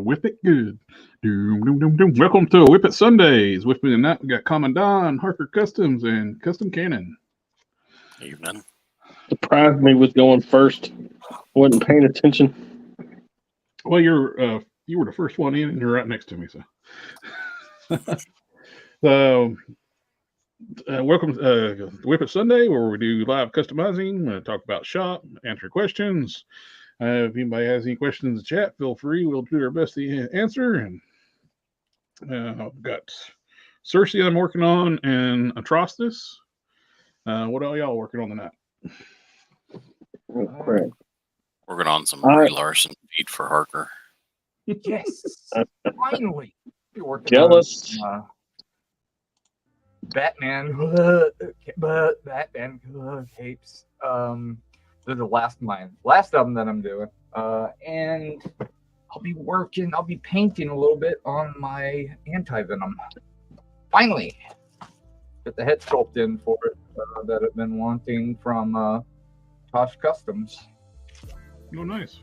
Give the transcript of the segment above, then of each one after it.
Whip It Good. Doom, doom, doom, doom. Welcome to Whip It Sundays. With me tonight, we got Commandant, Harker Customs, and Custom Cannon. Evening. Surprised me with going first. Wasn't paying attention. Well, you were the first one in, and you're right next to me, so. So, welcome to Whip It Sunday, where we do live customizing, talk about shop, answer questions. If anybody has any questions in the chat, feel free. We'll do our best to answer. And I've got Cersei I'm working on and Atrocitus. What are y'all working on tonight? Oh, crap. Working on some Brie Larson feet for Harker. Yes, finally. You're working Jealous. on, Batman capes. They're the last of them that I'm doing. And I'll be painting a little bit on my anti-venom. Finally, get the head sculpt in for it that I've been wanting from Tosh Customs. Oh, nice.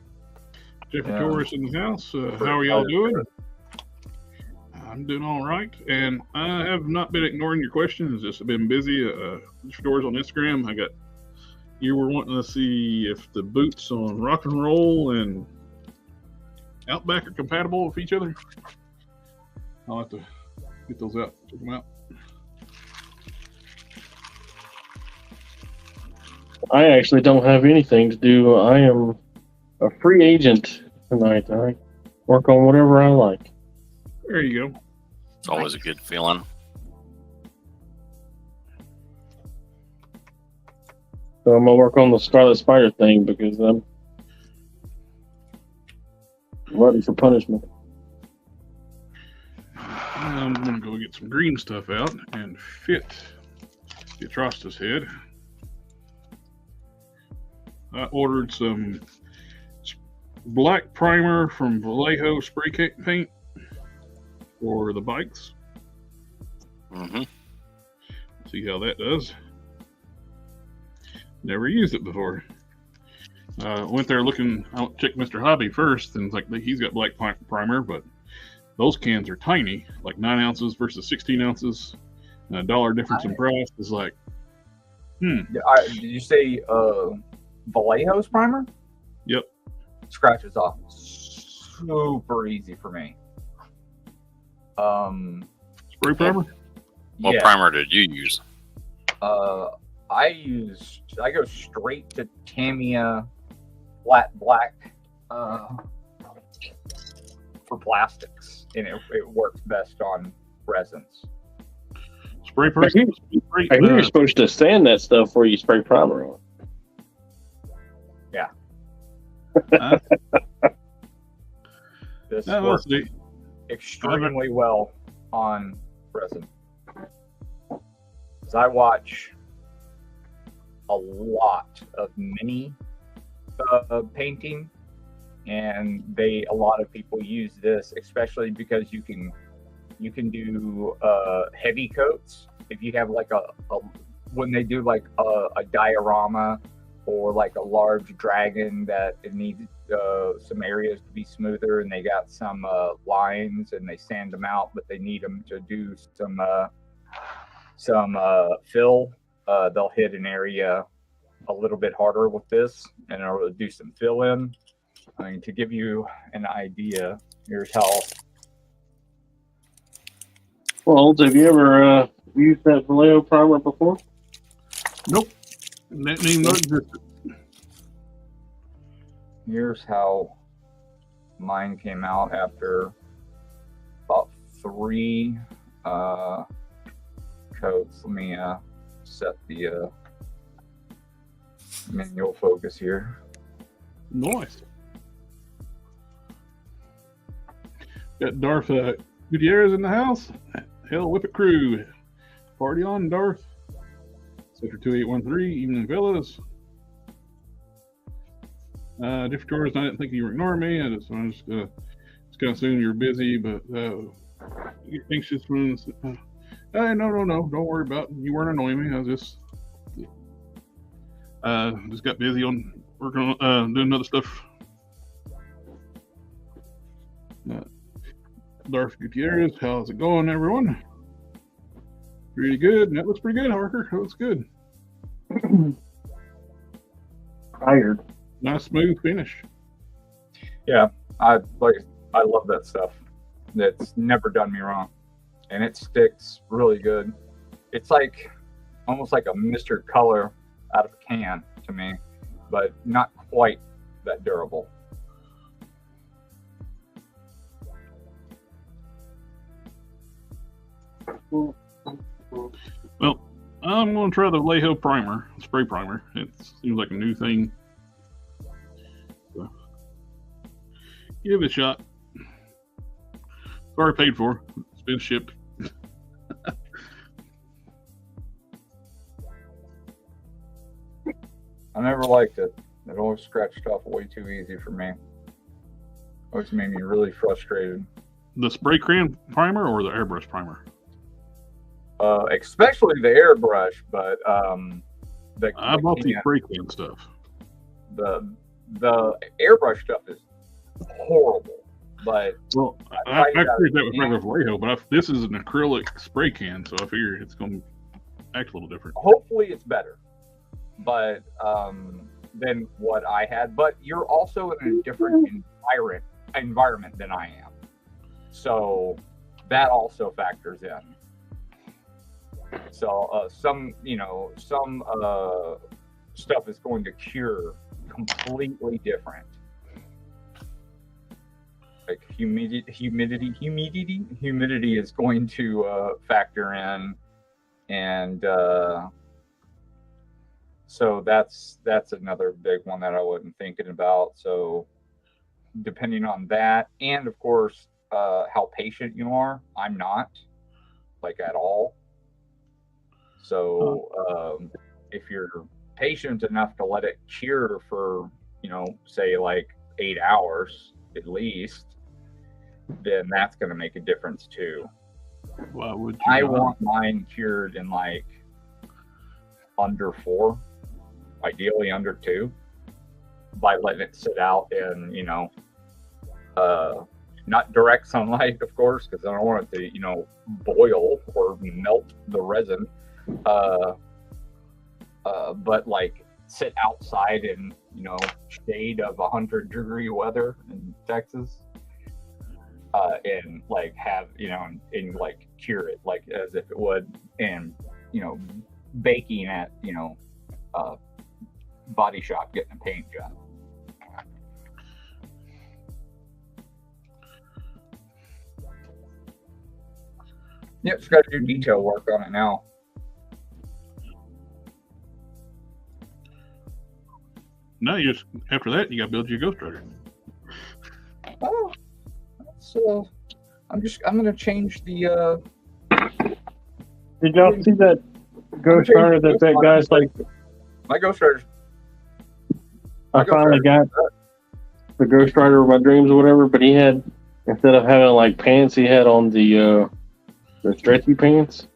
Jeffrey Torres in the house. How are y'all doing? I'm doing all right, and I have not been ignoring your questions. Just been busy. Jeffrey Torres on Instagram. You were wanting to see if the boots on Rock and Roll and Outback are compatible with each other. I'll have to get those out. Check them out. I actually don't have anything to do. I am a free agent tonight. I work on whatever I like. There you go. It's always a good feeling. So I'm going to work on the Scarlet Spider thing because I'm ready for punishment. I'm going to go get some green stuff out and fit the Atrocitus head. I ordered some black primer from Vallejo spray paint for the bikes. Mm-hmm. See how that does. Never used it before. Went there looking. I checked Mr. Hobby first, and it's like he's got black primer, but those cans are tiny, like 9 ounces versus 16 ounces. And $1 difference in price is like, Did you say Vallejo's primer? Yep. Scratches off super easy for me. Spray primer? What primer did you use? I go straight to Tamiya flat black for plastics, and it works best on resins. Spray primer? I hear you're supposed to sand that stuff before you spray primer on. Yeah. This works extremely well on resin. Because I watch a lot of mini painting, and a lot of people use this, especially because you can do heavy coats. If you have like when they do like a diorama or like a large dragon that it needs some areas to be smoother, and they got some lines and they sand them out, but they need them to do some fill. They'll hit an area a little bit harder with this, and it'll do some fill in. I mean, to give you an idea, here's how. Well, have you ever used that Vallejo primer before? Nope. That name doesn't exist. Here's how mine came out after about 3 coats. Let me set the manual focus here. Nice. Got Darth Gutierrez in the house. Hell, Whip It crew. Party on, Darth. Sector 2813, evening fellas. Different Torres, I didn't think you were ignoring me. I just kind of assumed you were busy, but you anxious when hey, no, don't worry about it. You weren't annoying me. I was just got busy on working on doing other stuff. Darth Gutierrez, how's it going, everyone? Pretty good. That looks pretty good, Harker. That looks good. Tired. Nice smooth finish. Yeah, I love that stuff. That's never done me wrong, and it sticks really good. It's like almost like a Mr. Color out of a can to me, but not quite that durable. Well, I'm going to try the Leho primer, spray primer. It seems like a new thing. So, give it a shot. It's already paid for. It's been shipped. I never liked it. It always scratched off way too easy for me. Always made me really frustrated. The spray can primer or the airbrush primer? Especially the airbrush, but I bought the spray can stuff. The airbrush stuff is horrible. But well, I figured that was regular Leho, but this is an acrylic spray can, so I figure it's going to act a little different. Hopefully, it's better, but than what I had. But you're also in a different environment than I am, so that also factors in. So some stuff is going to cure completely different. Like humidity is going to factor in, and so that's another big one that I wasn't thinking about. So depending on that, and of course how patient you are, I'm not like at all. So if you're patient enough to let it cure for, say like 8 hours at least, then that's going to make a difference too. Why would you I want mine cured in like under 4, ideally under 2, by letting it sit out in, not direct sunlight, of course, because I don't want it to, boil or melt the resin. But like sit outside in, shade of 100-degree weather in Texas, and like have, and like cure it like as if it would, and, baking at, body shop, getting a paint job. Yep, just got to do detail work on it now. No, you just after that you got to build your Ghostwriter. Oh, so I'm gonna change the. Did y'all see that Ghostwriter that guy's like? My Ghostwriter. I finally got the Ghostwriter of my dreams or whatever, but he had, instead of having like pants, he had on the stretchy pants.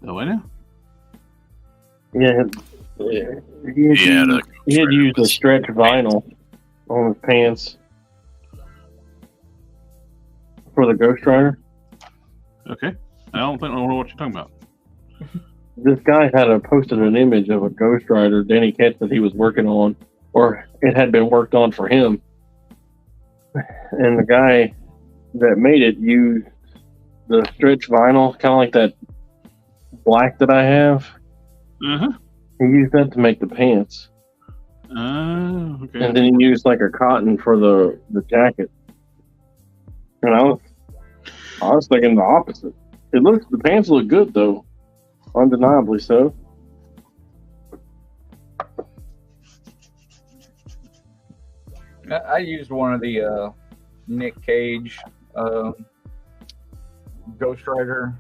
Oh, I know. Yeah. He had used a stretch vinyl on his pants for the Ghostwriter. Okay. I don't know what you're talking about. This guy had posted an image of a Ghostwriter, Danny Ketch, that he was working on, or it had been worked on for him. And the guy that made it used the stretch vinyl, kind of like that black that I have. Uh-huh. He used that to make the pants. Okay. And then he used like a cotton for the jacket. And I was thinking the opposite. The pants look good though. Undeniably so. I used one of the Nick Cage Ghostwriter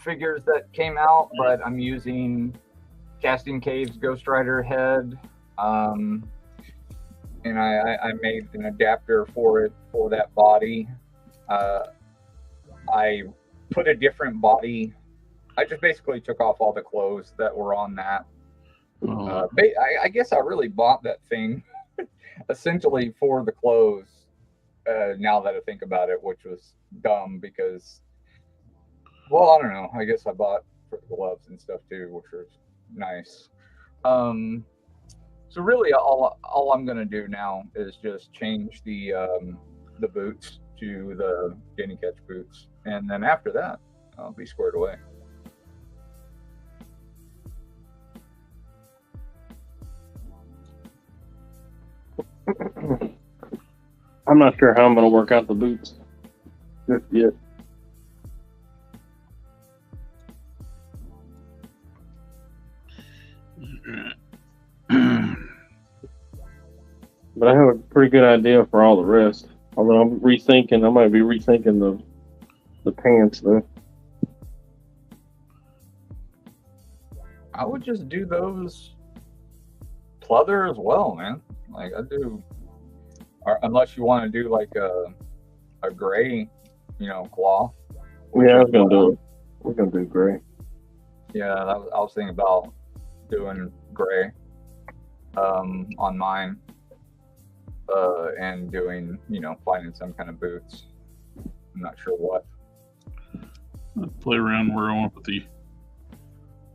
figures that came out, but I'm using Casting Cave's Ghostwriter head, and I made an adapter for it for that body. I put a different body. I just basically took off all the clothes that were on that. I guess I really bought that thing essentially for the clothes now that I think about it, which was dumb because, well, I don't know. I guess I bought for the gloves and stuff too, which was nice. So really, all I'm gonna do now is just change the boots to the Danny Ketch boots, and then after that, I'll be squared away. I'm not sure how I'm going to work out the boots just yet. But I have a pretty good idea for all the rest. Although I might be rethinking the pants though. I would just do those pleather as well, man. Like I do, or unless you want to do like a gray, cloth. Yeah, I was gonna do it. We're gonna do gray. Yeah, I was thinking about doing gray on mine, and doing, finding some kind of boots. I'm not sure what. I'll play around where I want with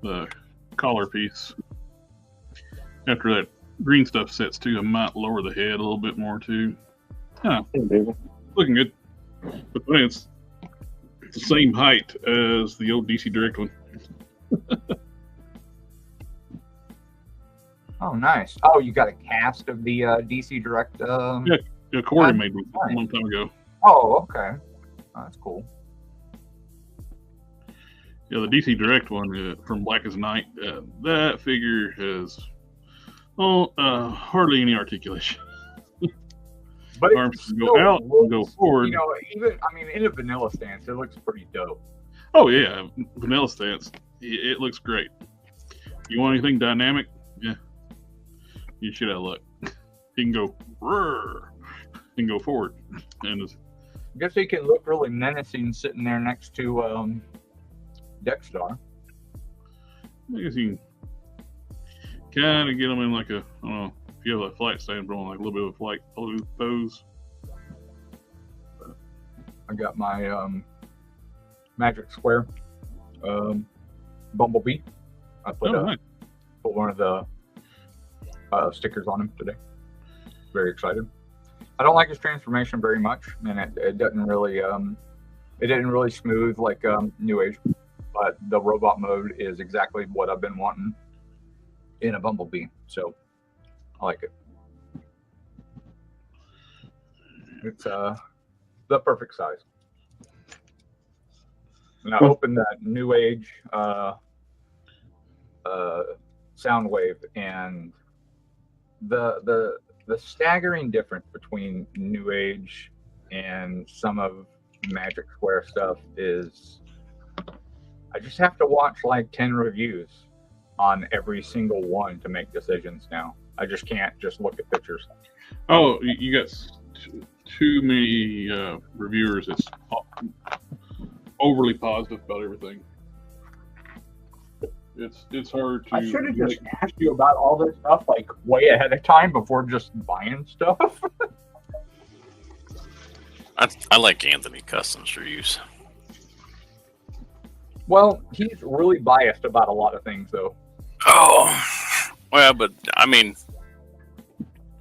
the collar piece. After that green stuff sets too, I might lower the head a little bit more too. Yeah, looking good. But then it's the same height as the old DC Direct one. Oh, nice. Oh, you got a cast of the DC Direct? Yeah, Corey made one a long time ago. Oh, okay. Oh, that's cool. Yeah, the DC Direct one from Black as Night, that figure has hardly any articulation. But arms can go out and go forward. Even, in a vanilla stance, it looks pretty dope. Oh, yeah, vanilla stance. It looks great. You want anything dynamic? Yeah. You should have luck. He can go, and go forward. And I guess he can look really menacing sitting there next to Dexstar. I guess you can kind of get them in like a, I don't know, if you have a flight stand, like a little bit of a flight pose. I got my Magic Square Bumblebee. I put one of the stickers on him today. Very excited. I don't like his transformation very much, and it didn't really smooth like New Age, but the robot mode is exactly what I've been wanting in a Bumblebee, so I like it. It's the perfect size. And I opened that New Age Soundwave, and the staggering difference between New Age and some of Magic Square stuff is I just have to watch like 10 reviews on every single one to make decisions now. I just can't just look at pictures. Oh, you got too many reviewers that's overly positive about everything. It's hard to. I should have just asked you about all this stuff like way ahead of time before just buying stuff. I like Anthony Customs reviews. Well, he's really biased about a lot of things, though. Oh, well, but I mean,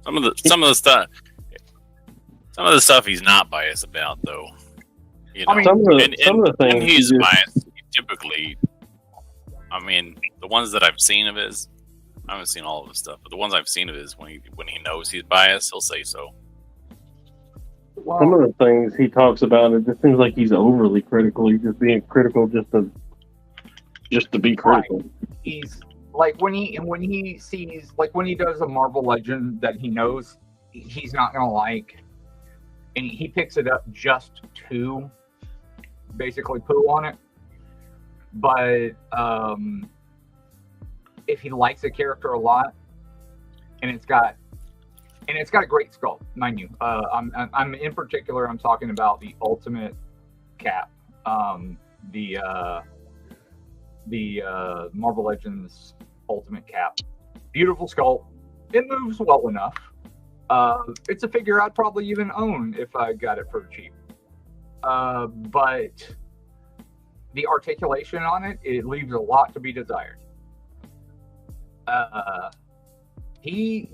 some of the stuff he's not biased about, though. Some of the things when he's biased, he typically. I mean, the ones that I've seen of his, I haven't seen all of his stuff, but the ones I've seen of his, when he knows he's biased, he'll say so. Some of the things he talks about, it just seems like he's overly critical. He's just being critical just to be critical. Right. He's like when he sees, like when he does a Marvel Legend that he knows he's not gonna like, and he picks it up just to basically poo on it. But if he likes a character a lot, and it's got a great sculpt, mind you. I'm in particular, I'm talking about the Ultimate Cap, the Marvel Legends Ultimate Cap. Beautiful sculpt. It moves well enough. It's a figure I'd probably even own if I got it for cheap. But the articulation on it, it leaves a lot to be desired. He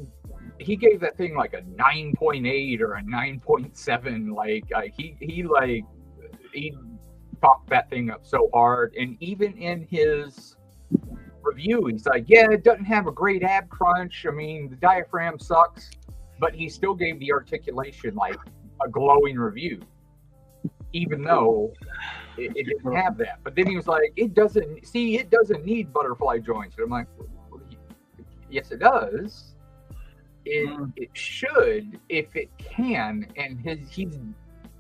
gave that thing like a 9.8 or a 9.7. He talked that thing up so hard, and even in his review, he's like, yeah, it doesn't have a great ab crunch. I mean, the diaphragm sucks, but he still gave the articulation like a glowing review, even though it didn't have that. But then he was like, it doesn't need butterfly joints. And I'm like, well, yes, it does. It should, if it can, and he's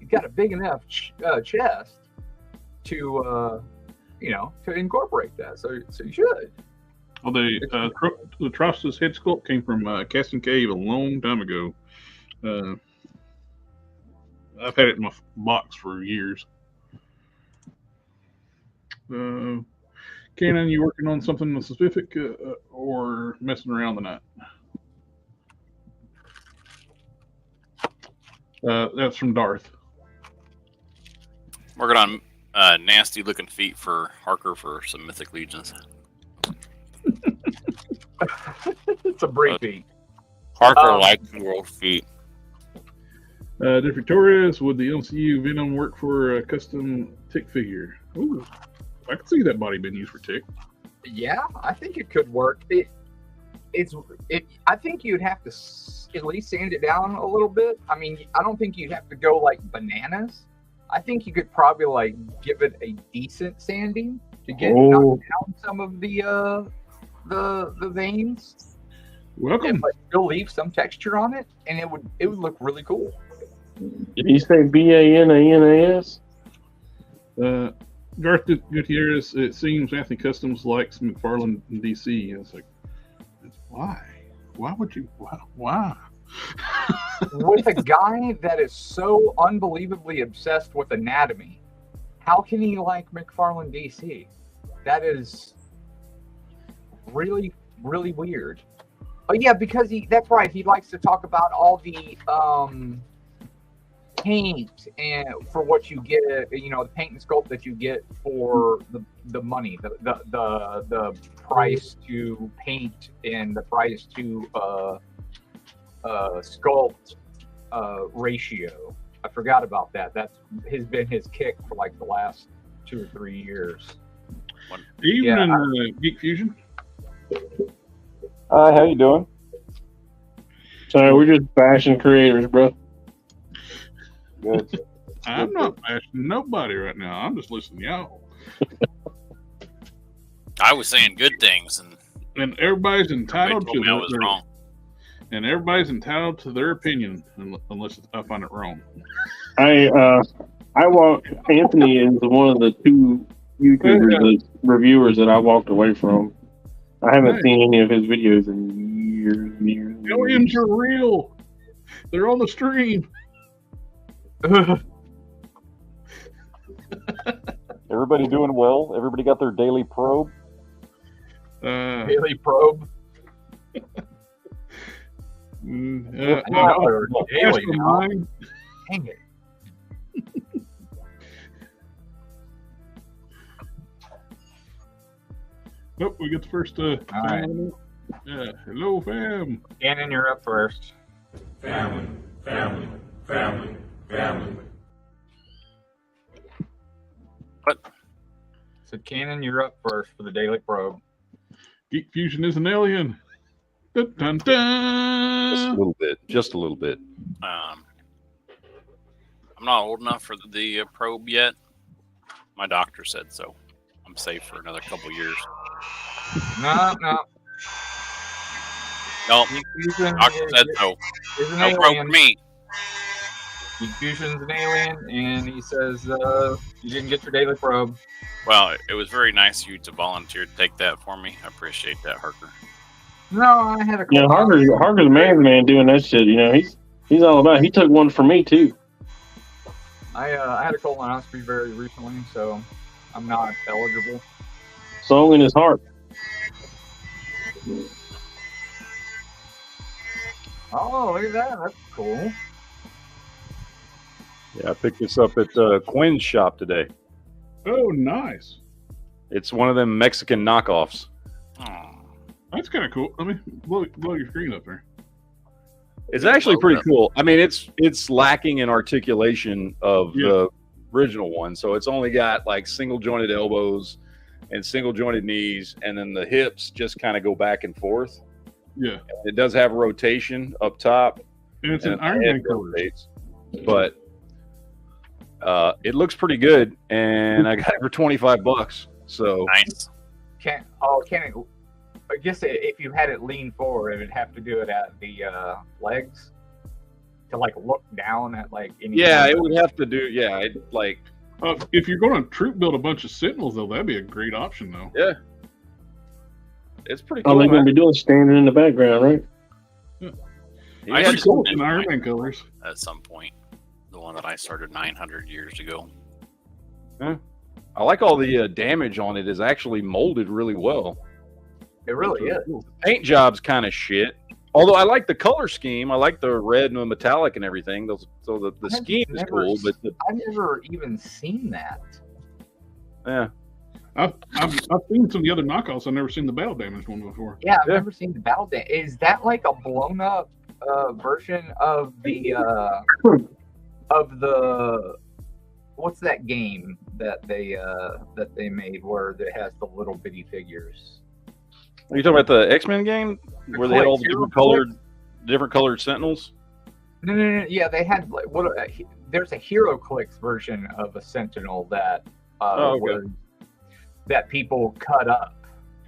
got a big enough chest to to incorporate that. So you should. Well, the Trostis head sculpt came from Casting Cave a long time ago. I've had it in my box for years. Canon, you working on something specific or messing around tonight? That's from Darth. Working on nasty looking feet for Harker for some Mythic Legions. It's a break feet. Harker liking world feet. Different Torres, would the LCU Venom work for a custom tick figure? Ooh, I can see that body being used for tick. Yeah, I think it could work. I think you'd have to at least sand it down a little bit. I mean, I don't think you'd have to go like bananas. I think you could probably like give it a decent sanding to get knock down some of the veins. Welcome. But still leave some texture on it, and it would look really cool. Did you say BANANAS? Garth Gutierrez, it seems Anthony Customs likes McFarlane in DC. And it's like, why? Why would you? Why? With a guy that is so unbelievably obsessed with anatomy, how can he like McFarlane DC? That is really, really weird. Oh yeah, because that's right. He likes to talk about all the paint and for what you get, the paint and sculpt that you get for the money, the price to paint and the price to sculpt ratio. I forgot about that. That's been his kick for like the last 2 or 3 years. Even in Geek Fusion. How you doing? Sorry, we're just bashing creators, bro. Good. I'm not bashing nobody right now. I'm just listening to y'all. I was saying good things, and everybody's entitled to I was wrong. And everybody's entitled to their opinion, unless I find it wrong. Anthony is one of the 2 YouTubers, reviewers that I walked away from. I haven't seen any of his videos in years. Aliens are real. They're on the stream. Everybody doing well? Everybody got their daily probe? Daily probe? Daily now. Dang it. Nope, we get the first. All right. Hello, fam. Cannon, you're up first. Family. What? So, Cannon, you're up first for the Daily Probe. Geek Fusion is an alien. Dun, dun, dun. Just a little bit. I'm not old enough for the probe yet. My doctor said so. I'm safe for another couple years. No. Doctor said so. No probe for me. GeekFusion's an alien, and he says you didn't get your Daily Probe. Well, it was very nice of you to volunteer to take that for me. I appreciate that, Harker. No, I had a call. Yeah, Harker's a man's man doing that shit. He's all about it. He took one for me too. I had a colonoscopy very recently, so I'm not eligible. Song in his heart. Oh, look at that. That's cool. Yeah, I picked this up at Quinn's shop today. Oh, nice. It's one of them Mexican knockoffs. Oh, That's kind of cool. Let me blow your screen up there. It's actually pretty cool. I mean, it's lacking in articulation of the original one, so it's only got like single jointed elbows and single jointed knees, and then the hips just kind of go back and forth. Yeah, it does have a rotation up top, and it's an Iron Man color. But it looks pretty good, and I got it for $25. So nice. I guess if you had it lean forward, it would have to do it at the legs to like look down at like. It would have to do. Yeah, like. If you're going to troop build a bunch of Sentinels, though, that'd be a great option, though. Yeah, it's pretty cool. All they're going to be doing standing in the background, right? Yeah. I had cool in Iron Man colors at some point. The one that I started 900 years ago. Yeah. I like all the damage on it is actually molded really well. It really is. The paint job's kind of shit. Although I like the color scheme. I like the red and the metallic and everything. So the scheme is cool. But I've never even seen that. Yeah. I've seen some of the other knockoffs. I've never seen the battle damage one before. Yeah, I've never seen the battle damage. Is that like a blown up version of the what's that game that they made where it has the little bitty figures? Are you talking about the X-Men game where they had all the different colored Sentinels? No. Yeah, they had like there's a HeroClix version of a Sentinel that that people cut up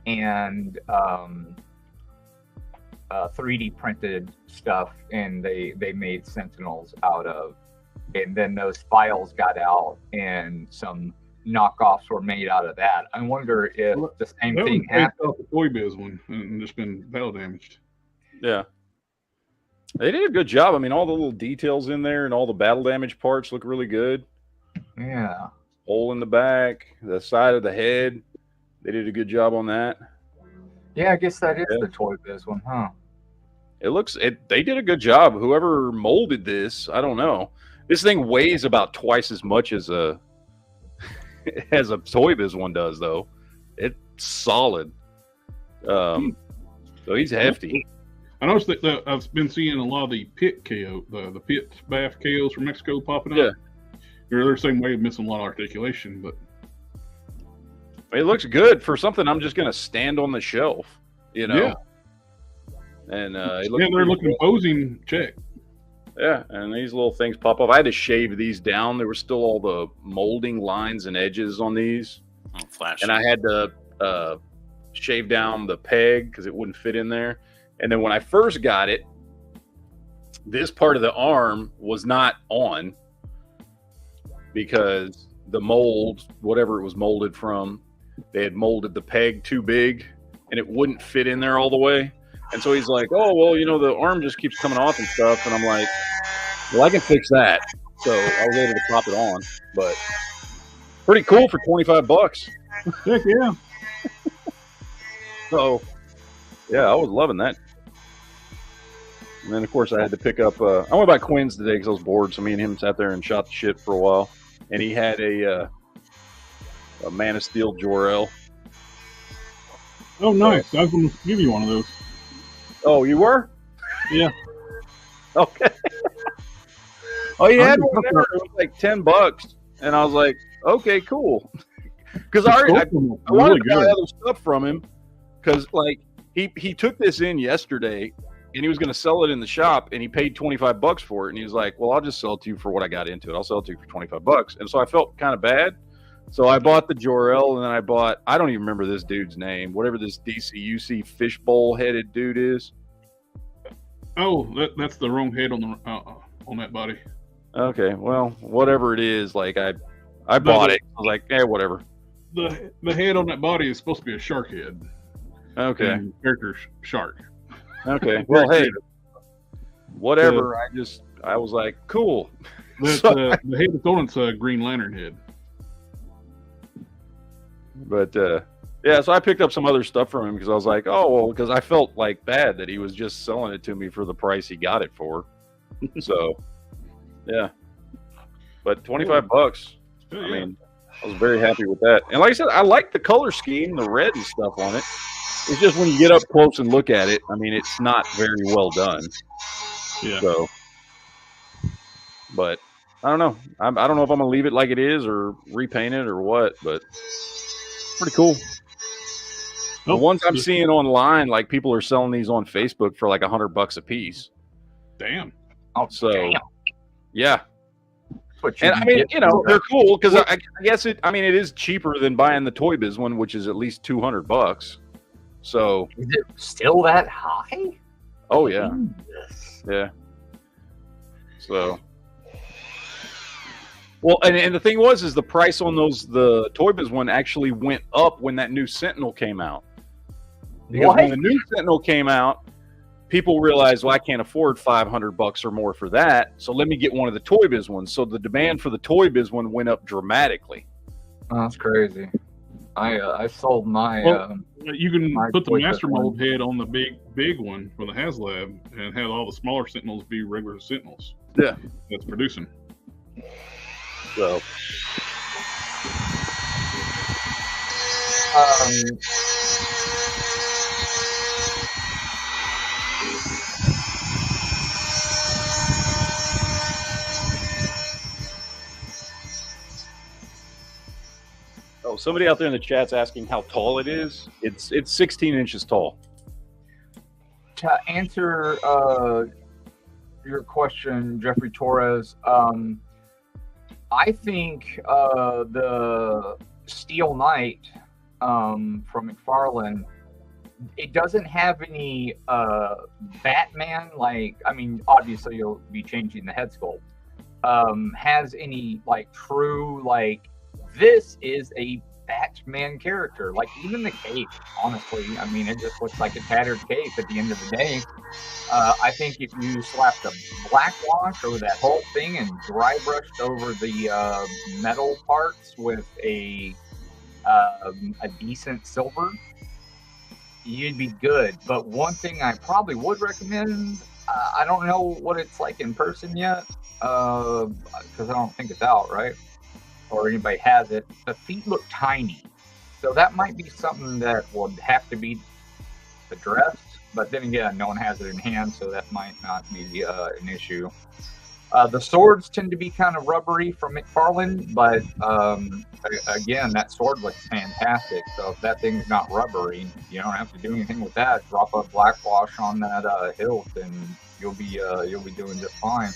and 3D printed stuff, and they made Sentinels out of, and then those files got out and some knockoffs were made out of that. I wonder if the same thing happened. The Toy Biz one and just been battle damaged. Yeah, they did a good job. I mean, all the little details in there and all the battle damage parts look really good. Yeah, hole in the back, the side of the head. They did a good job on that. Yeah, I guess that is the Toy Biz one, huh? They did a good job. Whoever molded this, I don't know. This thing weighs about twice as much as a Toy Biz one does, though. It's solid. So he's hefty. I noticed that I've been seeing a lot of the pit KO, the pit bath KOs from Mexico popping up. Yeah. They're the same way, missing a lot of articulation, but it looks good for something I'm just going to stand on the shelf, you know. Yeah. And they're looking posing check. Yeah, and these little things pop up. I had to shave these down. There were still all the molding lines and edges on these. And I had to shave down the peg because it wouldn't fit in there. And then when I first got it, this part of the arm was not on because the mold, whatever it was molded from, they had molded the peg too big and it wouldn't fit in there all the way. And so he's like, oh, well, you know, the arm just keeps coming off and stuff. And I'm like, well, I can fix that. So I was able to pop it on. But pretty cool for $25. Heck yeah. So, yeah, I was loving that. And then, of course, I had to pick up I went by Quinn's today because I was bored. So me and him sat there and shot the shit for a while. And he had a Man of Steel Jor-El. Oh, nice. I was going to give you one of those. Oh, you were? Yeah. Okay. Oh, you had one there. It was like $10. And I was like, okay, cool. Because I wanted to buy other stuff from him. Because, like, he took this in yesterday. And he was going to sell it in the shop, and he paid $25 for it. And he was like, well, I'll just sell it to you for what I got into it. I'll sell it to you for $25. And so I felt kind of bad. So I bought the Jor-El, and then I don't even remember this dude's name, whatever this DCUC fishbowl-headed dude is. Oh, that's the wrong head on that body. Okay, well, whatever it is, like I bought it. I was like, whatever. The head on that body is supposed to be a shark head. Okay. And character shark. Okay. Well, hey, whatever. I was like, cool. The head that's on it's a Green Lantern head. But Yeah, so I picked up some other stuff from him because I was like, oh, well, because I felt like bad that he was just selling it to me for the price he got it for. So, yeah. But $25. Yeah. I mean, I was very happy with that. And like I said, I like the color scheme, the red and stuff on it. It's just when you get up close and look at it, I mean, it's not very well done. Yeah. So, but I don't know. I don't know if I'm going to leave it like it is or repaint it or what, but pretty cool. The ones I'm seeing online, like people are selling these on Facebook for like $100 a piece. Damn. Oh, so damn. Yeah. And I mean, you know, they're cool because I guess it is cheaper than buying the Toy Biz one, which is at least $200. So is it still that high? Oh yeah, Jesus. Yeah. So, well, and the thing is the price on the Toy Biz one actually went up when that new Sentinel came out. Because when the new Sentinel came out, people realized, well, I can't afford $500 or more for that, so let me get one of the Toy Biz ones. So the demand for the Toy Biz one went up dramatically. Oh, that's crazy. I sold my. You can put the Master Mold head on the big one for the HasLab and have all the smaller Sentinels be regular Sentinels. Yeah, that's producing. So. Oh, somebody out there in the chat's asking how tall it is. It's 16 inches tall. To answer your question, Jeffrey Torres, I think the Steel Knight from McFarlane, it doesn't have any Batman, like, I mean, obviously you'll be changing the head sculpt, has any like true, like, this is a Batman character. Like, even the cape, honestly, I mean, it just looks like a tattered cape at the end of the day. I think if you slapped a black wash over that whole thing and dry brushed over the metal parts with a decent silver, you'd be good. But one thing I probably would recommend, I don't know what it's like in person yet, because I don't think it's out, right? Or anybody has it. The feet look tiny, so that might be something that would have to be addressed. But then again, no one has it in hand, so that might not be an issue. The swords tend to be kind of rubbery from McFarlane, but again, that sword looks fantastic. So if that thing's not rubbery, you don't have to do anything with that. Drop a black wash on that hilt, and you'll be doing just fine.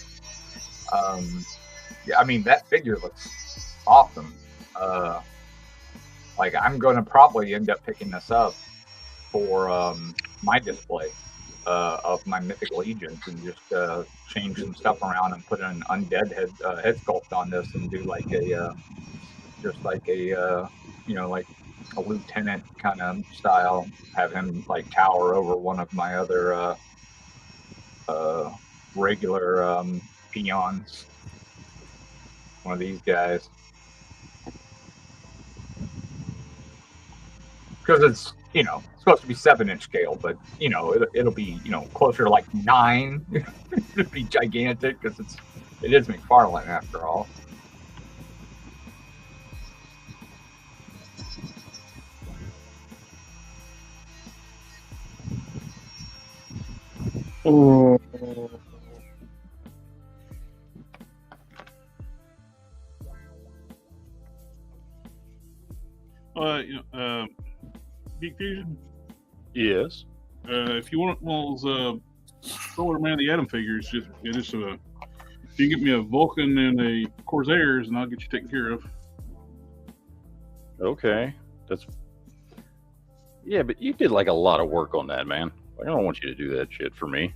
Yeah, I mean, that figure looks awesome. Like, I'm going to probably end up picking this up for my display of my Mythic Legions, and just change some stuff around and put an undead head sculpt on this, and do like a just like a you know, like a lieutenant kind of style. Have him like tower over one of my other regular peons. One of these guys. Because it's, you know, supposed to be 7-inch scale, but, you know, it'll be, you know, closer to like 9. It'll be gigantic because it is McFarlane after all. Geek Fusion? Yes. If you want one of those Solar Man of the Atom figures, if you get me a Vulcan and a Corsairs, and I'll get you taken care of. Okay. Yeah, but you did like a lot of work on that, man. I don't want you to do that shit for me.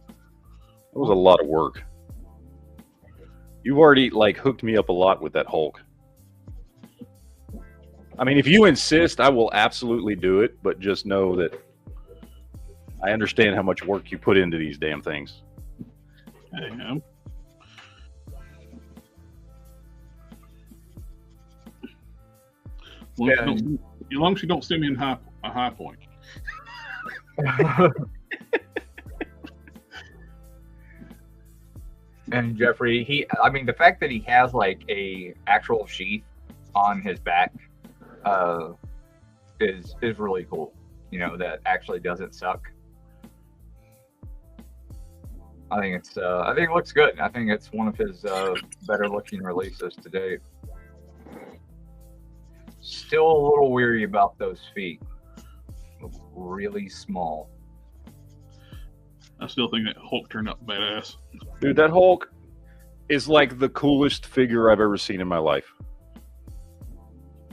It was a lot of work. You've already like hooked me up a lot with that Hulk. I mean, if you insist, I will absolutely do it, but just know that I understand how much work you put into these damn things. I am. Well, As long as you don't send me in a high point. And Jeffrey, I mean, the fact that he has like a actual sheath on his back is really cool. You know, that actually doesn't suck. I think it looks good. I think it's one of his better looking releases to date. Still a little weary about those feet. Really small. I still think that Hulk turned out badass. Dude, that Hulk is like the coolest figure I've ever seen in my life.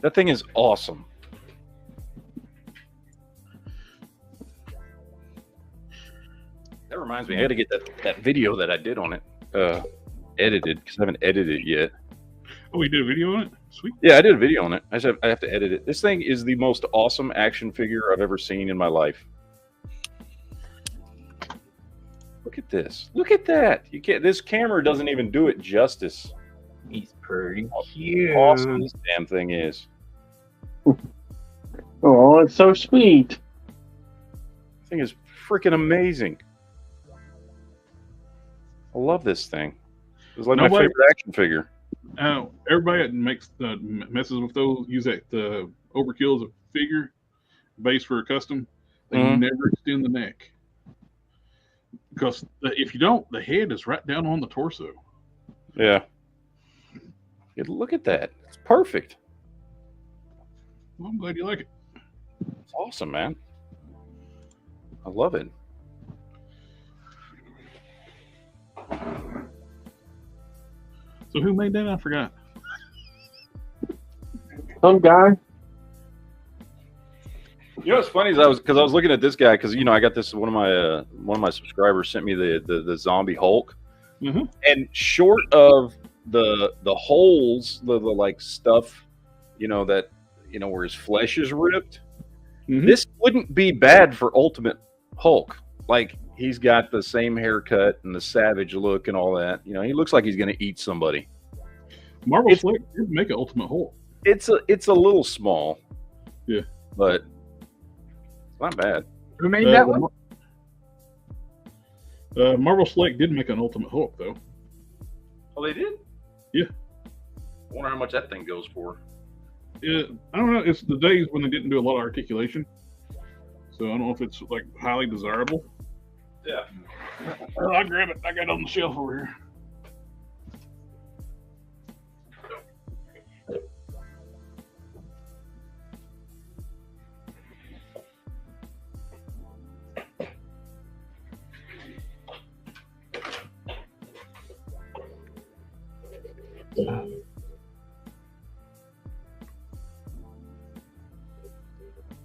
That thing is awesome. That reminds me, I got to get that video that I did on it edited, because I haven't edited it yet. Oh, you did a video on it? Sweet. Yeah, I did a video on it. I have to edit it. This thing is the most awesome action figure I've ever seen in my life. Look at this. Look at that. You can't. This camera doesn't even do it justice. He's pretty cute. Awesome this damn thing is. Oh, it's so sweet. This thing is freaking amazing. I love this thing. It's like my favorite action figure. Everybody that makes messes with those use that overkill as a figure base for a custom. They never extend the neck, because if you don't, the head is right down on the torso. Yeah. Look at that. It's perfect. Well, I'm glad you like it. It's awesome, man. I love it. So who made that? I forgot. Some guy. You know what's funny is I was looking at this guy, because I got this, one of my subscribers sent me the zombie Hulk, and short of the holes, the like stuff, that where his flesh is ripped, this wouldn't be bad for Ultimate Hulk. Like, he's got the same haircut and the savage look and all that. He looks like he's going to eat somebody. Marvel Slick did make an Ultimate Hulk. It's a little small. Yeah. But it's not bad. Who made that one? Marvel Slick did make an Ultimate Hulk, though. Oh, they did? Yeah. I wonder how much that thing goes for. Yeah, I don't know. It's the days when they didn't do a lot of articulation. So I don't know if it's like highly desirable. Yeah. I'll grab it. I got it on the shelf over here.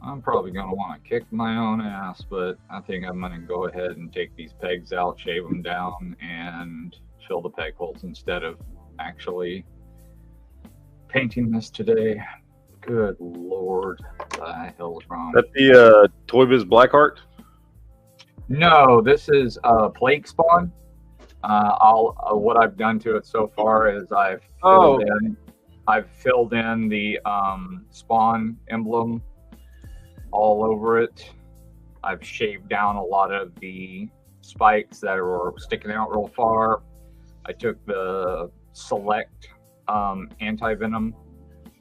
I'm probably going to want to kick my own ass, but I think I'm going to go ahead and take these pegs out, shave them down, and fill the peg holes instead of actually painting this today. Good Lord, what the hell is wrong? Is that the Toy Biz Blackheart? No, this is Plague Spawn. What I've done to it so far is I've filled in the Spawn emblem all over it. I've shaved down a lot of the spikes that were sticking out real far. I took the Select anti-venom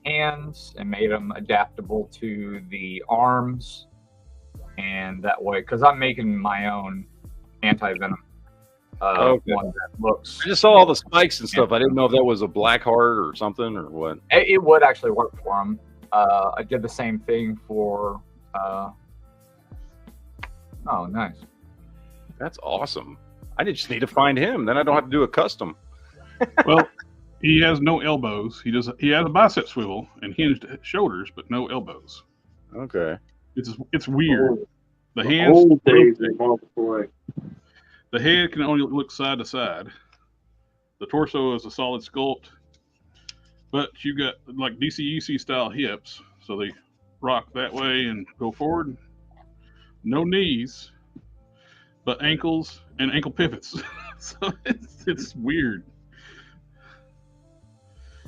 hands and made them adaptable to the arms, and that way, because I'm making my own anti-venom one that looks. I just saw all the spikes and stuff. I didn't know if that was a Blackheart or something or what. It would actually work for them. I did the same thing for oh, nice. That's awesome. I just need to find him. Then I don't have to do a custom. Well, he has no elbows. He has a bicep swivel and hinged shoulders, but no elbows. Okay. It's weird. The hands. The head can only look side to side. The torso is a solid sculpt, but you got like DCEC style hips, so they rock that way and go forward. No knees, but ankles and ankle pivots. So it's weird.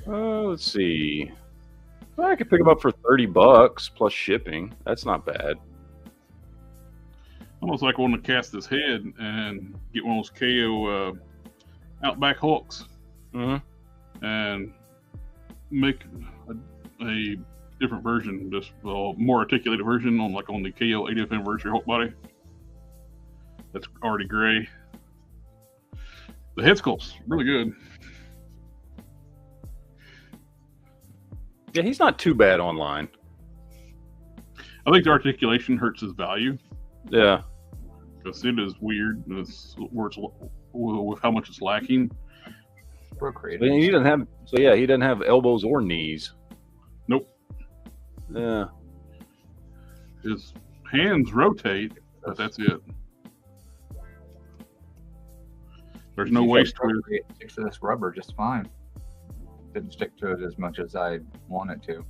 Let's see. I could pick them up for $30 plus shipping. That's not bad. Almost like I want to cast his head and get one of those KO Outback hooks and make a different version, just more articulated version on the KO 80th anniversary Hulk body. That's already gray. The head sculpt's really good. Yeah, he's not too bad online. I think the articulation hurts his value. Yeah. Because it is weird with how much it's lacking. Procreated. He doesn't have, he doesn't have elbows or knees. Nope. Yeah. His hands rotate, but that's it. There's no waist to it. It sticks to this rubber just fine. Didn't stick to it as much as I want it to.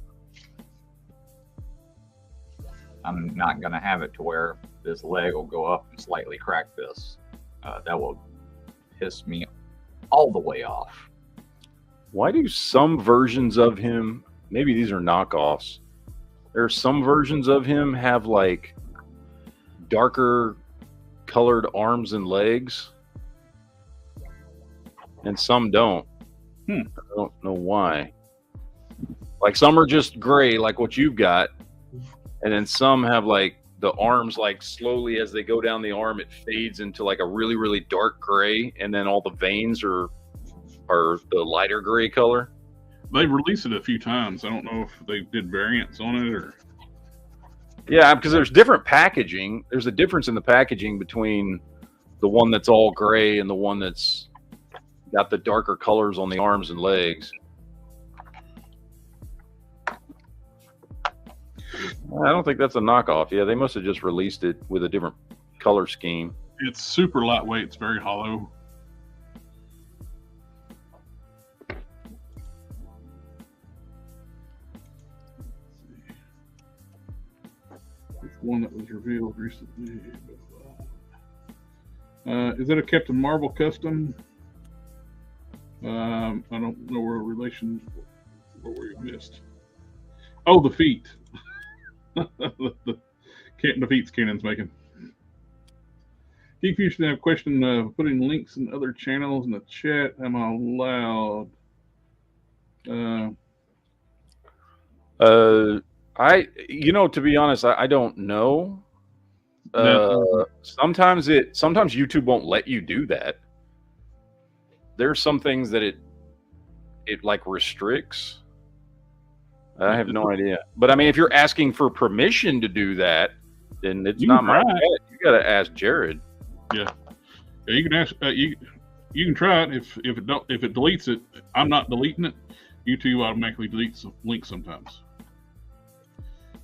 I'm not going to have it to where this leg will go up and slightly crack this. That will piss me all the way off. Why do some versions of him, maybe these are knockoffs, there are some versions of him have like darker colored arms and legs, and some don't. I don't know why. Like some are just gray, like what you've got, and then some have like the arms, like slowly as they go down the arm, it fades into like a really, really dark gray, and then all the veins are the lighter gray color. They've released it a few times. I don't know if they did variants on it or. Yeah, because there's different packaging. There's a difference in the packaging between the one that's all gray and the one that's got the darker colors on the arms and legs. I don't think that's a knockoff. Yeah, they must have just released it with a different color scheme. It's super lightweight. It's very hollow. It's one that was revealed recently. Is it a Captain Marvel custom? I don't know where relation what we missed. Oh, the feet. the feet's Cannon's making. GeekFusion, I have a question. Putting links in other channels in the chat. Am I allowed? To be honest, I don't know. Sometimes YouTube won't let you do that. There's some things that it like restricts. I have no idea. But I mean, if you're asking for permission to do that, then it's not my fault. You got to ask Jared. Yeah, you can ask. You can try it. If it deletes it, I'm not deleting it. YouTube automatically deletes links sometimes.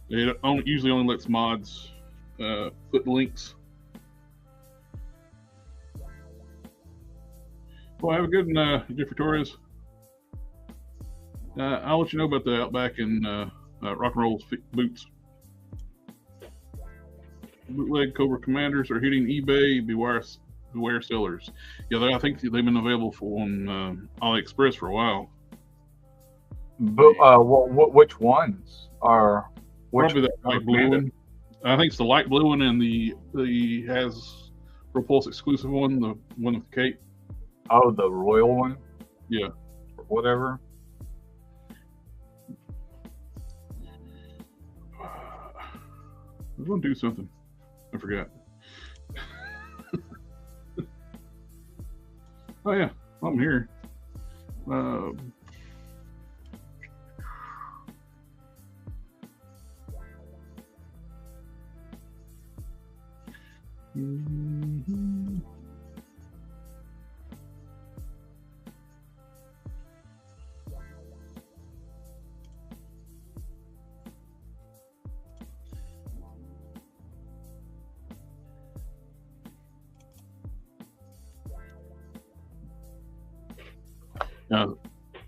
It usually only lets mods put links. Well, have a good one, Jeffrey Torres. I'll let you know about the Outback and Rock and Roll boots. Bootleg Cobra Commanders are hitting eBay. Beware sellers. Yeah, I think they've been available on AliExpress for a while. But which ones are? Probably that light blue one. I think it's the light blue one and the has Repulse exclusive one, the one with the cape. Oh, the royal one? Yeah. Or whatever. I was going to do something. I forgot. Oh, yeah. I'm here.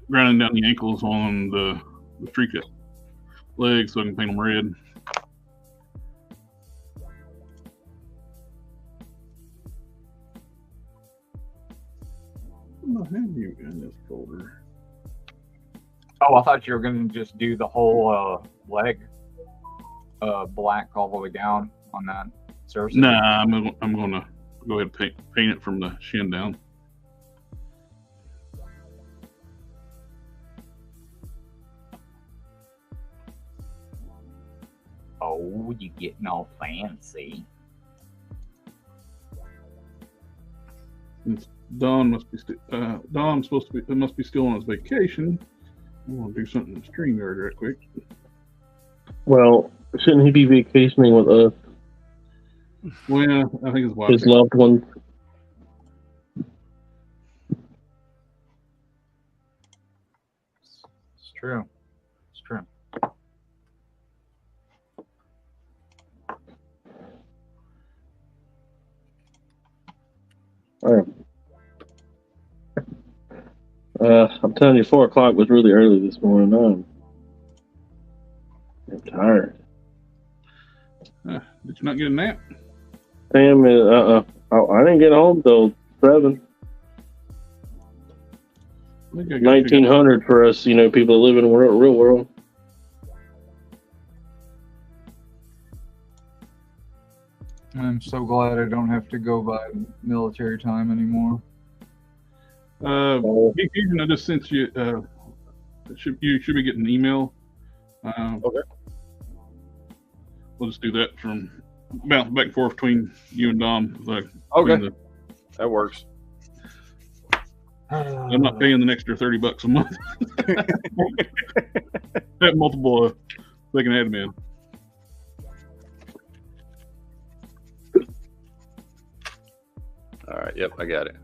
Grinding down the ankles on the streak legs so I can paint them red. What have you in this folder? Oh, I thought you were going to just do the whole leg black all the way down on that surface. Nah, I'm gonna go ahead and paint it from the shin down. Oh, you getting all fancy. Don must be Don's supposed to be must be still on his vacation. I want to do something in the StreamYard right quick. Well, shouldn't he be vacationing with us? Well, I think his wife. His loved ones. It's true. It's true. All right. I'm telling you, 4 o'clock was really early this morning. I'm tired. Did you not get a nap? Sam is I didn't get home till 7. 1900 for us, people that live in the real world. I'm so glad I don't have to go by military time anymore. GeekFusion, I just sent you. You should be getting an email. Okay. We'll just do that from bounce back and forth between you and Dom. Okay. That works. I'm not paying the extra $30 a month. Have multiple second admin. All right. Yep, I got it.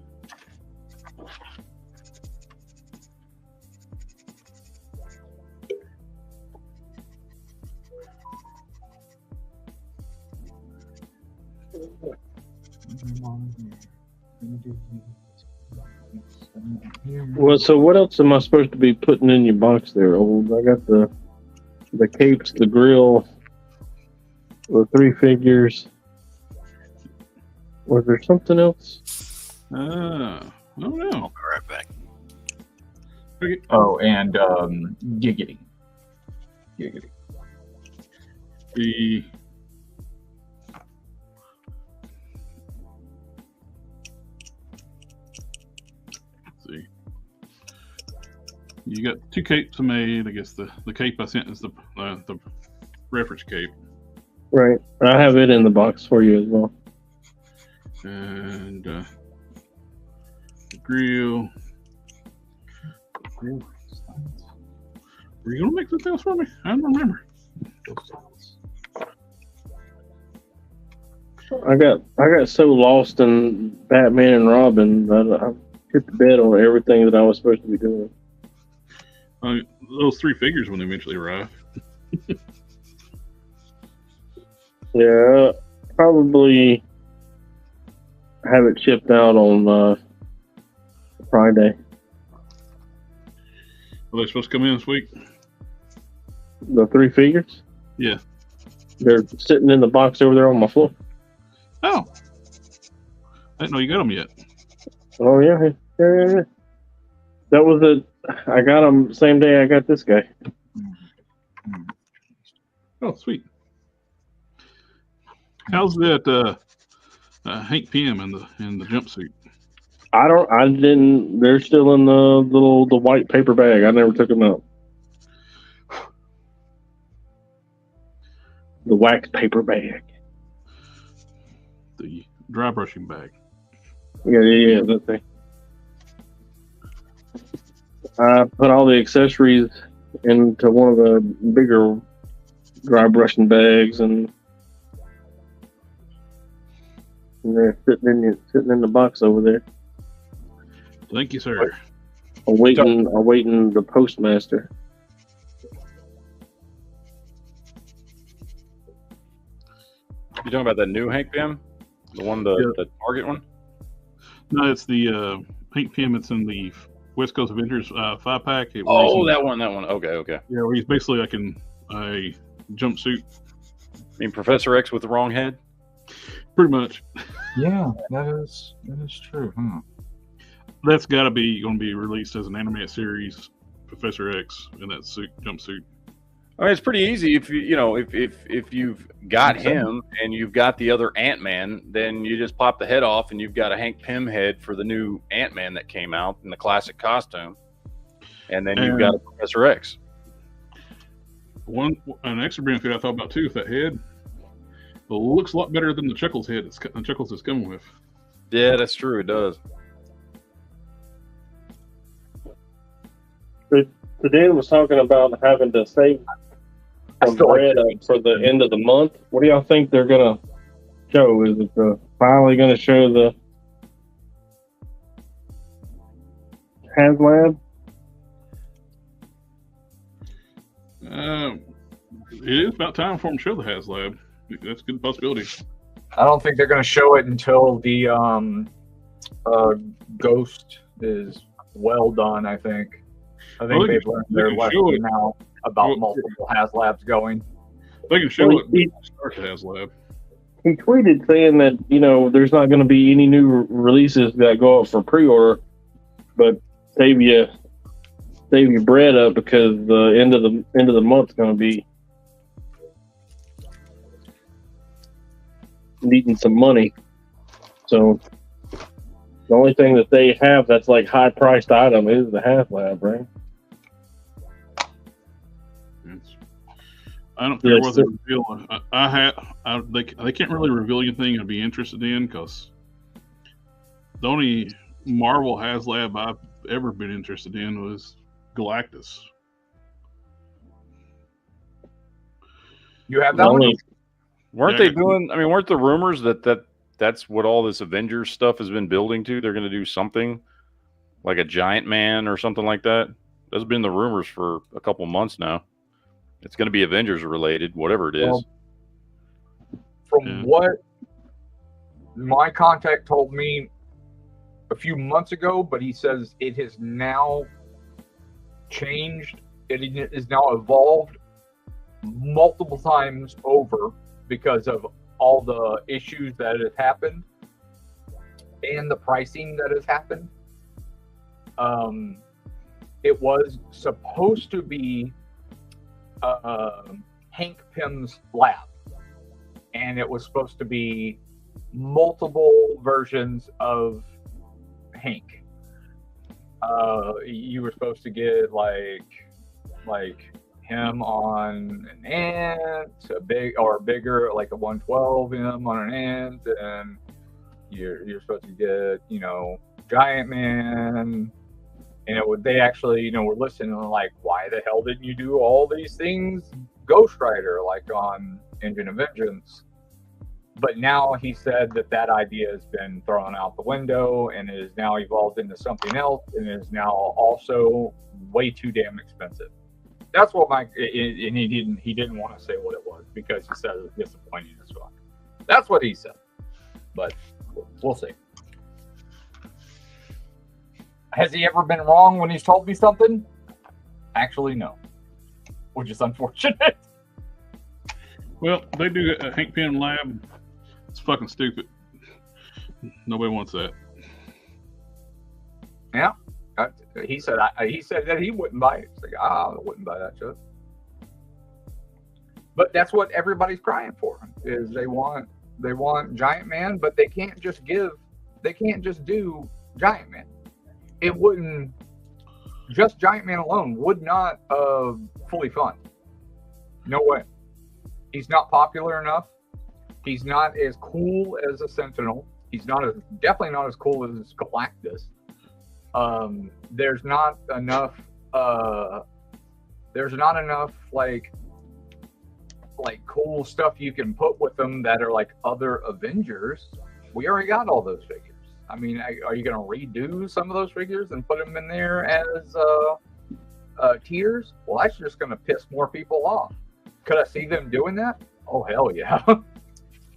Well, so what else am I supposed to be putting in your box there, Old? I got the capes, the grill, the 3 figures. Was there something else? I don't know. I'll be right back. Okay. Oh, and giggity. The let's see. You got 2 capes I made. I guess the cape I sent is the reference cape. Right. I have it in the box for you as well. And the grill. Were you gonna make something else for me? I don't remember. I got so lost in Batman and Robin that I hit the bed on everything that I was supposed to be doing. Those 3 figures when they eventually arrive. Yeah, probably have it shipped out on Friday. Are they supposed to come in this week? The 3 figures? Yeah. They're sitting in the box over there on my floor. Oh. I didn't know you got them yet. Oh, yeah. Yeah. That was it. I got them same day I got this guy. Oh, sweet. How's that Hank PM in the jumpsuit? I didn't. They're still in the white paper bag. I never took them out. The wax paper bag. The dry brushing bag. Yeah, that thing. I put all the accessories into one of the bigger dry brushing bags, and they're sitting in the box over there. Thank you, sir. Awaiting the postmaster. You talking about that new Hank PM? The one, the Target one? No, it's the Hank PM. It's in the West Coast Avengers 5-pack. Oh, that one. Okay. Yeah, where he's basically like in a jumpsuit. I mean, Professor X with the wrong head? Pretty much. Yeah, that is true, huh? That's got to be going to be released as an animated series Professor X in that jumpsuit? I mean, it's pretty easy if if you've got him and you've got the other Ant-Man, then you just pop the head off and you've got a Hank Pym head for the new Ant-Man that came out in the classic costume, and then you've got Professor X. An extra benefit I thought about too, if that head looks a lot better than the Chuckles head. The Chuckles is coming with. Yeah, that's true. It does. So Dan was talking about having to save some bread up for the end of the month. What do y'all think they're gonna show? Is it finally gonna show the HasLab? It is about time for them to show the HasLab. That's a good possibility. I don't think they're going to show it until the Ghost is well done. I think they've learned their lesson now about multiple HasLabs going. They can show it. Start the HasLab. He tweeted saying that there's not going to be any new releases that go up for pre-order, but save your bread up because the end of the month's going to be needing some money. So the only thing that they have that's like high priced item is the HasLab, right? I don't care what they reveal. They can't really reveal anything I'd be interested in, because the only Marvel HasLab I've ever been interested in was Galactus. You have that one? Weren't they doing? I mean, weren't the rumors that's what all this Avengers stuff has been building to? They're going to do something like a Giant Man or something like that. Those have been the rumors for a couple months now. It's going to be Avengers related, whatever it is. Well, from what my contact told me a few months ago, but he says it has now changed. It is now evolved multiple times over because of all the issues that have happened and the pricing that has happened. It was supposed to be Hank Pym's lab, and it was supposed to be multiple versions of Hank. You were supposed to get like him on an ant, a bigger, like a 112 him on an ant, and you're supposed to get Giant Man. And they actually, were listening and like, why the hell didn't you do all these things Ghost Rider, like on Engine of Vengeance? But now he said that idea has been thrown out the window and is now evolved into something else, and is now also way too damn expensive. That's what and he didn't want to say what it was because he said it was disappointing as fuck. That's what he said. But we'll see. Has he ever been wrong when he's told me something? Actually, no. Which is unfortunate. Well, they do a Hank Pym lab. It's fucking stupid. Nobody wants that. Yeah. He said that he wouldn't buy it. It's like, I wouldn't buy that shit. But that's what everybody's crying for, is they want Giant Man, but they can't just do Giant Man. It wouldn't, just Giant Man alone would not fully fund. No way. He's not popular enough. He's not as cool as a Sentinel. He's definitely not as cool as Galactus. There's not enough like cool stuff you can put with them that are like other Avengers. We already got all those figures. I mean, are you going to redo some of those figures and put them in there as tiers? Well, that's just going to piss more people off. Could I see them doing that? Oh, hell yeah.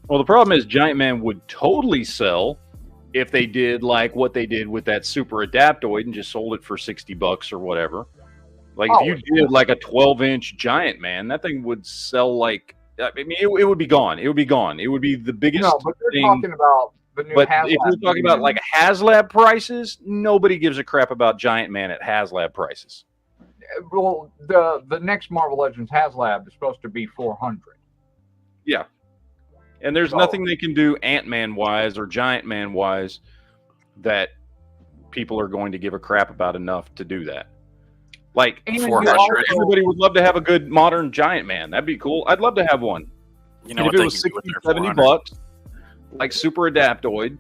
Well, the problem is Giant Man would totally sell if they did like what they did with that Super Adaptoid and just sold it for $60 or whatever. Like if you did like a 12-inch Giant Man, that thing would sell like, I mean, it would be gone. It would be gone. It would be the biggest No, but they're thing. talking about the new But HasLab if you're talking about like HasLab prices, nobody gives a crap about Giant Man at HasLab prices. Well, the next Marvel Legends HasLab is supposed to be 400. Yeah. And there's nothing they can do Ant-Man wise or Giant Man wise that people are going to give a crap about enough to do that. Like, 400. Everybody would love to have a good modern Giant Man. That'd be cool. I'd love to have one. You know and what if it was 60, 70 bucks, like Super Adaptoid,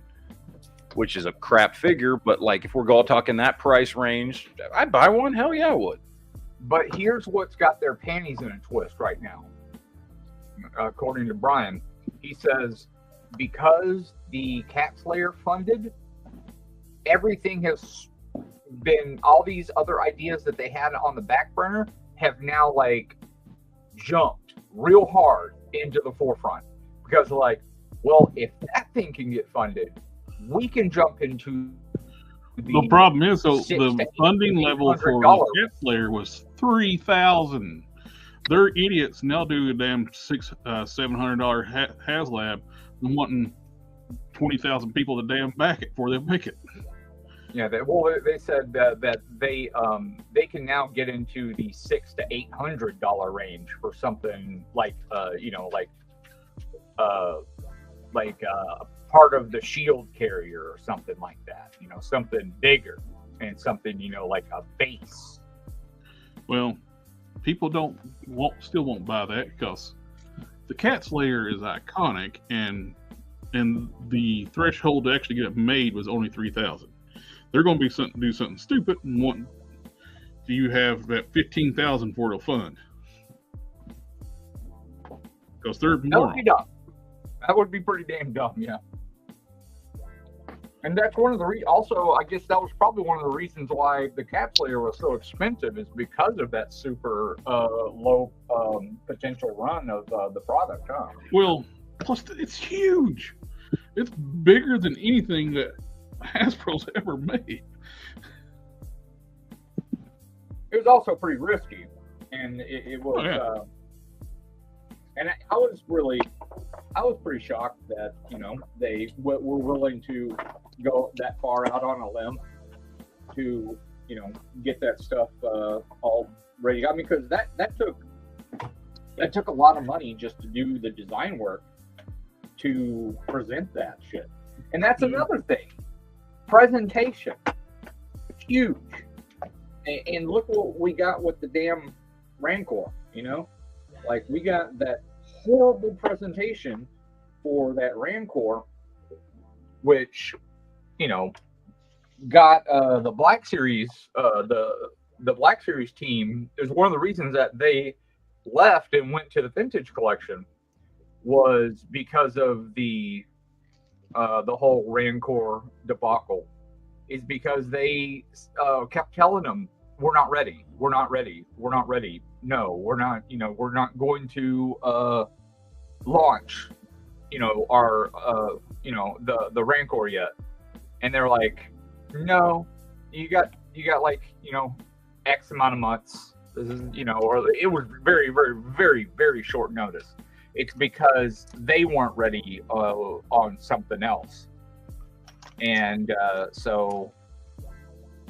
which is a crap figure, but like if we're all talking that price range, I'd buy one. Hell yeah, I would. But here's what's got their panties in a twist right now. According to Brian, he says because the Cat Slayer funded, everything has been, all these other ideas that they had on the back burner have now like jumped real hard into the forefront because like, well, if that thing can get funded, we can jump into the problem is, so the funding level for Cat Slayer was $3,000. They're idiots, and they'll do a damn $700 HasLab and wanting 20,000 people to damn back it before they make it. Yeah, they said that they can now get into the $600 to $800 range for something like part of the shield carrier or something like that. You know, something bigger and something, you know, like a base. Well, people still won't buy that because the Cat Slayer is iconic, and the threshold to actually get it made was only 3,000. They're going to do something stupid and want you have that 15,000 for to fund because they're that would be dumb. That would be pretty damn dumb, yeah. And that's one of the also, I guess that was probably one of the reasons why the Cat Slayer was so expensive is because of that super low potential run of the product, huh? Well, plus it's huge. It's bigger than anything that Hasbro's ever made. It was also pretty risky, and it was. Oh, yeah. And I was pretty shocked that, you know, they were willing to go that far out on a limb to, you know, get that stuff all ready. I mean, because that took a lot of money just to do the design work to present that shit. And that's another thing. Presentation. Huge. And look what we got with the damn Rancor, you know? Like, we got that horrible presentation for that Rancor, which, you know, got the Black Series, the Black Series team is one of the reasons that they left and went to the Vintage Collection was because of the whole Rancor debacle. Is because they kept telling them, we're not ready. We're not ready. We're not ready. No, we're not, you know, we're not going to launch, you know, our, you know, the Rancor yet. And they're like, no, you got like, you know, X amount of months. This is, you know, or it was very, very, very, very short notice. It's because they weren't ready on something else. And so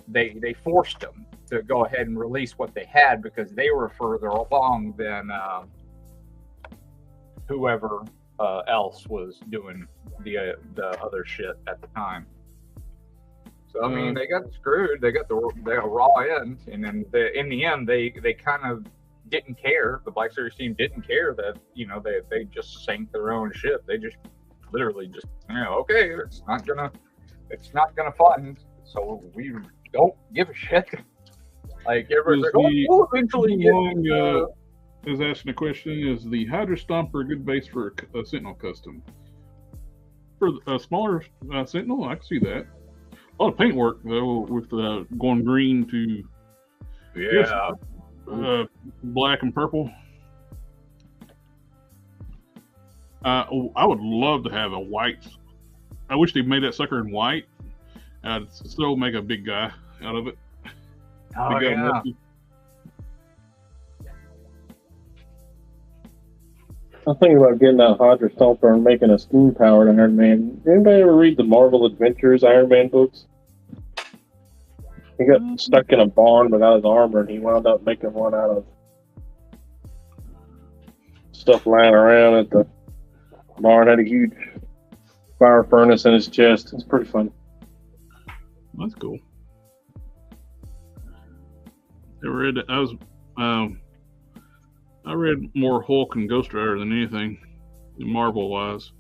they forced them to go ahead and release what they had because they were further along than whoever else was doing the other shit at the time. So I mean, they got screwed. They got the raw end, and then in the end, they kind of didn't care. The Black Series team didn't care that, you know, they just sank their own ship. They just literally just, you know, okay, it's not gonna fund, so we don't give a shit. Like everybody's like, we'll eventually get. Is asking a question: is the Hydra Stomper a good base for a Sentinel custom? For a smaller Sentinel, I can see that. A lot of paint work though, with going green to black and purple. I would love to have a white. I wish they made that sucker in white. I'd still make a big guy out of it. Oh, yeah. I'm thinking about getting that Hydra Stomper and making a steam-powered Iron Man. Anybody ever read the Marvel Adventures Iron Man books? He got stuck in a barn without his armor, and he wound up making one out of stuff lying around at the barn. Had a huge fire furnace in his chest. It's pretty fun. That's cool. I read more Hulk and Ghost Rider than anything, Marvel wise,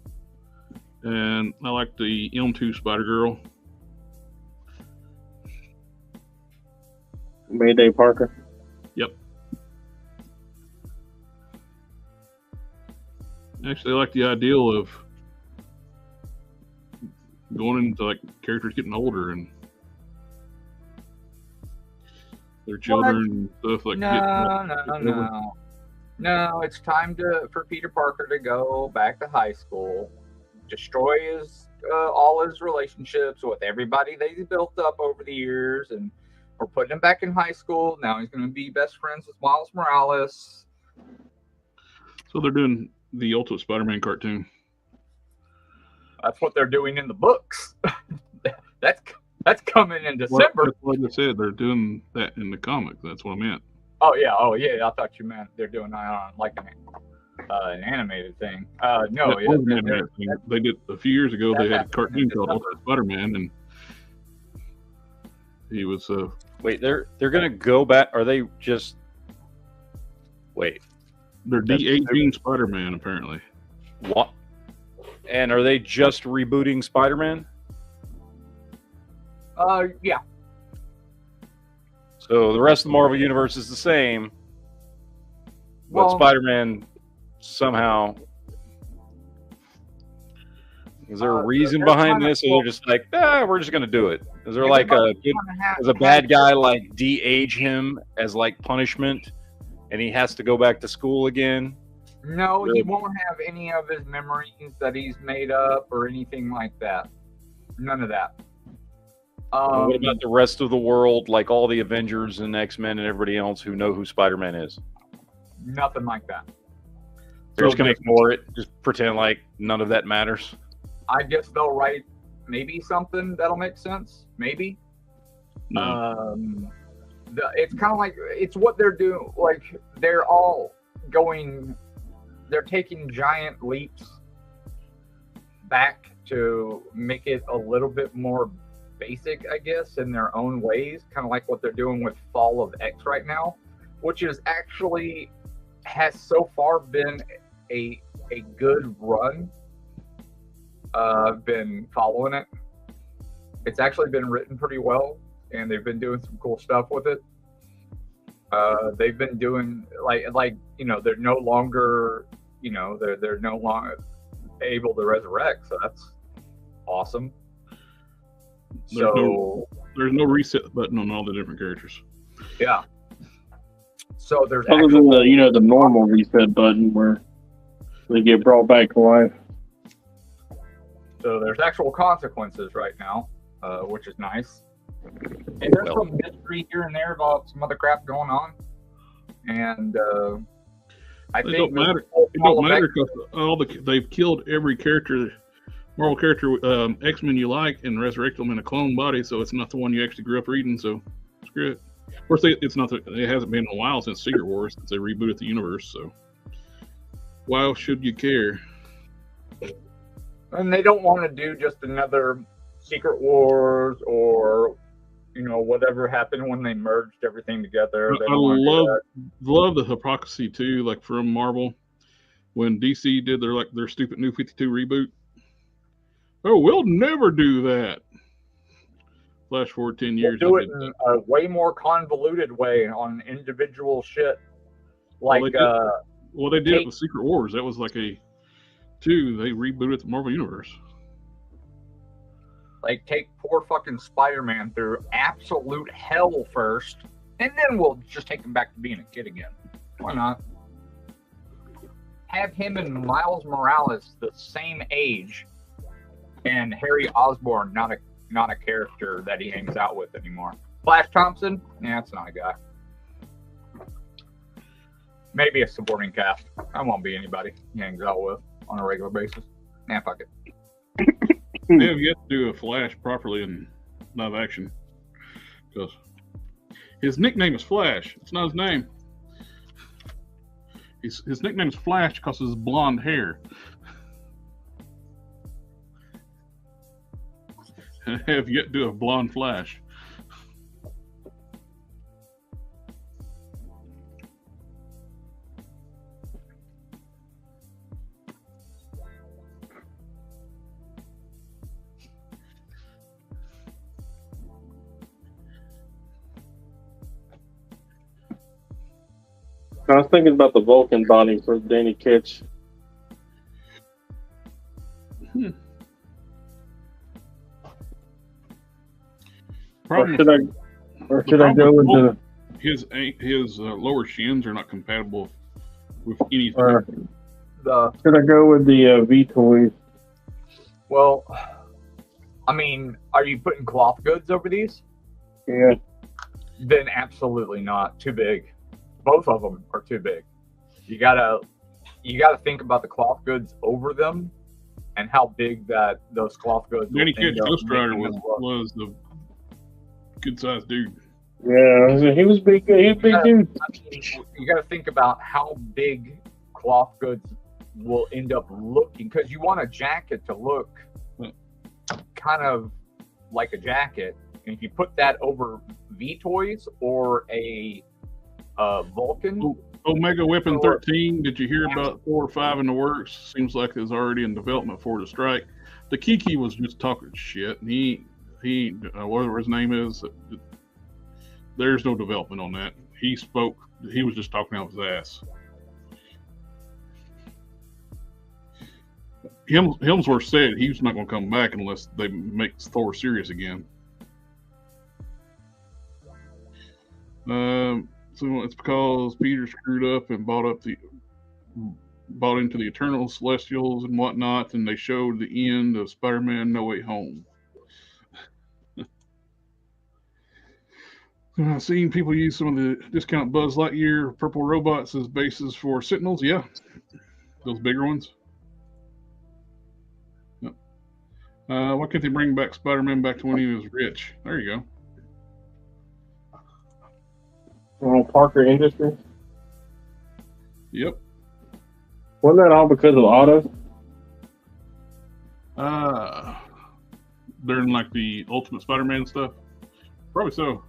and I like the M2 Spider Girl. Mayday Parker. Yep. Actually, I like the ideal of going into like characters getting older and their children and stuff like. No, it's time for Peter Parker to go back to high school, destroy all his relationships with everybody that he's built up over the years, and we're putting him back in high school. Now he's going to be best friends with Miles Morales. So they're doing the Ultimate Spider-Man cartoon. That's what they're doing in the books. That's coming in December. Like I said, they're doing that in the comic. That's what I meant. Oh yeah. I thought you meant they're doing like an animated thing. No, they did a few years ago. They had a cartoon called Ultimate Spider-Man, and he was. Wait, they're gonna go back? Are they just? Wait, they're de-aging Spider-Man apparently. What? And are they just rebooting Spider-Man? Yeah. So the rest of the Marvel Universe is the same, but Spider-Man somehow... Is there a reason behind this, or they're just like, we're just going to do it? Is there like does a bad guy like de-age him as like punishment, and he has to go back to school again? No, he won't have any of his memories that he's made up or anything like that. None of that. What about the rest of the world, like all the Avengers and X-Men and everybody else who know who Spider-Man is? Nothing like that. They're just going to ignore it, just pretend like none of that matters? I guess they'll write maybe something that'll make sense. Maybe. No. It's kind of like, it's what they're doing. Like, they're all going, they're taking giant leaps back to make it a little bit more basic, I guess, in their own ways, kind of like what they're doing with Fall of X right now, which is actually has so far been a good run. I've been following it. It's actually been written pretty well, and they've been doing some cool stuff with it. They've been doing like they're no longer they're no longer able to resurrect, so that's awesome. There's no reset button on all the different characters. Yeah. So there's other than the normal reset button where they get brought back to life. So there's actual consequences right now, which is nice. And there's some mystery here and there about some other crap going on. And I think it don't matter because they've killed every character. Marvel character, X-Men you like, and resurrect them in a clone body, so it's not the one you actually grew up reading, so screw it. Of course, it hasn't been a while since Secret Wars, since they rebooted the universe, so why should you care? And they don't want to do just another Secret Wars or, whatever happened when they merged everything together. I love the Apoxie too, like from Marvel, when DC did their stupid New 52 reboot. Oh, we'll never do that. Flash forward 10 years. We'll do it in a way more convoluted way on individual shit. Like, they did it with Secret Wars. That was like they rebooted the Marvel Universe. Like, take poor fucking Spider-Man through absolute hell first, and then we'll just take him back to being a kid again. Why not? Have him and Miles Morales the same age, and Harry Osborn not a character that he hangs out with anymore. Flash Thompson, that's not a guy. Maybe a supporting cast. I won't be anybody he hangs out with on a regular basis. Fuck it. They have yet to do a Flash properly in live action. because his nickname is Flash. It's not his name. His nickname is Flash because of his blonde hair. I have yet to do a blonde Flash. I was thinking about the Vulcan body for Danny Kitch. Or should I go with the his lower shins are not compatible with anything. Should I go with the V toys? Well, I mean, are you putting cloth goods over these? Yeah. Then absolutely not. Too big. Both of them are too big. You gotta think about the cloth goods over them and how big that those cloth goods. Danny Kitch Ghost Rider was the good sized dude. Yeah, he was big. He was big dude. You got to think about how big cloth goods will end up looking, because you want a jacket to look kind of like a jacket, and if you put that over V toys or a Vulcan. Omega Weapon 13. Did you hear about 4 or 5 in the works? Seems like it's already in development for the strike. The Kiki was just talking shit. And he whatever his name is, there's no development on that. He spoke. He was just talking out of his ass. Hemsworth said he's not going to come back unless they make Thor serious again. So it's because Peter screwed up and bought into the Eternal Celestials and whatnot, and they showed the end of Spider-Man No Way Home. I've seen people use some of the discount Buzz Lightyear purple robots as bases for Sentinels. Yeah, those bigger ones. Why can't they bring back Spider-Man back to when he was rich? There you go. Parker Industries. Yep. Wasn't that all because of autos? During like the Ultimate Spider-Man stuff. Probably so.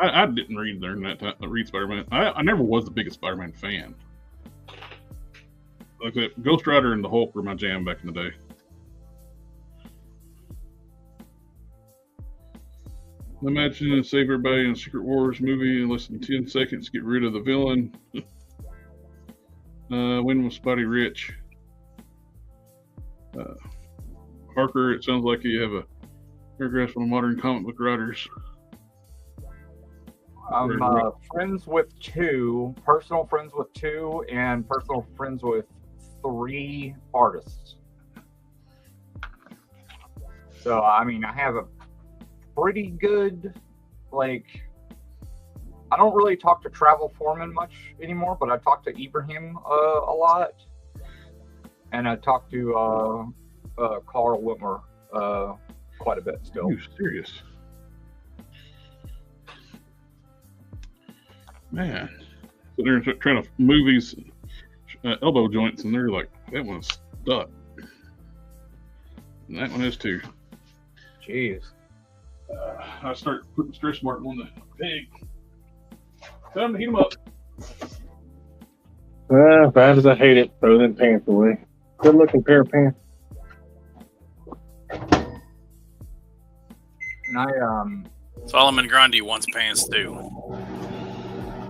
I didn't read during that time. Read Spider-Man. I never was the biggest Spider-Man fan. Like that, Ghost Rider and the Hulk were my jam back in the day. Imagine save everybody in a Secret Wars movie in less than 10 seconds, get rid of the villain. When was Spotty rich? Harker, it sounds like you have a paragraph on modern comic book writers. I'm friends with 2, personal friends with 2, and personal friends with 3 artists. So, I mean, I have a pretty good, like, I don't really talk to Travel Foreman much anymore, but I talk to Ibrahim a lot, and I talk to Carl Whitmer quite a bit still. Are you serious? Man, so they're trying to move these elbow joints, and they're like, that one's stuck, and that one is too. Jeez. I start putting stretch mark on the pig. Time to heat them up. Bad as I hate it, throw them pants away. Good looking pair of pants. And Solomon Grundy wants pants too.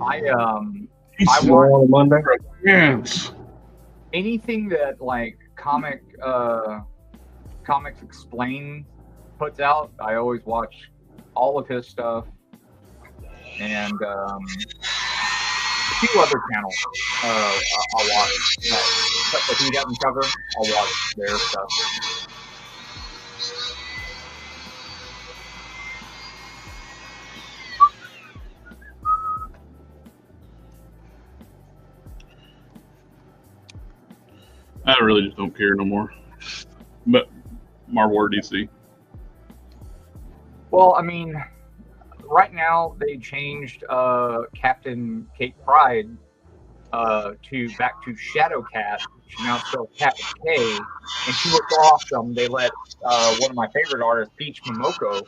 I on want Monday. Yes. anything that like Comics Explain puts out. I always watch all of his stuff, and a few other channels I'll watch. If he doesn't cover, I'll watch their stuff. I really just don't care no more. But Marvel or DC. Well, I mean, right now they changed Captain Kate Pride back to Shadowcat. She now spells Cat with K, and she looks awesome. They let one of my favorite artists, Peach Momoko,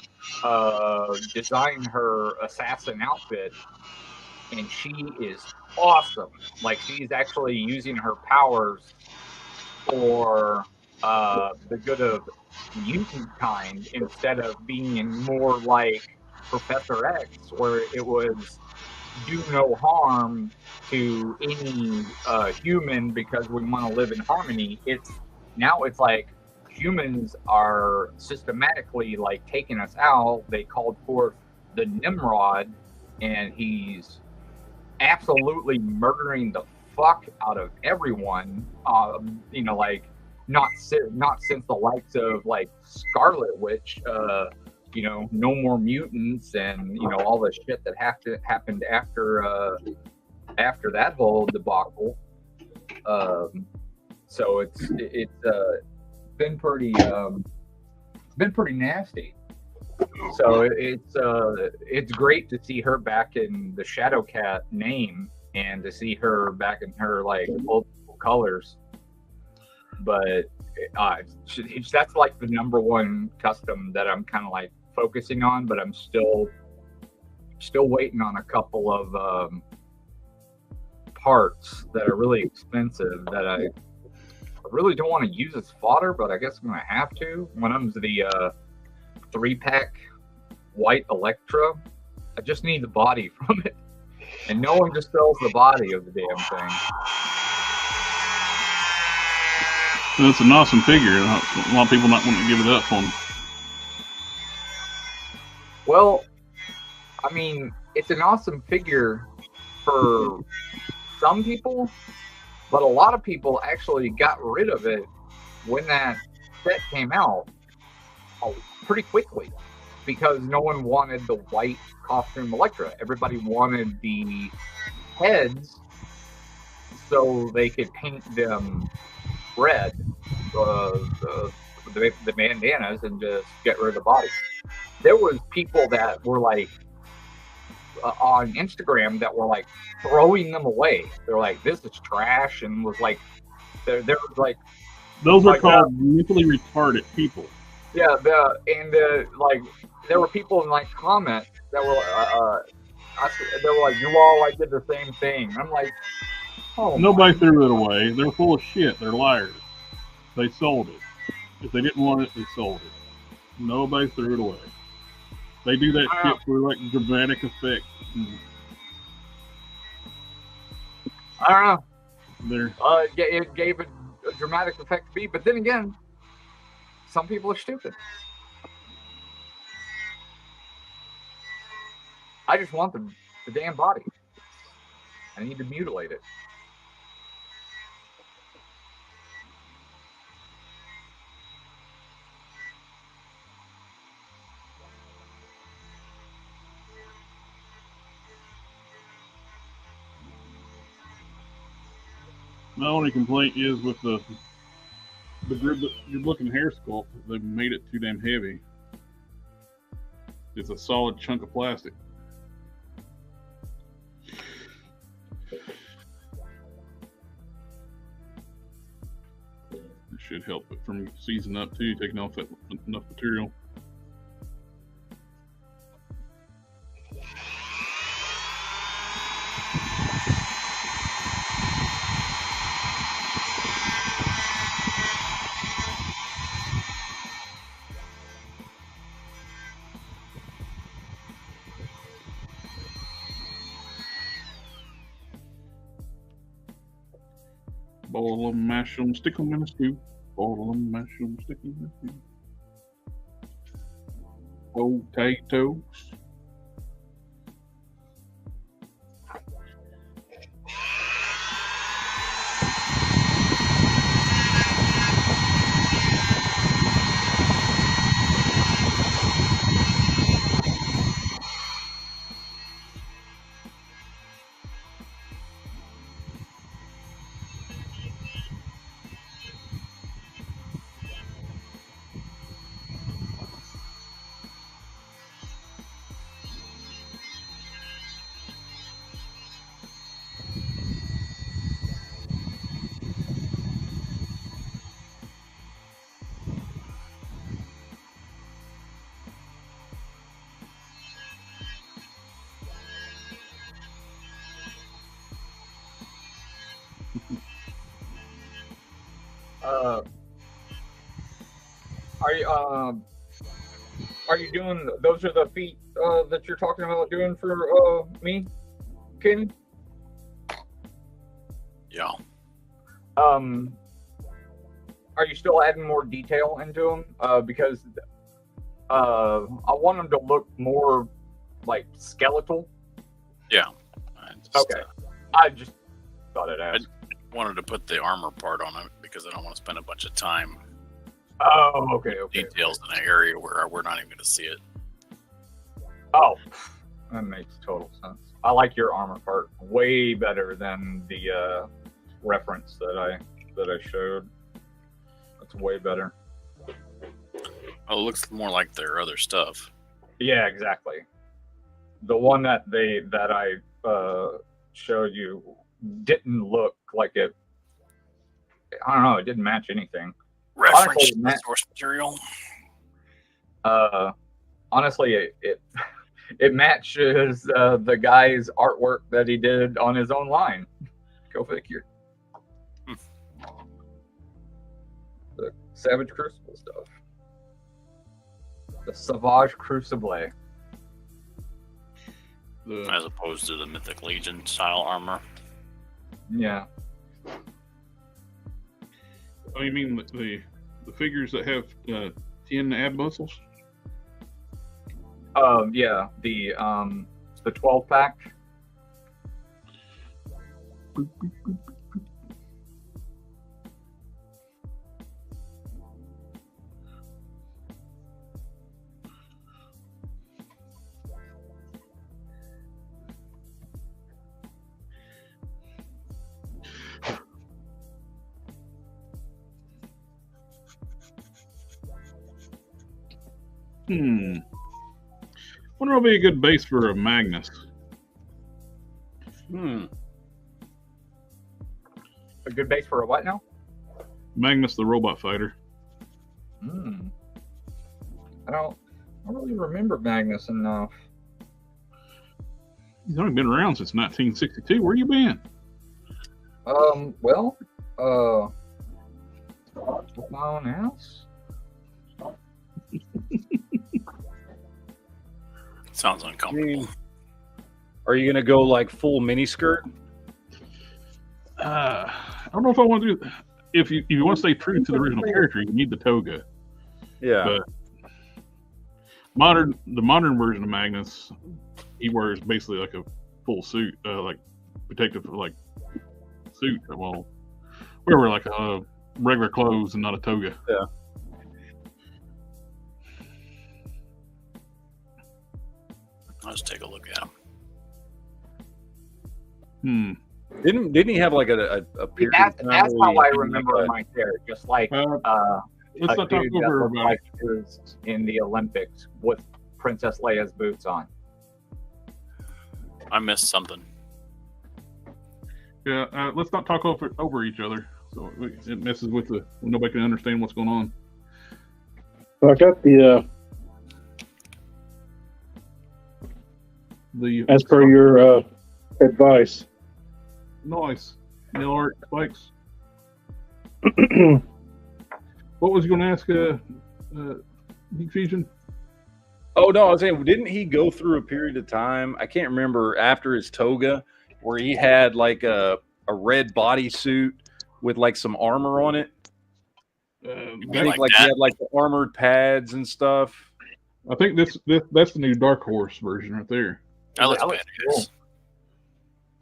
design her assassin outfit, and she is awesome. Like, she's actually using her powers for the good of mutant kind instead of being more like Professor X, where it was do no harm to any human because we want to live in harmony. It's like humans are systematically like taking us out. They called forth the Nimrod, and he's absolutely murdering the fuck out of everyone. You know, like not since the likes of like Scarlet Witch. You know, no more mutants, and you know all the shit that happened after that whole debacle. So it's been pretty nasty. So it's great to see her back in the Shadowcat name and to see her back in her like multiple colors. But that's like the number one custom that I'm kind of like focusing on, but I'm still waiting on a couple of parts that are really expensive that I really don't want to use as fodder, but I guess I'm gonna have to. One of them's the 3-pack white Electra. I just need the body from it, and no one just sells the body of the damn thing. That's an awesome figure. A lot of people not wanting to give it up on. Well, I mean, it's an awesome figure for some people, but a lot of people actually got rid of it when that set came out pretty quickly because no one wanted the white costume Electra. Everybody wanted the heads so they could paint them red, the bandanas, and just get rid of the body. There was people that were like on Instagram that were like throwing them away. They're like, "This is trash," and was like, "There was like." Those are called mentally retarded people. Yeah, like there were people in like comments that were they were like, "You all like did the same thing." I'm like, "Oh." Nobody threw it away. They're full of shit. They're liars. They sold it. If they didn't want it, they sold it. Nobody threw it away. They do that shit for like dramatic effect. I don't know. It gave a dramatic effect to me, but then again, some people are stupid. I just want the damn body. I need to mutilate it. My only complaint is with the good looking hair sculpt. They've made it too damn heavy. It's a solid chunk of plastic. It should help it from seizing up too, taking off that enough material. Boil them, mash them, stick them in a stew. Boil them, mash them, stick them in a stew. Potatoes. Are you doing? Those are the feet that you're talking about doing for me, Ken? Yeah. Are you still adding more detail into them? Because I want them to look more like skeletal. Yeah. Okay. I just thought I'd ask. I wanted to put the armor part on it because I don't want to spend a bunch of time. Oh, okay. Details in an area where we're not even going to see it. Oh, that makes total sense. I like your armor part way better than the reference that I showed. That's way better. Oh, it looks more like their other stuff. Yeah, exactly. The one that I showed you didn't look like it. I don't know. It didn't match anything. Reference to the source material. Honestly, it matches the guy's artwork that he did on his own line. Go figure. The Savage Crucible stuff. The Savage Crucible. As opposed to the Mythic Legion style armor. Yeah. Oh, you mean the figures that have 10 ab muscles? Yeah, the 12 pack. Wonder what'll be a good base for a Magnus. A good base for a what now? Magnus the robot fighter. I don't really remember Magnus enough. He's only been around since 1962. Where you been? Well, with my own house. Sounds uncomfortable. Are you gonna go like full mini skirt? I don't know if I want to do. If you want to stay true to the original character, you need the toga. Yeah. But the modern version of Magnus, he wears basically like a full suit, like protective like suit. Well, we wear like regular clothes and not a toga. Yeah. Let's take a look at him. Didn't he have like a period? That's how I remember my character. Just like let's not talk over about like he was in the Olympics with Princess Leia's boots on. I missed something. Yeah, let's not talk over each other. So it messes with when nobody can understand what's going on. So I got as per your advice. Nice. Nail art spikes. What was you going to ask, GeekFusion? Oh, no, I was saying, didn't he go through a period of time, I can't remember, after his toga, where he had like a red bodysuit with like some armor on it? I think like he had like the armored pads and stuff. I think that's the new Dark Horse version right there. That looks cool. badass.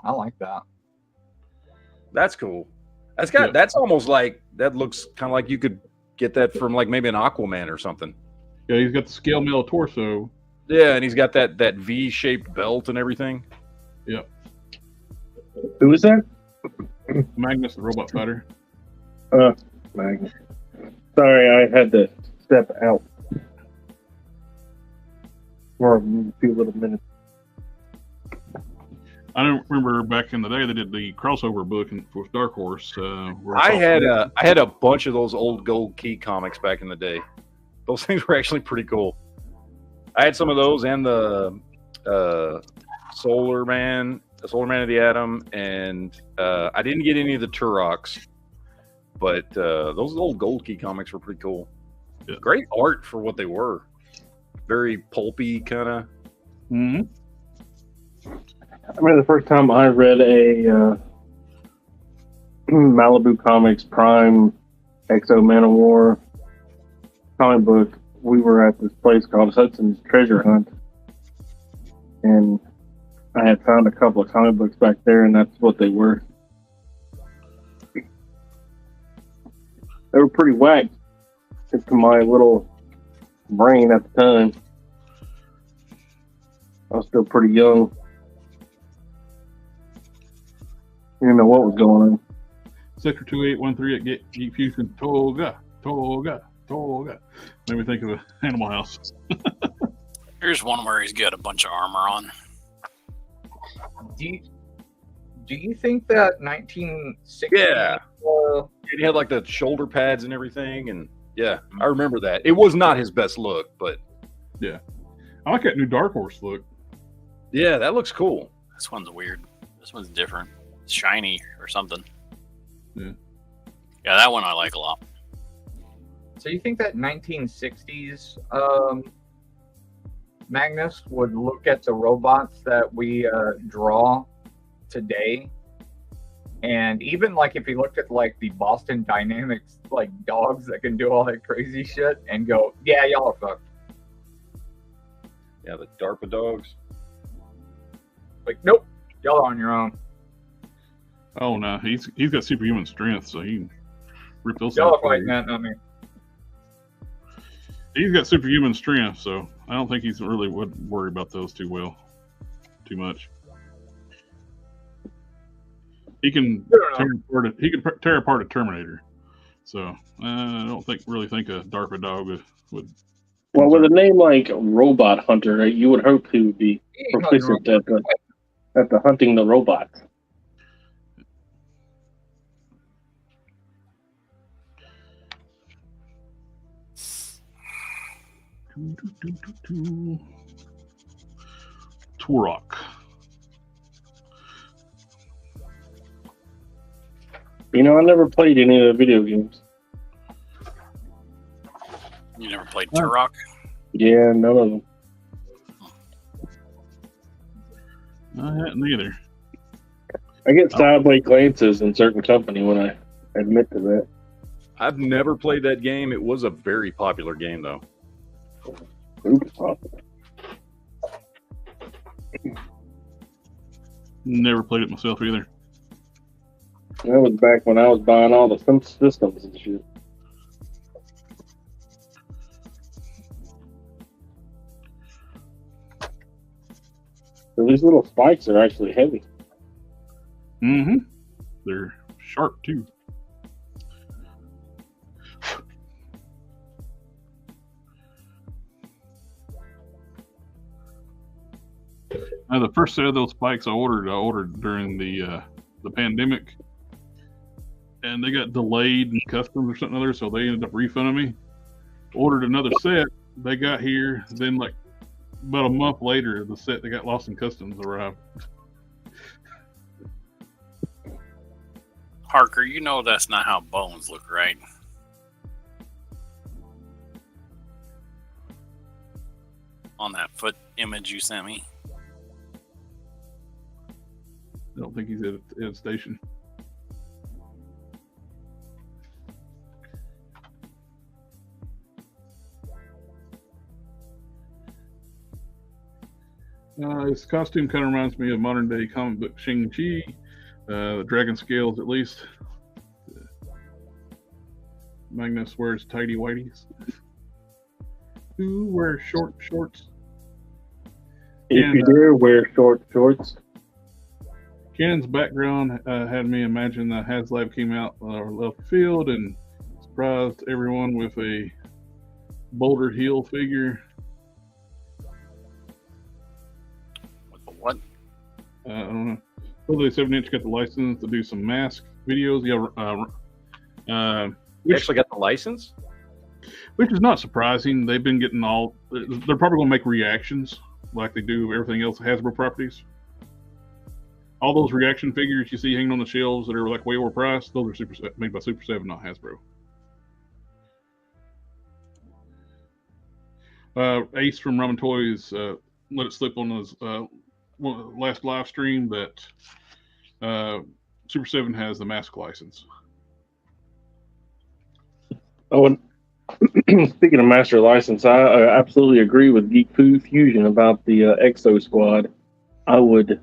I like that. That's cool. That's almost like, that looks kind of like you could get that from like maybe an Aquaman or something. Yeah, he's got the scale mail torso. Yeah, and he's got that V-shaped belt and everything. Yep. Who is that? Magnus the robot fighter. Magnus. Sorry, I had to step out for a few little minutes. I don't remember back in the day they did the crossover book with Dark Horse. I had a bunch of those old Gold Key comics back in the day. Those things were actually pretty cool. I had some of those and the Solar Man of the Atom, and I didn't get any of the Turoks. But those old Gold Key comics were pretty cool. Yeah. Great art for what they were. Very pulpy kind of. Mm-hmm. I remember the first time I read a Malibu Comics Prime Exo Man of War comic book. We were at this place called Hudson's Treasure Hunt, and I had found a couple of comic books back there, and that's what they were. They were pretty whack to my little brain at the time. I was still pretty young. You didn't know what was going on. Sector 2813 at Geek Fusion. Toga. Made me think of Animal House. Here's one where he's got a bunch of armor on. Do you think that 1960? Yeah. He had like the shoulder pads and everything, and yeah, I remember that. It was not his best look, but yeah, I like that new Dark Horse look. Yeah, that looks cool. This one's weird. This one's different. It's shiny or something. Yeah. Yeah, that one I like a lot. So you think that 1960s Magnus would look at the robots that we draw today, and even like if he looked at like the Boston Dynamics like dogs that can do all that crazy shit and go, yeah, y'all are fucked. Yeah, the DARPA dogs. Like, nope, y'all are on your own. Oh no, he's got superhuman strength, so he can rip those. Y'all are fighting that, not me. He's got superhuman strength, so I don't think he's really would worry about those too much. He can tear apart a Terminator, so I don't really think a DARPA dog would. Well, with a name like Robot Hunter, you would hope he would be proficient at the hunting the robots. Turok. You know, I never played any of the video games. You never played Turok? Yeah, none of them. I hadn't either. I get sideways glances in certain company when I admit to that. I've never played that game. It was a very popular game, though. Oops. Never played it myself either. That was back when I was buying all the systems and shit. So these little spikes are actually heavy. Mm-hmm. They're sharp too. Now, the first set of those spikes I ordered during the pandemic, and they got delayed in customs or something other, so they ended up refunding me. Ordered another set. They got here, then like about a month later, the set that got lost in customs arrived. Harker, you know that's not how bones look, right? On that foot image you sent me. I don't think he's at a station. His costume kind of reminds me of modern day comic book Shang-Chi. The dragon scales, at least. Magnus wears tidy whities. Who wears short shorts? If you dare wear short shorts. Ken's background had me imagine that HasLab came out left field and surprised everyone with a Boulder Hill figure. What? I don't know. Well, the 7-inch got the license to do some mask videos. Yeah, You actually got the license? which is not surprising. They've been getting all. They're probably going to make reactions like they do everything else Hasbro properties. all those reaction figures you see hanging on the shelves that are like way overpriced, those are made by Super 7, not Hasbro. Ace from Ramen Toys let it slip on his last live stream that Super 7 has the mask license. Oh, and speaking of master license, I absolutely agree with GeekFusion about the Exo Squad. I would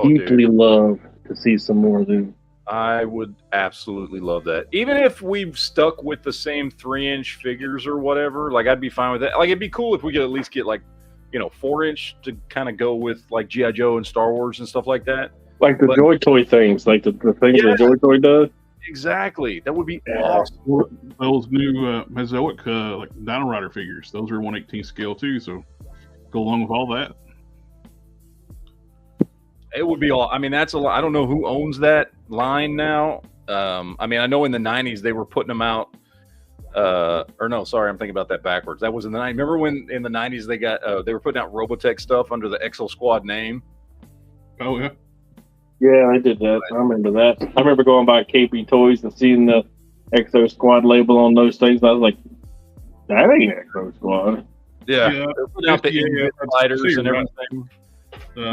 deeply love to see some more of them. I would absolutely love that. Even if we've stuck with the same 3-inch figures or whatever, like I'd be fine with that. Like it'd be cool if we could at least get like, 4-inch to kind of go with like G.I. Joe and Star Wars and stuff like that. Like the Joy Toy things, like the things that Joy Toy does. Exactly. That would be awesome. Those new Mesoic like Dino Rider figures, those are 1/18 scale too, so go along with all that. It would be all. I mean, that's a lot. I don't know who owns that line now. I mean, I know in the 90s they were putting them out. Or no, sorry, I'm thinking about that backwards. That was in the 90s. Remember when in the 90s they were putting out Robotech stuff under the Exo Squad name? Oh yeah. Yeah, I did that. I remember that. I remember going by KP Toys and seeing the Exo Squad label on those things. I was like, that ain't Exo Squad. Yeah. They're putting out the fighters and everything.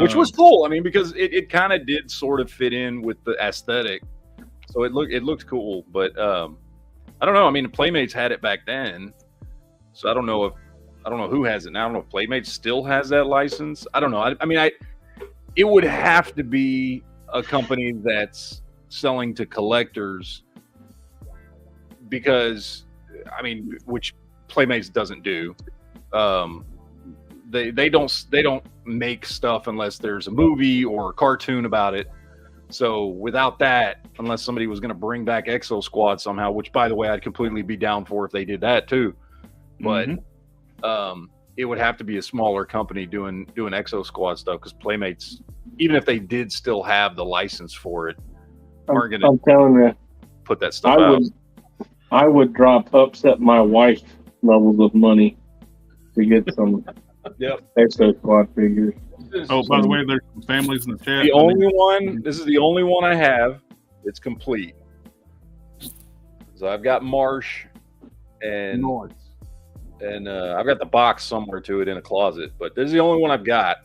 Which was cool. I mean, because it kind of did sort of fit in with the aesthetic. So it looked cool. But I don't know. I mean, Playmates had it back then. So I don't know who has it now. I don't know if Playmates still has that license. I don't know. I mean, it would have to be a company that's selling to collectors, because I mean, which Playmates doesn't do. They don't make stuff unless there's a movie or a cartoon about it. So without that, unless somebody was going to bring back Exo Squad somehow, which by the way I'd completely be down for if they did that too, but it would have to be a smaller company doing Exo Squad stuff, because Playmates, even if they did still have the license for it, aren't going to. I'm telling you, put that stuff out. I would upset my wife levels of money to get some Exo Squad figures. Oh, by the way, there's some families in the chat. This is the only one I have. It's complete. So I've got Marsh and I've got the box somewhere to it in a closet, but this is the only one I've got.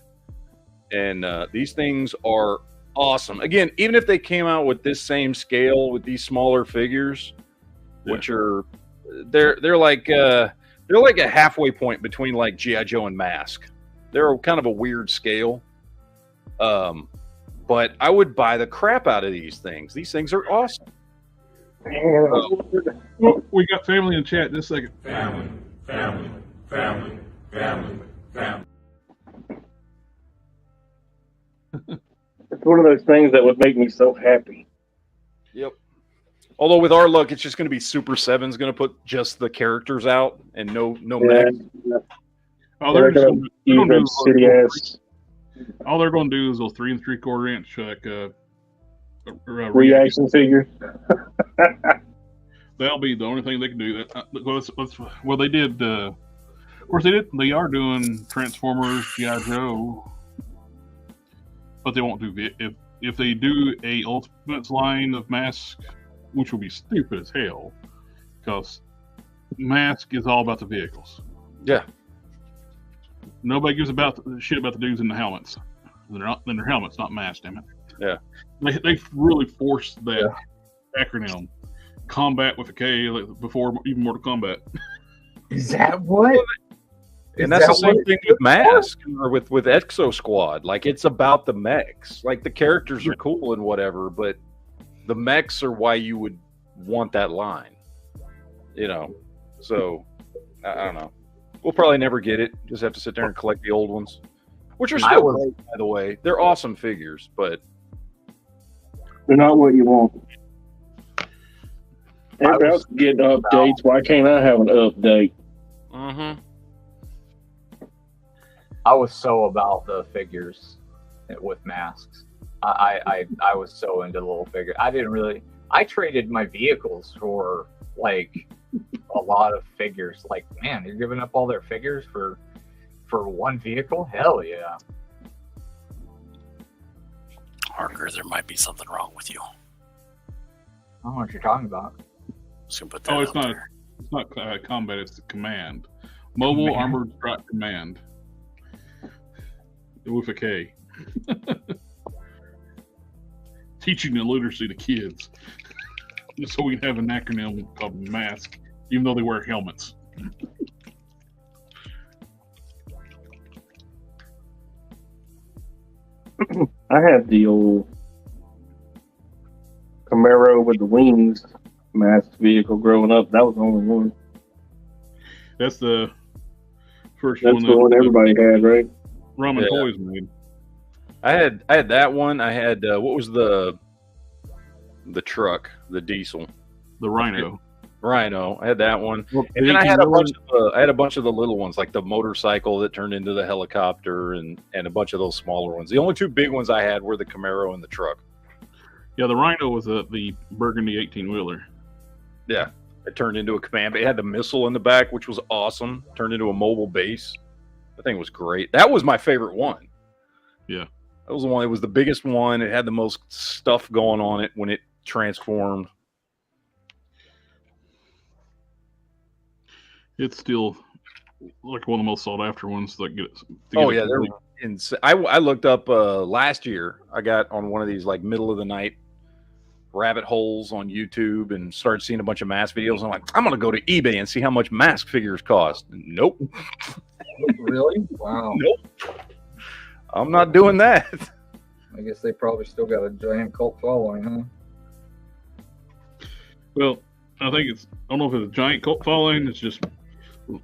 And these things are awesome. Again, even if they came out with this same scale with these smaller figures, which are they're like a halfway point between like G.I. Joe and Mask. They're kind of a weird scale. But I would buy the crap out of these things. These things are awesome. Oh, we got family in chat. Just a second. Family. It's one of those things that would make me so happy. Yep. Although with our luck, it's just going to be Super 7's going to put just the characters out and no mech. Oh, they're just going to do all they're going to do is those 3 3/4 inch like reaction figures. That'll be the only thing they can do. Well, they did. Of course, they are doing Transformers, G.I. Joe, but they won't do if they do a Ultimates line of masks, which will be stupid as hell, because Mask is all about the vehicles. Yeah. Nobody gives shit about the dudes in the helmets. They're helmets, not masks, damn it. Yeah. They really forced that acronym, Combat with a K, before even Mortal Kombat. Is that what? And that's the same thing with Mask or with Exo Squad. Like, it's about the mechs. Like, the characters are cool and whatever, but the mechs are why you would want that line. So I don't know. We'll probably never get it. Just have to sit there and collect the old ones, which are still great, by the way. They're awesome figures, but they're not what you want. Everybody else getting updates. Why can't I have an update? I was so about the figures with masks. I was so into the little figure. I traded my vehicles for like a lot of figures. Like, man, you're giving up all their figures for one vehicle? Hell yeah. Harker, there might be something wrong with you. I don't know what you're talking about. Just gonna put that it's out not. there. It's not combat. It's the command. Mobile Armored Strike Command. With a K. Teaching the literacy to kids. So we can have an acronym called MASK, even though they wear helmets. I had the old Camaro with the wings masked vehicle growing up. That was the only one. That's the first That's one. the one everybody had, right? Ramen Toys made. I had that one. I had what was the truck, the diesel, The Rhino. Rhino. I had that one, Well, and then I had a bunch of the little ones, like the motorcycle that turned into the helicopter, and a bunch of those smaller ones. The only two big ones I had were the Camaro and the truck. Yeah, the Rhino was the burgundy 18-wheeler. Yeah, it turned into a command. It had the missile in the back, which was awesome. Turned into a mobile base. That thing was great. That was my favorite one. Yeah. That was the one. It was the biggest one. It had the most stuff going on it when it transformed. It's still like one of the most sought after ones that get. Oh yeah, they're insane. I looked up last year. I got on one of these like middle of the night rabbit holes on YouTube and started seeing a bunch of mask videos. I'm like, I'm gonna go to eBay and see how much mask figures cost. Nope. Really? Wow. Nope. I'm not doing that. I guess they probably still got a giant cult following, huh? Well, I think I don't know if it's a giant cult following. It's just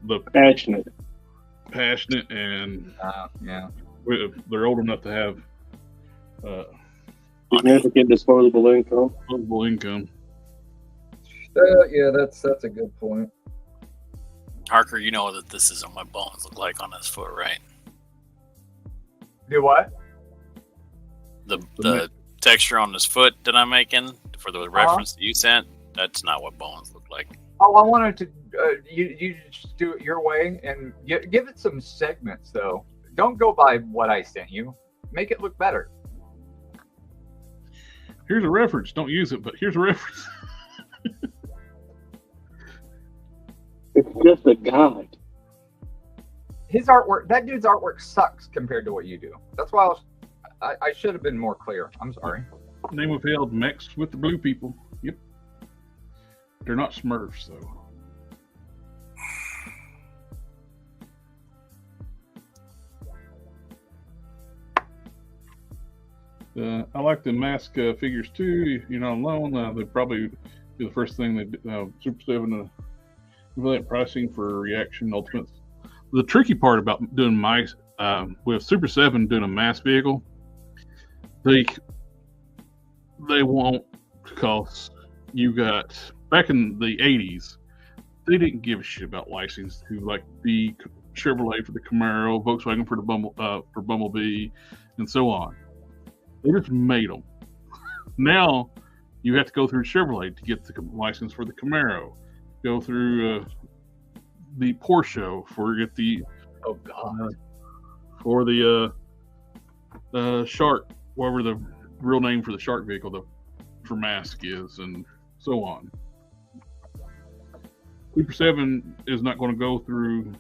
the Passionate. and Yeah. they're old enough to have Significant disposable income. disposable income. Yeah, that's a good point. Harker, you know that this isn't what bones look like on his foot, right? Do what? The texture on his foot that I'm making for the reference that you sent, that's not what bones look like. Oh, I wanted to. You just do it your way and give it some segments, though. Don't go by what I sent you. Make it look better. Here's a reference. Don't use it, but here's a reference. It's just a guide. His artwork, that dude's artwork sucks compared to what you do. That's why I should have been more clear. I'm sorry. Name withheld mixed with the blue people. Yep. They're not Smurfs, though. I like the mask figures too. You're not alone. They probably be the first thing they do. Super 7 affiliate pricing for reaction ultimates. The tricky part about doing mice with Super 7 doing a mass vehicle, they won't, because you got back in the 80s, they didn't give a shit about licensing to like the Chevrolet for the Camaro, Volkswagen for the Bumblebee, and so on. They just made them. Now you have to go through Chevrolet to get the license for the Camaro. Go through the Porsche get the for the Shark, whatever the real name for the Shark vehicle for mask is, and so on. Super 7 is not going to go through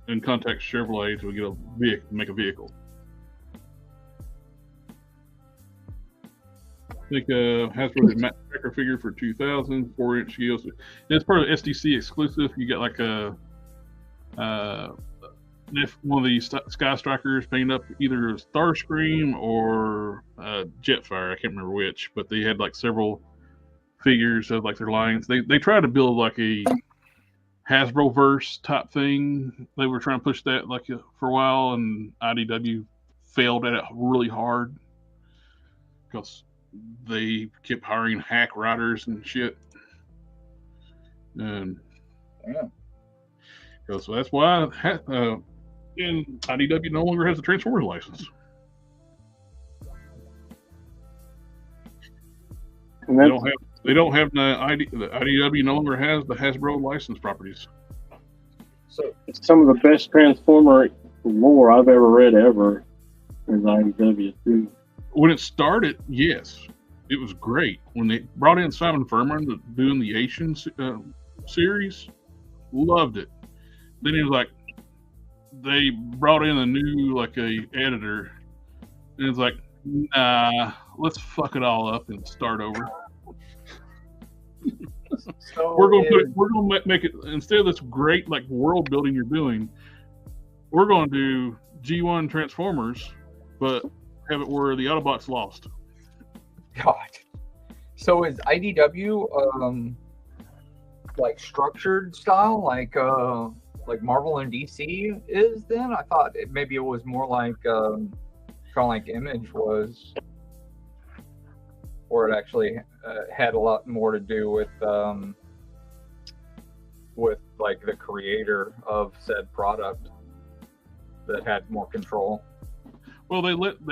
and contact Chevrolet to get a vehicle, make a vehicle. I think Hasbro did Matt Tracker figure for 2,000, 4-inch scales. It's part of SDC exclusive. You got like a if one of these Sky Strikers painted up either a Starscream or Jetfire. I can't remember which, but they had like several figures of like their lines. They tried to build like a Hasbro verse type thing. They were trying to push that like for a while, and IDW failed at it really hard because they kept hiring hack writers and shit. And so that's why and IDW no longer has a Transformers license. And They don't have the IDW no longer has the Hasbro license properties. So some of the best Transformer lore I've ever read ever is IDW too. When it started, yes, it was great. When they brought in Simon Furman doing the Asian series, loved it. Then he was like, they brought in a new editor, and it's like, nah, let's fuck it all up and start over. So we're gonna make it, instead of this great world building you're doing, we're gonna do G1 Transformers, but have it where the Autobots lost. God. So is IDW structured style like Marvel and DC is then? I thought maybe it was more like kind of like Image was, or it actually had a lot more to do with the creator of said product that had more control. Well, they let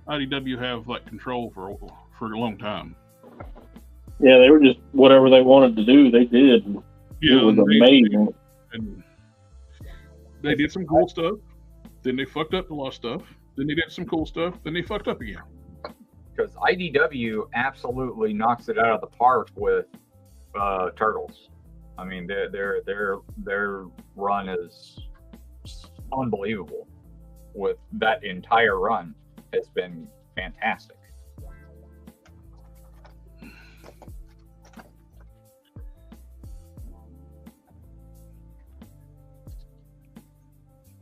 IDW have control for a long time. Yeah, they were just whatever they wanted to do, they did. Yeah, it was amazing. And they did some cool stuff. Then they fucked up a lot of stuff. Then they did some cool stuff. Then they fucked up again. Because IDW absolutely knocks it out of the park with Turtles. I mean, their run is unbelievable. With that entire run, it's been fantastic.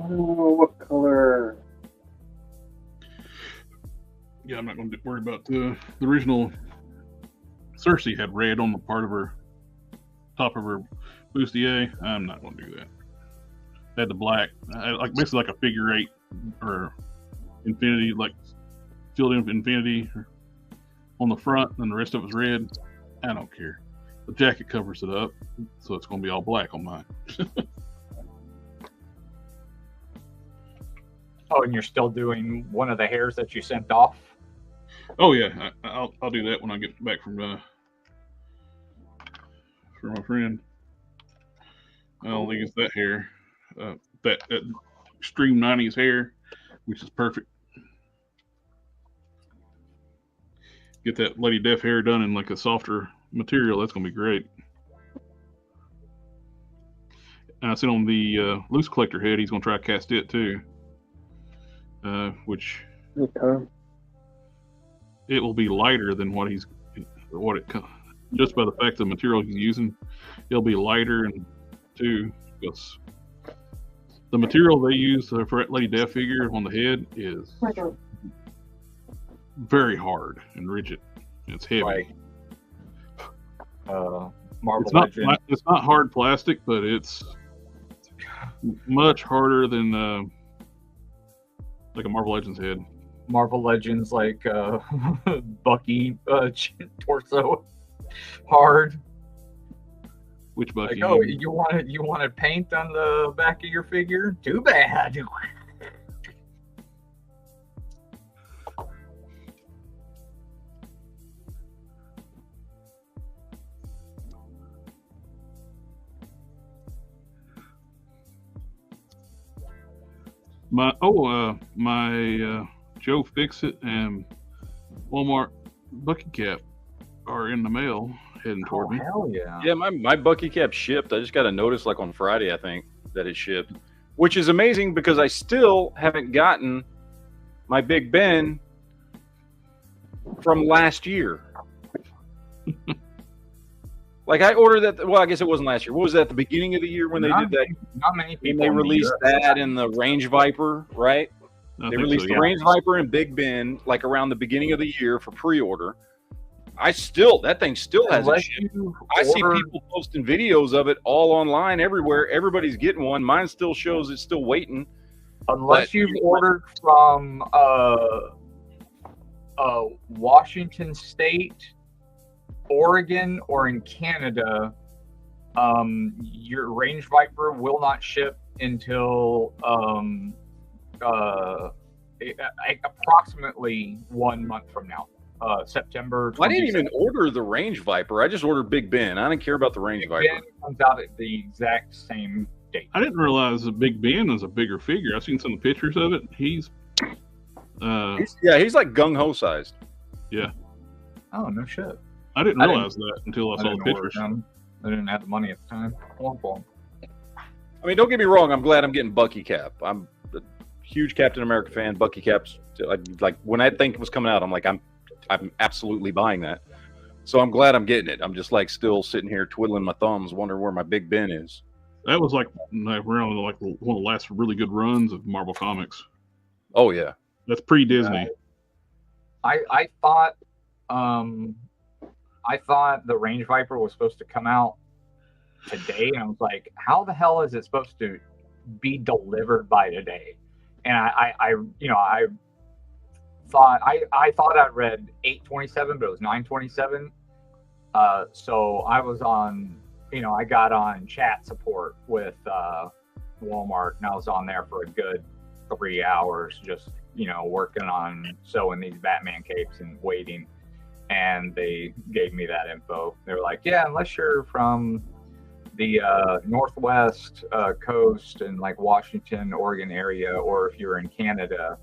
Oh, what color? Yeah, I'm not going to worry about the original. Cersei had red on the part of her top of her bustier. I'm not going to do that. They had the black, basically like a figure 8 or infinity, filled in infinity on the front, and the rest of it's red. I don't care. The jacket covers it up, so it's going to be all black on mine. Oh, and you're still doing one of the hairs that you sent off? Oh yeah, I'll do that when I get back from my friend. I don't think it's that hair, that extreme 90s hair, which is perfect. Get that Lady Death hair done in a softer material. That's gonna be great. And I seen on the loose collector head, he's gonna try to cast it too. Which it will be lighter than just by the fact of the material he's using, it'll be lighter, and too, because the material they use for Lady Death figure on the head is very hard and rigid. It's heavy. Like, Marvel Legends. It's not hard plastic, but it's much harder than a Marvel Legends head. Marvel Legends, Bucky torso hard. Which Bucky? Oh, you wanted paint on the back of your figure? Too bad. My Joe Fixit and Walmart Bucky cap are in the mail heading toward me. Hell yeah! Yeah, my Bucky cap shipped. I just got a notice on Friday, I think, that it shipped, which is amazing because I still haven't gotten my Big Ben from last year. I ordered that. Well, I guess it wasn't last year. What was that? The beginning of the year when they did that? Not many people. They released that in the Range Viper, right? They released the Range Viper and Big Ben around the beginning of the year for pre-order. That thing still hasn't shipped. I see people posting videos of it all online everywhere. Everybody's getting one. Mine still shows it's still waiting. Unless you've ordered from Washington State, Oregon, or in Canada, your Range Viper will not ship until approximately 1 month from now, September. I didn't even order the Range Viper. I just ordered Big Ben. I didn't care about the Range Viper. Ben comes out at the exact same date. I didn't realize the Big Ben is a bigger figure. I've seen some pictures of it. He's like gung ho sized. Yeah. Oh, no shit. I didn't realize that until I saw the pictures. I didn't have the money at the time. I mean, don't get me wrong. I'm glad I'm getting Bucky Cap. I'm a huge Captain America fan. Bucky Cap's like when that thing was coming out, I'm like, I'm absolutely buying that. So I'm glad I'm getting it. I'm just like still sitting here twiddling my thumbs, wondering where my Big Ben is. That was like around like one of the last really good runs of Marvel Comics. Oh yeah, that's pre-Disney. I thought the Range Viper was supposed to come out today, and I was like, how the hell is it supposed to be delivered by today? And I thought I read 8/27, but it was 9/27. So I was on, I got on chat support with Walmart, and I was on there for a good 3 hours, just working on sewing these Batman capes and waiting. And they gave me that info. They were like, yeah, unless you're from the Northwest coast and like Washington, Oregon area, or if you're in Canada,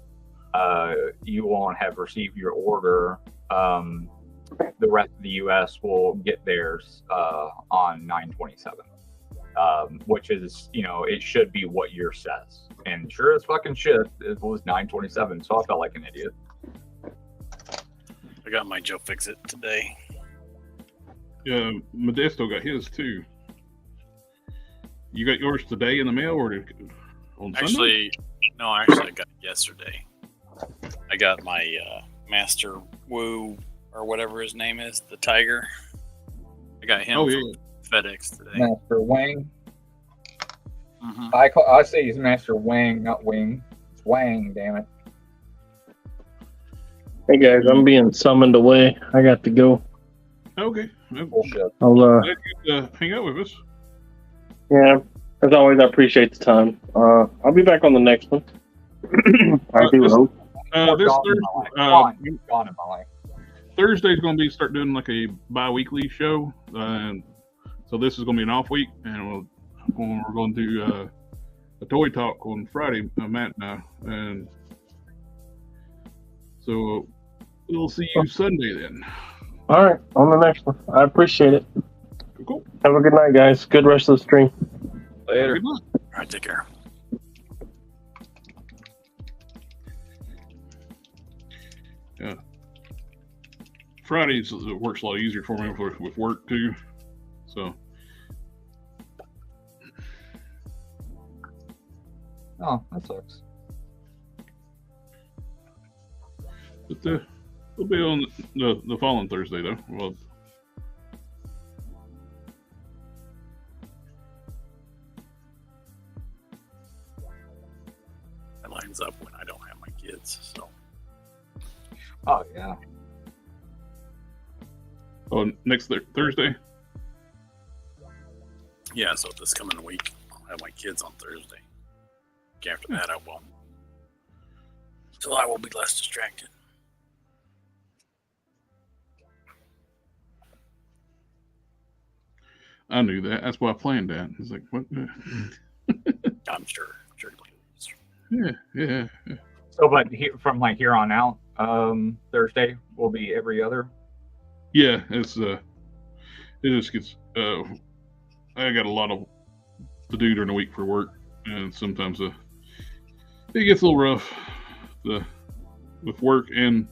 you won't have received your order. The rest of the U.S. will get theirs on 9/27, which is, it should be what yours says. And sure as fucking shit, it was 9/27, so I felt like an idiot. I got my Joe Fixit today. Yeah, Modesto got his too. You got yours today in the mail or on Sunday? No, actually I got it yesterday. I got my Master Wu or whatever his name is, the Tiger. I got him from FedEx today. Master Wang. Mm-hmm. I say he's Master Wang, not Wing. It's Wang, damn it. Hey guys, I'm being summoned away. I got to go. Okay. Bullshit. I'll hang out with us. Yeah, as always, I appreciate the time. I'll be back on the next one. I do hope. Thursday's going to be start doing like a bi-weekly show, and so this is going to be an off week, and we're going to do a toy talk on Friday, Matt and I, and so we'll see you Sunday then. All right, on the next one. I appreciate it. Cool. Have a good night, guys. Good rest of the stream. Later. All right, take care. Yeah. Fridays it works a lot easier for me with work too. So. Oh, that sucks. But we'll be on the following Thursday though. Well. That lines up when I don't have my kids, so. Oh yeah. Oh, next Thursday? Yeah, so this coming week, I'll have my kids on Thursday. After that, I won't. So I will be less distracted. I knew that. That's why I planned that. It's like, what? I'm sure. Yeah. So, but from like here on out, Thursday will be every other. Yeah, it just gets. I got a lot to do during the week for work, and sometimes it gets a little rough. With work and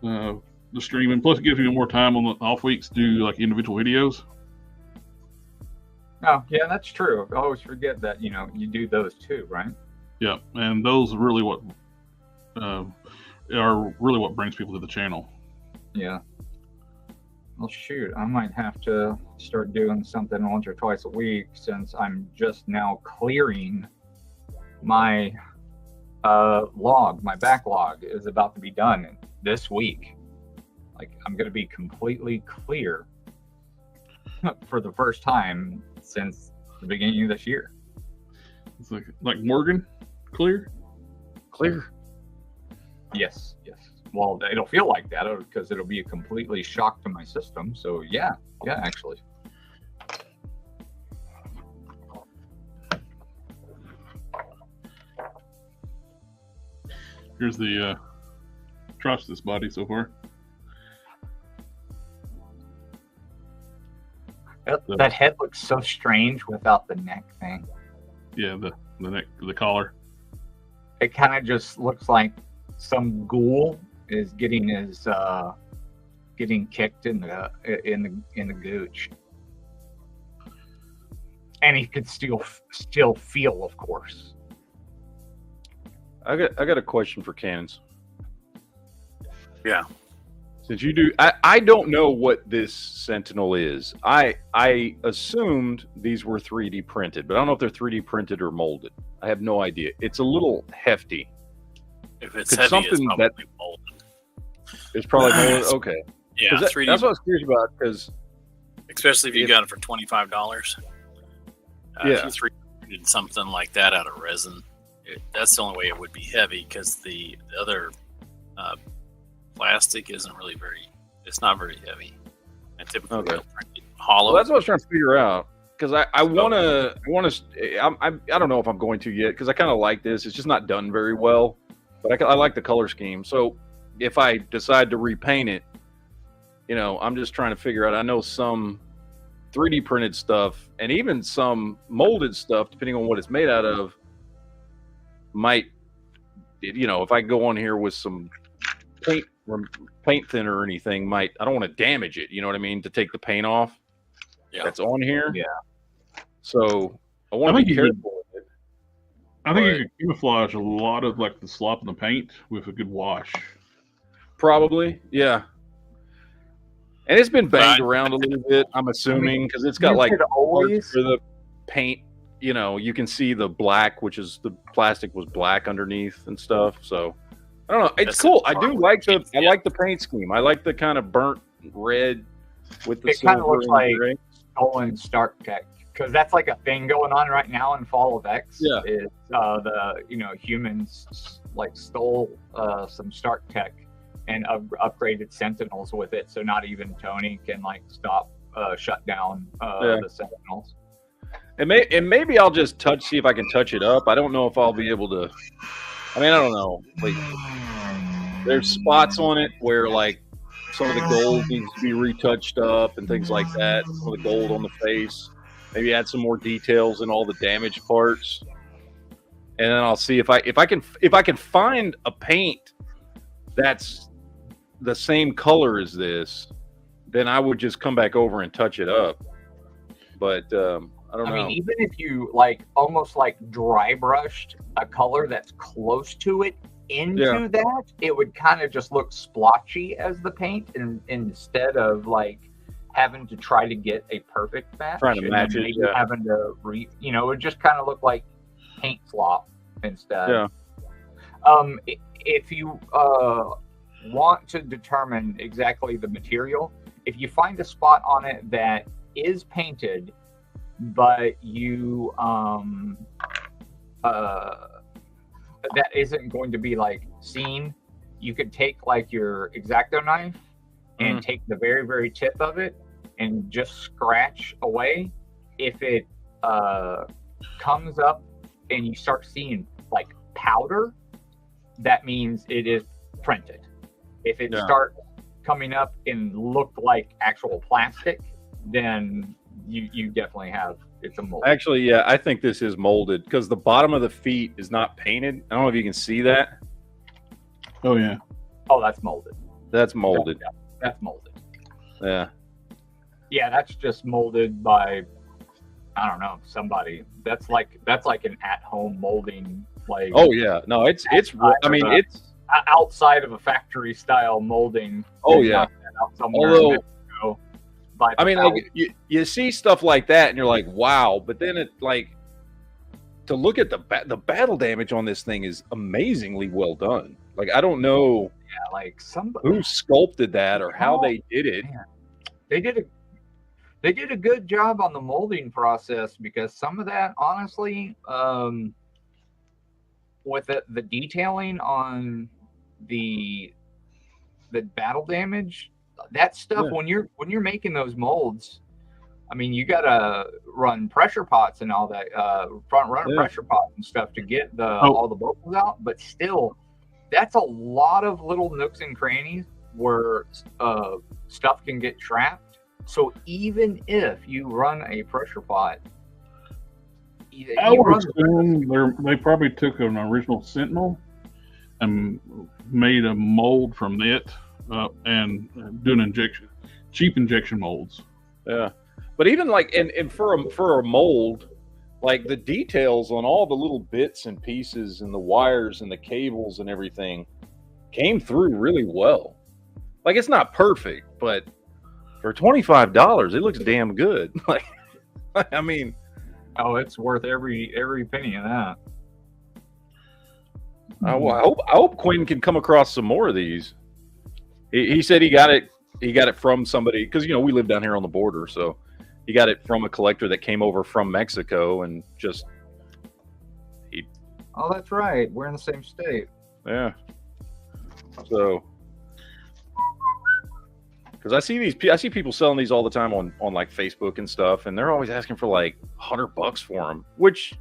the streaming. Plus, it gives me more time on the off weeks to do like individual videos. Oh, yeah, that's true. I always forget that, you do those too, right? Yeah, and those are really what brings people to the channel. Yeah. Well, shoot, I might have to start doing something once or twice a week since I'm just now clearing my log. My backlog is about to be done this week. Like, I'm going to be completely clear for the first time since the beginning of this year. It's like Morgan, clear. Yes. Well, it'll feel like that because it'll be a completely shock to my system. So yeah, actually. Here's the trust this body so far. That head looks so strange without the neck thing. Yeah, the neck, the collar. It kind of just looks like some ghoul is getting his getting kicked in the gooch, and he could still feel, of course. I got a question for Cannons. Yeah. Since you do, I don't know what this Sentinel is. I assumed these were 3D printed, but I don't know if they're 3D printed or molded. I have no idea. It's a little hefty. If it's heavy, it's probably molded. It's probably molded. Okay. Yeah, 3D. That's what I was curious about, because especially if you got it for $25. Yeah. If you 3D printed something like that out of resin, that's the only way it would be heavy, because the other plastic isn't really it's not very heavy. And typically they'll print it hollow. Well, that's what I was trying to figure out, because I want to. I don't know if I'm going to yet, because I kind of like this. It's just not done very well, but I like the color scheme. So if I decide to repaint it, I'm just trying to figure out. I know some 3D printed stuff and even some molded stuff, depending on what it's made out of, might, if I go on here with some paint thinner or anything, I don't want to damage it, you know what I mean, to take the paint off that's on here. Yeah. So I want to be careful with it. I think you could camouflage a lot of like the slop in the paint with a good wash. Probably, yeah. And it's been banged around a little bit, I'm assuming, because it's got like parts for the paint. You can see the black, which is the plastic was black underneath and stuff. So I don't know. It's cool. I do like I like the paint scheme. I like the kind of burnt red with the it kind of looks like gray. stolen Stark Tech, because that's like a thing going on right now in Fall of X. Yeah. Is the humans like stole some Stark Tech and upgraded Sentinels with it, so not even Tony can like shut down the Sentinels. And maybe I'll just see if I can touch it up. I don't know if I'll be able to. I don't know. Like, there's spots on it where like some of the gold needs to be retouched up and things like that. Some of the gold on the face. Maybe add some more details in all the damaged parts. And then I'll see if I can find a paint that's the same color as this, then I would just come back over and touch it up. But I don't know. I mean, even if you like almost like dry brushed a color that's close to it into that, it would kind of just look splotchy as the paint, and instead of like having to try to get a perfect match, trying to match it, having to it would just kind of look like paint slop instead. Yeah. If you want to determine exactly the material, if you find a spot on it that is painted, but you that isn't going to be like seen, you could take like your X-Acto knife and take the very, very tip of it and just scratch away. If it comes up and you start seeing like powder, that means it is printed. If it starts coming up and look like actual plastic, then you definitely have it's a mold. Actually, yeah, I think this is molded because the bottom of the feet is not painted. I don't know if you can see that. Oh yeah. Oh, that's molded. That's molded. That's molded. Yeah. Yeah, that's just molded by, I don't know, somebody. That's like an at-home molding. Like. Oh yeah, no, it's. I mean, it's outside of a factory style molding. Oh yeah. Out somewhere. Although, I mean, like you see stuff like that, and you're like, wow. But then it like to look at the battle damage on this thing is amazingly well done. Like I don't know, like somebody who sculpted that or how they did it. Man. They did a good job on the molding process, because some of that, honestly, with the detailing on the battle damage, that stuff, when you're making those molds, I mean, you gotta run pressure pots and all that, run a pressure pot and stuff to get all the bubbles out. But still, that's a lot of little nooks and crannies where stuff can get trapped. So even if you run a pressure pot, I would assume they probably took an original Sentinel and made a mold from it and doing cheap injection molds. Yeah, but even like and for a mold, like the details on all the little bits and pieces and the wires and the cables and everything came through really well. Like it's not perfect, but for $25, it looks damn good. Like, I mean, oh, it's worth every penny of that. I hope Quinn can come across some more of these. He said he got it from somebody, because we live down here on the border, so he got it from a collector that came over from Mexico and just oh, that's right, we're in the same state. Yeah. So, because I see people selling these all the time on like Facebook and stuff, and they're always asking for like $100 for them, which,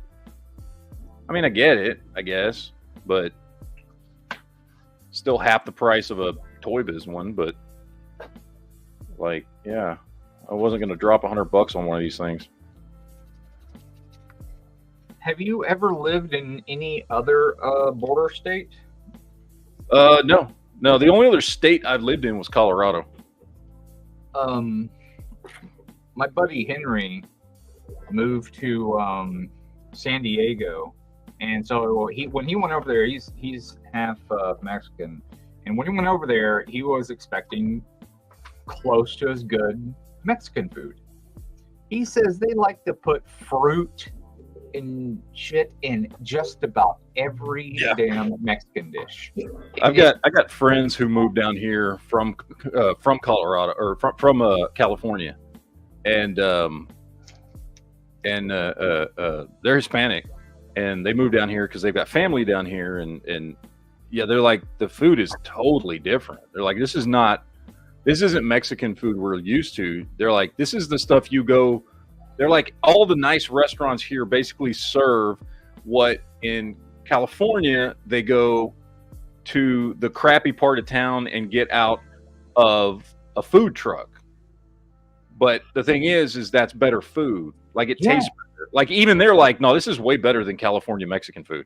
I mean, I get it, I guess, but still half the price of a Toy Biz one. But like, yeah, I wasn't going to drop $100 on one of these things. Have you ever lived in any other border state? No. The only other state I've lived in was Colorado. My buddy Henry moved to San Diego, and so when he went over there, he's half Mexican, and when he went over there, he was expecting close to as good Mexican food. He says they like to put fruit and shit in just about every damn Mexican dish. I got friends who moved down here from Colorado or from California, and they're Hispanic, and they moved down here because they've got family down here, and yeah, they're like, the food is totally different. They're like, this isn't Mexican food we're used to. They're like, this is the stuff you go. They're like, all the nice restaurants here basically serve what in California they go to the crappy part of town and get out of a food truck. But the thing is that's better food. Like, it tastes better. Like, even they're like, no, this is way better than California Mexican food.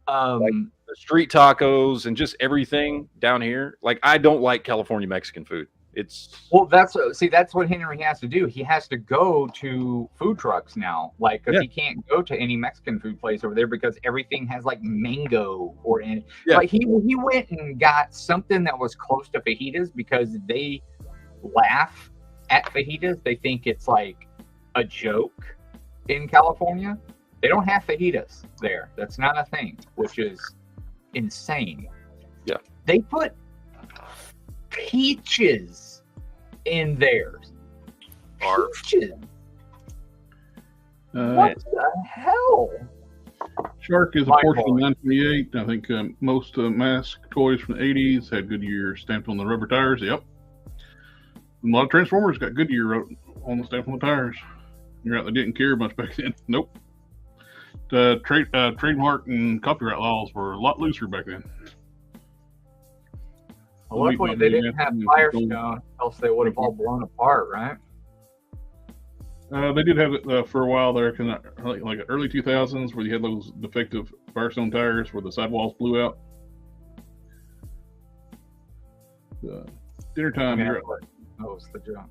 Like the street tacos and just everything down here. Like, I don't like California Mexican food. That's what Henry has to do. He has to go to food trucks now, like, because he can't go to any Mexican food place over there because everything has like mango or in. Like, he went and got something that was close to fajitas because they laugh at fajitas. They think it's like a joke in California. They don't have fajitas there. That's not a thing, which is insane. Yeah, they put peaches in theirs. Peaches. What the hell? Shark is a Porsche 928. I think most mask toys from the 80s had Goodyear stamped on the rubber tires. Yep. A lot of Transformers got Goodyear on the stamp on the tires. You're right, they didn't care much back then. Nope. The trademark and copyright laws were a lot looser back then. Well, luckily they didn't have Firestone, else they would have all blown apart, right? They did have it for a while there, like early 2000s, where you had those defective Firestone tires where the sidewalls blew out. Dinner time. That was the jump.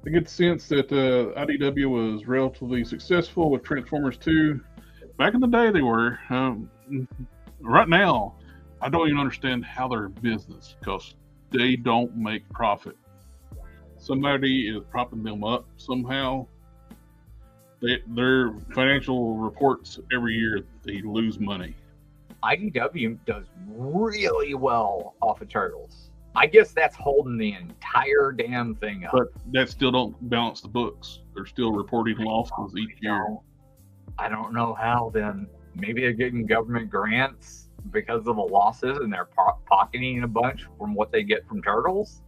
I get the sense that IDW was relatively successful with Transformers 2. Back in the day, they were. Right now, I don't even understand how they're in business because they don't make profit. Somebody is propping them up somehow. Their financial reports every year, they lose money. IDW does really well off of Turtles. I guess that's holding the entire damn thing up. But that still don't balance the books. They're still reporting losses each year. I don't know how then. Maybe they're getting government grants because of the losses and they're pocketing a bunch from what they get from Turtles.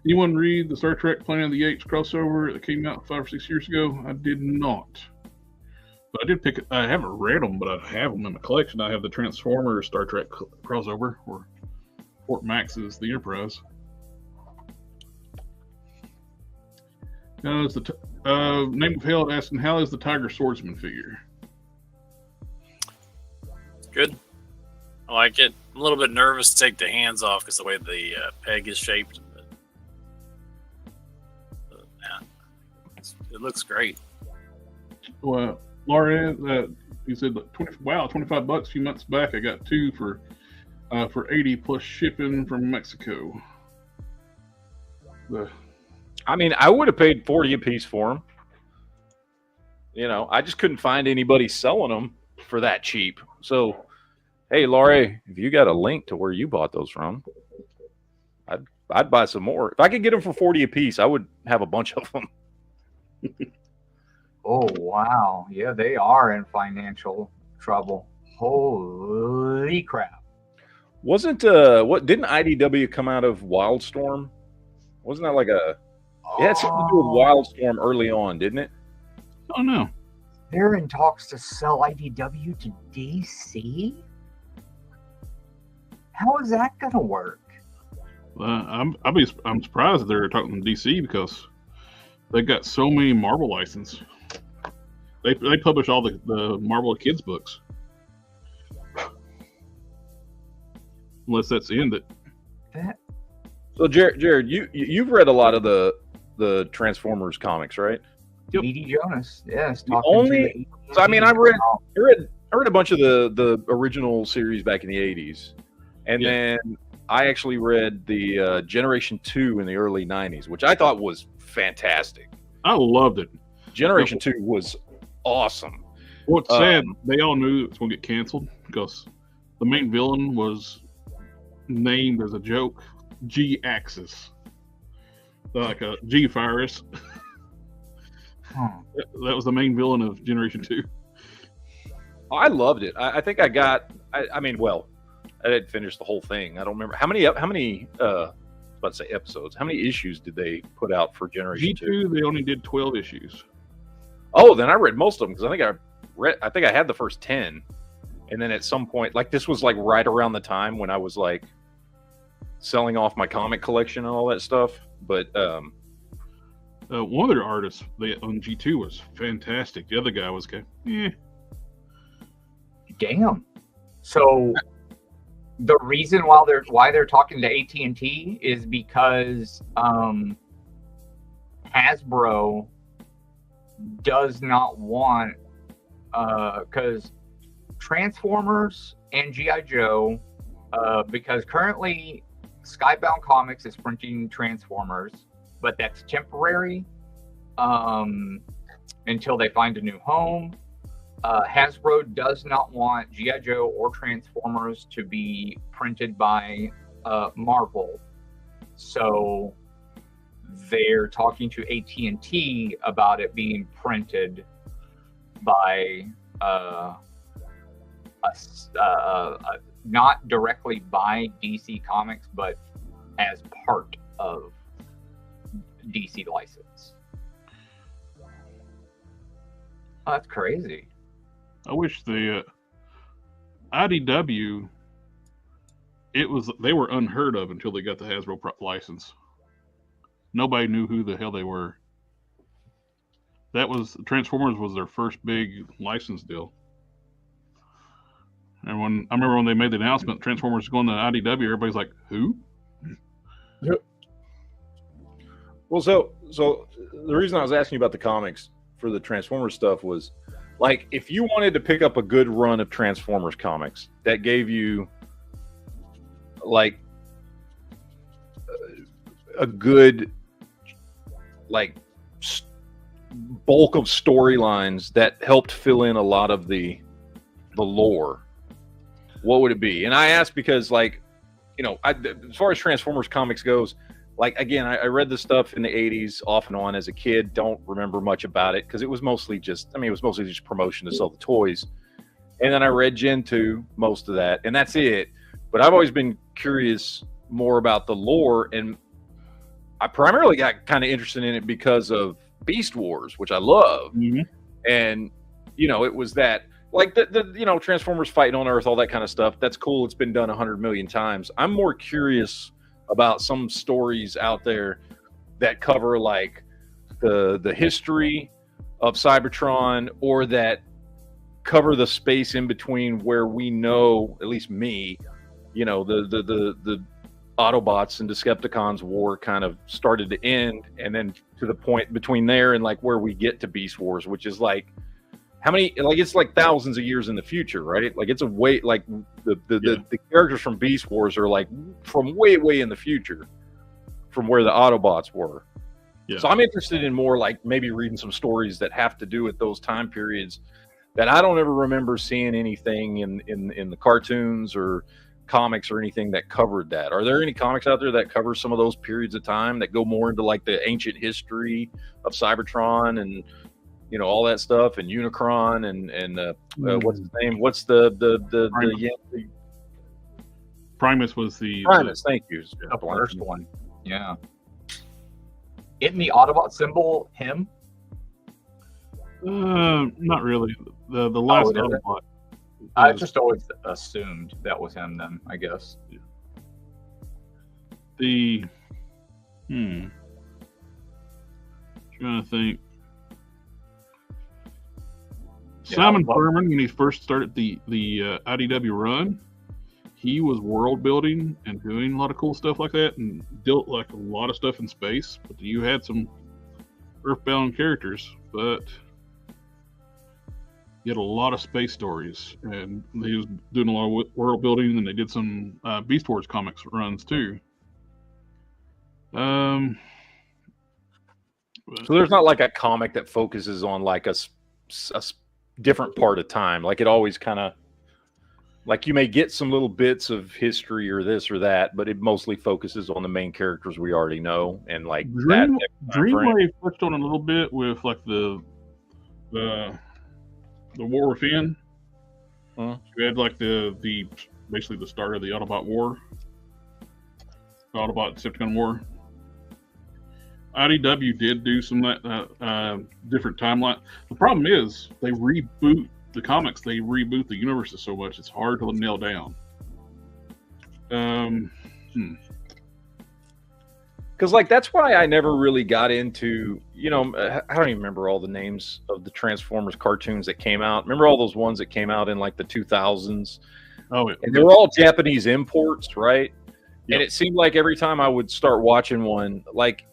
Anyone read the Star Trek Planet of the Apes crossover that came out 5 or 6 years ago? I did not. But I did pick. I haven't read them, but I have them in my collection. I have the Transformers Star Trek crossover, where Fort Max is the Enterprise. Is the Name of Hell asking, how is the Tiger Swordsman figure? Good. I like it. I'm a little bit nervous to take the hands off because the way the peg is shaped. But yeah, it looks great. Well, Laura, you said $25 a few months back. I got two for $80 plus shipping from Mexico. I mean, I would have paid $40 a piece for them. You know, I just couldn't find anybody selling them for that cheap. So, hey, Laurie, if you got a link to where you bought those from, I'd buy some more. If I could get them for $40 a piece, I would have a bunch of them. Oh, wow. Yeah, they are in financial trouble. Holy crap. Wasn't didn't IDW come out of Wildstorm? Wasn't that like it had something to do with Wildstorm early on, didn't it? Oh no. They're in talks to sell IDW to DC? How is that gonna work? I'm surprised that they're talking to DC because they got so many Marvel license. They publish all the Marvel kids books. Unless that's the end it. So Jared, you've read a lot of the Transformers comics, right? Yep. E.D. Jonas, yes. I read a bunch of the original series back in the 80s, and then I actually read the Generation 2 in the early 90s, which I thought was fantastic. I loved it. Generation 2 was awesome. What's sad, they all knew it was going to get canceled because the main villain was named as a joke G-Axis, like a G-Virus. That was the main villain of Generation 2. I loved it. I think I didn't finish the whole thing. I don't remember how many about to say episodes. How many issues did they put out for Generation G2? They only did 12 issues. Oh, then I read most of them because I think I had the first 10, and then at some point, like this was like right around the time when I was like selling off my comic collection and all that stuff. But one of their artists on G2 was fantastic. The other guy was Damn. So the reason why they're talking to AT&T is because Hasbro does not want because Transformers and G.I. Joe because currently Skybound Comics is printing Transformers, but that's temporary until they find a new home. Hasbro does not want G.I. Joe or Transformers to be printed by Marvel. So they're talking to AT&T about it being printed by not directly by DC Comics, but as part of DC license. Oh, that's crazy. I wish the IDW, they were unheard of until they got the Hasbro license. Nobody knew who the hell they were. Transformers was their first big license deal. And I remember when they made the announcement, Transformers going to IDW, everybody's like, who? Yep. Well, so the reason I was asking you about the comics for the Transformers stuff was, like, if you wanted to pick up a good run of Transformers comics that gave you, like, a good, like, bulk of storylines that helped fill in a lot of the lore, what would it be? And I asked because, like, you know, as far as Transformers comics goes, like, again, I read this stuff in the 80s off and on as a kid. Don't remember much about it because it was mostly just promotion to sell the toys. And then I read Gen 2, most of that, and that's it. But I've always been curious more about the lore, and I primarily got kind of interested in it because of Beast Wars, which I love. Mm-hmm. And you know, it was that, like the you know, Transformers fighting on Earth, all that kind of stuff. That's cool. It's been done 100 million times. I'm more curious about some stories out there that cover like the history of Cybertron, or that cover the space in between where we know, at least me, you know, the Autobots and Decepticons war kind of started to end, and then to the point between there and like where we get to Beast Wars, which is like how many, like it's like thousands of years in the future, right? Like it's a way, like the characters from Beast Wars are like from way in the future from where the Autobots were. Yeah. So I'm interested in more like maybe reading some stories that have to do with those time periods that I don't ever remember seeing anything in the cartoons or comics or anything that covered that. Are there any comics out there that cover some of those periods of time that go more into like the ancient history of Cybertron and, you know, all that stuff, and Unicron and what's his name? What's the Primus was the Primus. Thank you. The first one. Yeah. Isn't the Autobot symbol him? Not really. The last Autobot. I just always assumed that was him then, I guess. The trying to think. Simon Furman, when he first started the IDW run, he was world building and doing a lot of cool stuff like that, and built like a lot of stuff in space. But you had some Earthbound characters, but you had a lot of space stories, and he was doing a lot of world building, and they did some Beast Wars comics runs too. So there's not like a comic that focuses on like a different part of time. Like it always kind of, like you may get some little bits of history or this or that, but it mostly focuses on the main characters we already know. And like Dreamwave touched on a little bit with like the War Within. You had like the basically the start of the Autobot War, the Autobot Decepticon War. IDW did do some different timeline. The problem is they reboot the comics. They reboot the universes so much it's hard to nail down. Because like that's why I never really got into, you know, I don't even remember all the names of the Transformers cartoons that came out. Remember all those ones that came out in like the 2000s? Oh, yeah. And they were all Japanese imports, right? Yep. And it seemed like every time I would start watching one, like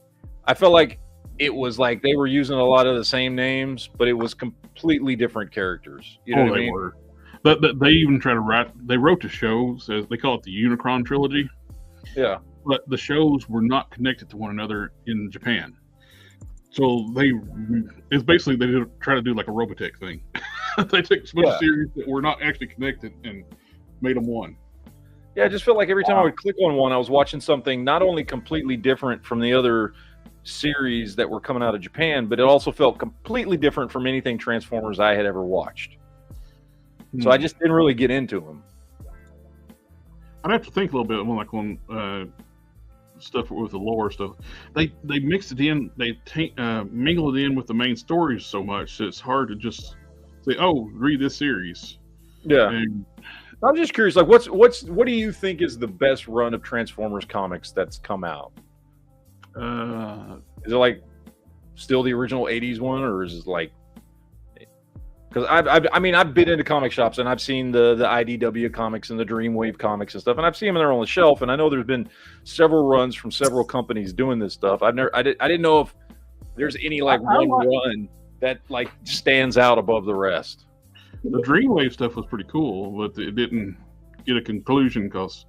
I felt like it was like they were using a lot of the same names, but it was completely different characters. You know what I mean? Were. But they even try to write. They wrote the shows as they call it the Unicron trilogy. Yeah. But the shows were not connected to one another in Japan, so it's basically they try to do like a Robotech thing. They took some series that were not actually connected and made them one. Yeah, I just felt like every time I would click on one, I was watching something not only completely different from the other series that were coming out of Japan, but it also felt completely different from anything Transformers I had ever watched. So I just didn't really get into them. I'd have to think a little bit more like on stuff with the lore stuff. They mix it in, they mingle it in with the main stories so much that it's hard to just say, "Oh, read this series." Yeah. And I'm just curious, like, what do you think is the best run of Transformers comics that's come out? Is it like still the original '80s one, or is it like? Because I've been into comic shops and I've seen the IDW comics and the Dreamwave comics and stuff, and I've seen them there on the shelf. And I know there's been several runs from several companies doing this stuff. I didn't know if there's any like one run that like stands out above the rest. The Dreamwave stuff was pretty cool, but it didn't get a conclusion because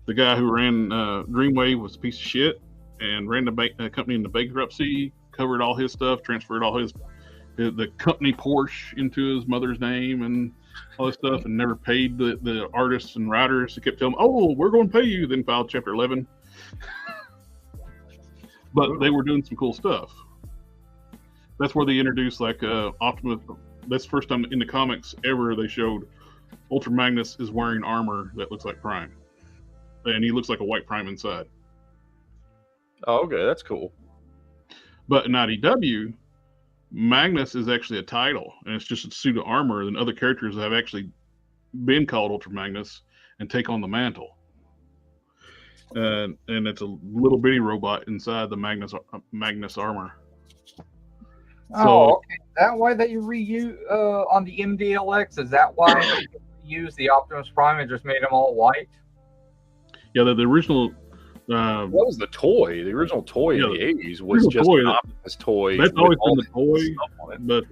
the guy who ran Dreamwave was a piece of shit and ran the company into bankruptcy, covered all his stuff, transferred all the company Porsche into his mother's name and all this stuff, and never paid the artists and writers. He kept telling them, "Oh, we're going to pay you." Then filed Chapter 11. But they were doing some cool stuff. That's where they introduced like Optimus. That's the first time in the comics ever they showed Ultra Magnus is wearing armor that looks like Prime, and he looks like a white Prime inside. Oh, okay, that's cool. But in IDW, Magnus is actually a title, and it's just a suit of armor. And other characters have actually been called Ultra Magnus and take on the mantle. And it's a little bitty robot inside the Magnus armor. Oh, okay. Is that why that you reuse on the MDLX? Is that why you use the Optimus Prime and just made them all white? Yeah, the original. That was the toy. The original toy in the 80s was just toy, an Optimus toy. That's always been the toy. But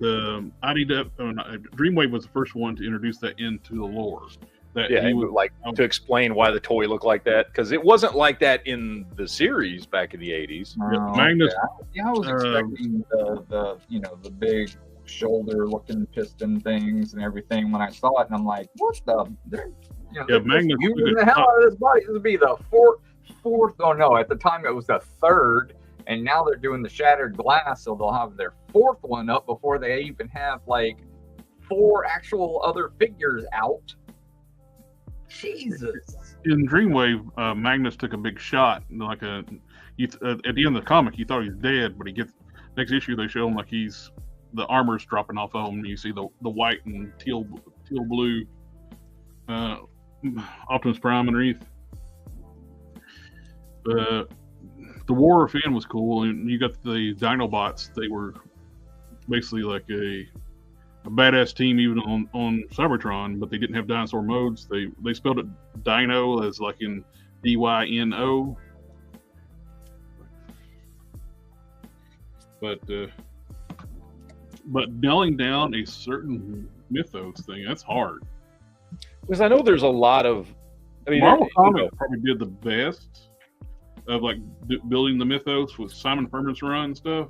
Dreamwave was the first one to introduce that into the lore. To explain why the toy looked like that, because it wasn't like that in the series back in the 80s. Magnus. Yeah, I was expecting the big shoulder-looking piston things and everything when I saw it, and I'm like, what the? Magnus. The hell out of this body. This would be the fourth. Oh no, at the time it was the third, and now they're doing the shattered glass, so they'll have their fourth one up before they even have like 4 actual other figures out. Jesus. In Dreamwave, Magnus took a big shot. At the end of the comic, you thought he was dead, but he gets next issue. They show him like the armor's dropping off of him. You see the white and teal blue Optimus Prime underneath. The War of Finn was cool, and you got the Dinobots. They were basically like a badass team even on Cybertron, but they didn't have dinosaur modes. They spelled it Dino as like in DYNO. But nailing down a certain mythos thing, that's hard. Because I know there's a lot of... Marvel Comics probably did the best of like building the mythos with Simon Furman's run stuff.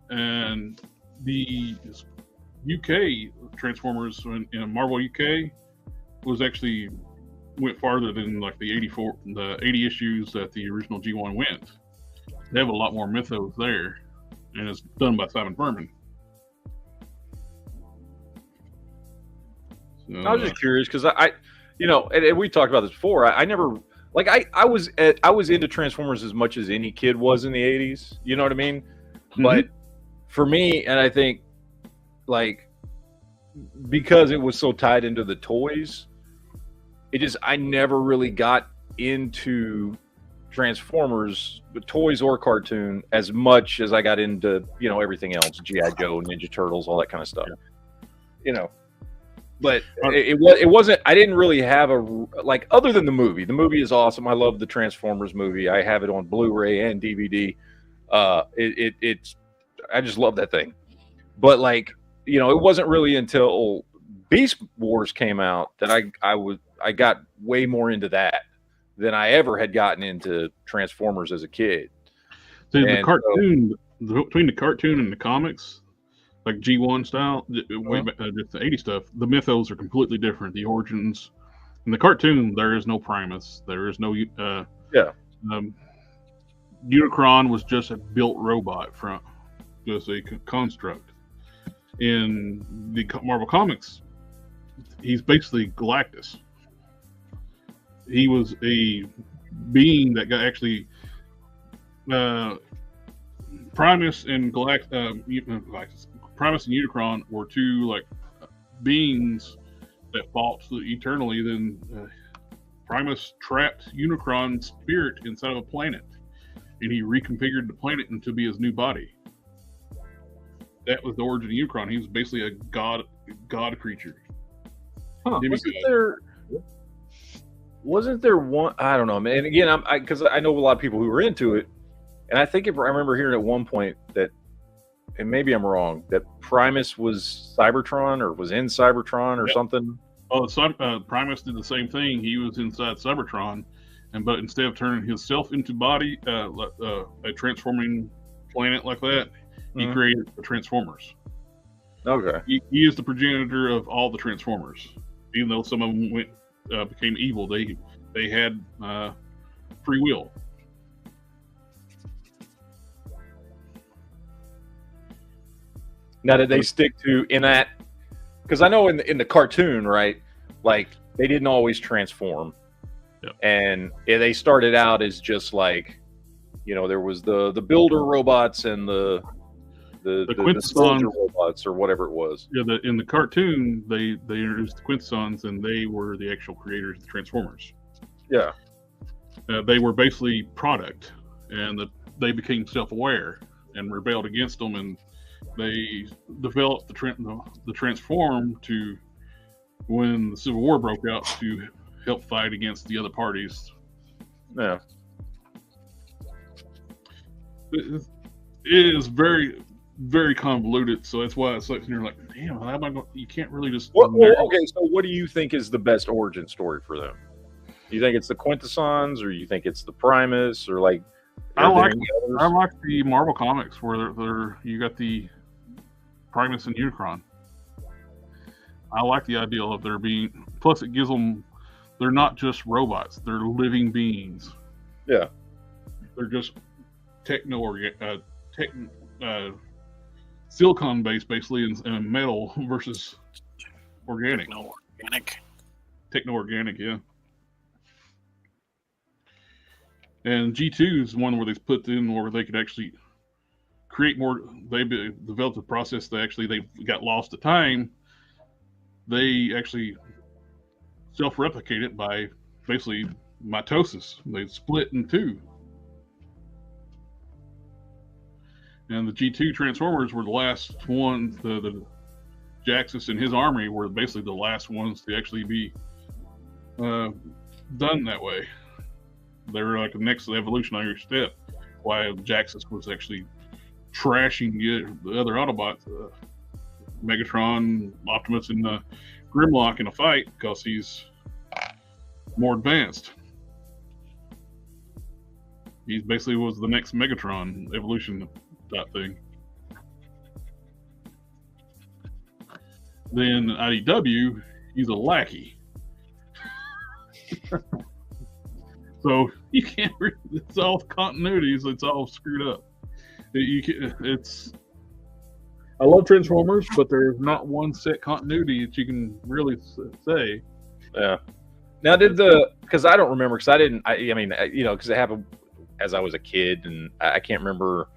And the UK Transformers in Marvel UK was actually went farther than like the 80 issues that the original G1 went. They have a lot more mythos there, and it's done by Simon Furman. So, I was just curious because and we talked about this before. I never like I was into Transformers as much as any kid was in the 80s. You know what I mean? Mm-hmm. But for me, and I think like because it was so tied into the toys, I never really got into Transformers, the toys or cartoon, as much as I got into everything else, G.I. Joe, Ninja Turtles, all that kind of stuff. But it wasn't. I didn't really have other than the movie. The movie is awesome. I love the Transformers movie. I have it on Blu-ray and DVD. It's I just love that thing. But it wasn't really until Beast Wars came out that I got way more into that than I ever had gotten into Transformers as a kid. So the cartoon, between the cartoon and the comics, like G1 style, just the 80s stuff, the mythos are completely different. The origins in the cartoon, there is no Primus, there is no Unicron was just a built robot from just a construct. In the Marvel Comics, he's basically Galactus. He was a being that got actually Primus and Primus and Unicron were two beings that fought eternally. Then Primus trapped Unicron's spirit inside of a planet, and he reconfigured the planet into be his new body. That was the origin of Unicron. He was basically a god creature. Huh. Wasn't there one? I don't know, man. And again, because I know a lot of people who were into it, and I think I remember hearing at one point that, and maybe I'm wrong, that Primus was Cybertron or was in Cybertron or something. Oh, Primus did the same thing. He was inside Cybertron, but instead of turning himself into body, a transforming planet like that, he created the Transformers. Okay. He is the progenitor of all the Transformers. Even though some of them became evil, they had free will. Now, did they stick to in that? Because I know in the cartoon, right? Like they didn't always transform, and they started out as just there was the builder robots and the the soldier robots or whatever it was. Yeah, in the cartoon, they introduced the Quintessons, and they were the actual creators of the Transformers. Yeah. They were basically product, and they became self-aware and rebelled against them, and they developed the Transform to, when the Civil War broke out, to help fight against the other parties. Yeah. It is very, very convoluted, so that's why it's like you're like, damn, how am I going? You can't really just. Okay, so what do you think is the best origin story for them? You think it's the Quintessons, or you think it's the Primus, or like? I like the Marvel comics where you got the Primus and Unicron. I like the idea of there being. Plus, it gives them. They're not just robots; they're living beings. Yeah. They're just silicon based, basically, and metal versus organic. Techno-organic, yeah. And G2 is one where they put in where they could actually create more. They developed a process that they got lost to time. They actually self-replicate it by basically mitosis. They split in two. And the G2 Transformers were the last ones, the Jaxus and his army were basically the last ones to actually be done that way. They were like the next evolutionary step. Why Jaxus was actually trashing the other Autobots, Megatron, Optimus, and Grimlock in a fight because he's more advanced. He basically was the next Megatron evolution type thing. Then IDW, he's a lackey. So you can't. It's all continuities. It's all screwed up. I love Transformers, but there's not one set continuity that you can really say. Yeah. Now, because I don't remember, because because it happened as I was a kid, and I can't remember.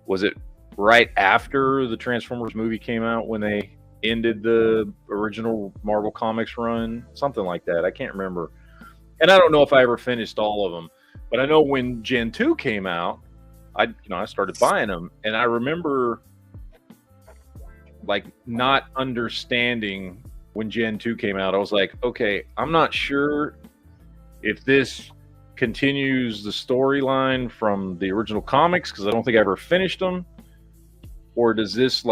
Was it right after the Transformers movie came out when they ended the original Marvel Comics run? Something like that. I can't remember. And I don't know if I ever finished all of them, but I know when Gen 2 came out, I started buying them, and I remember like not understanding when Gen 2 came out. I was like, okay, I'm not sure if this continues the storyline from the original comics, because I don't think I ever finished them, or is this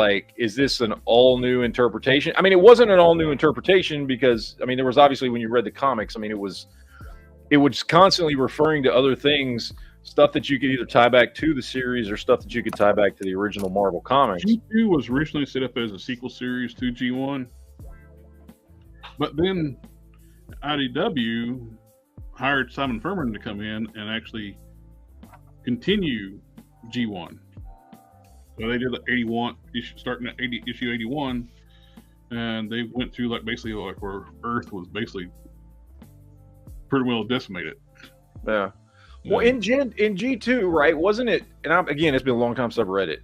an all new interpretation? I mean, it wasn't an all new interpretation because there was obviously, when you read the comics, it was constantly referring to other things, stuff that you could either tie back to the series or stuff that you could tie back to the original Marvel comics. G2 was originally set up as a sequel series to G1, but then IDW hired Simon Furman to come in and actually continue G1. So they did the 81 issue, starting at issue 81, and they went through basically where Earth was basically pretty well decimated. Yeah. Well, in G2, right? Wasn't it? And again, it's been a long time since I've read it,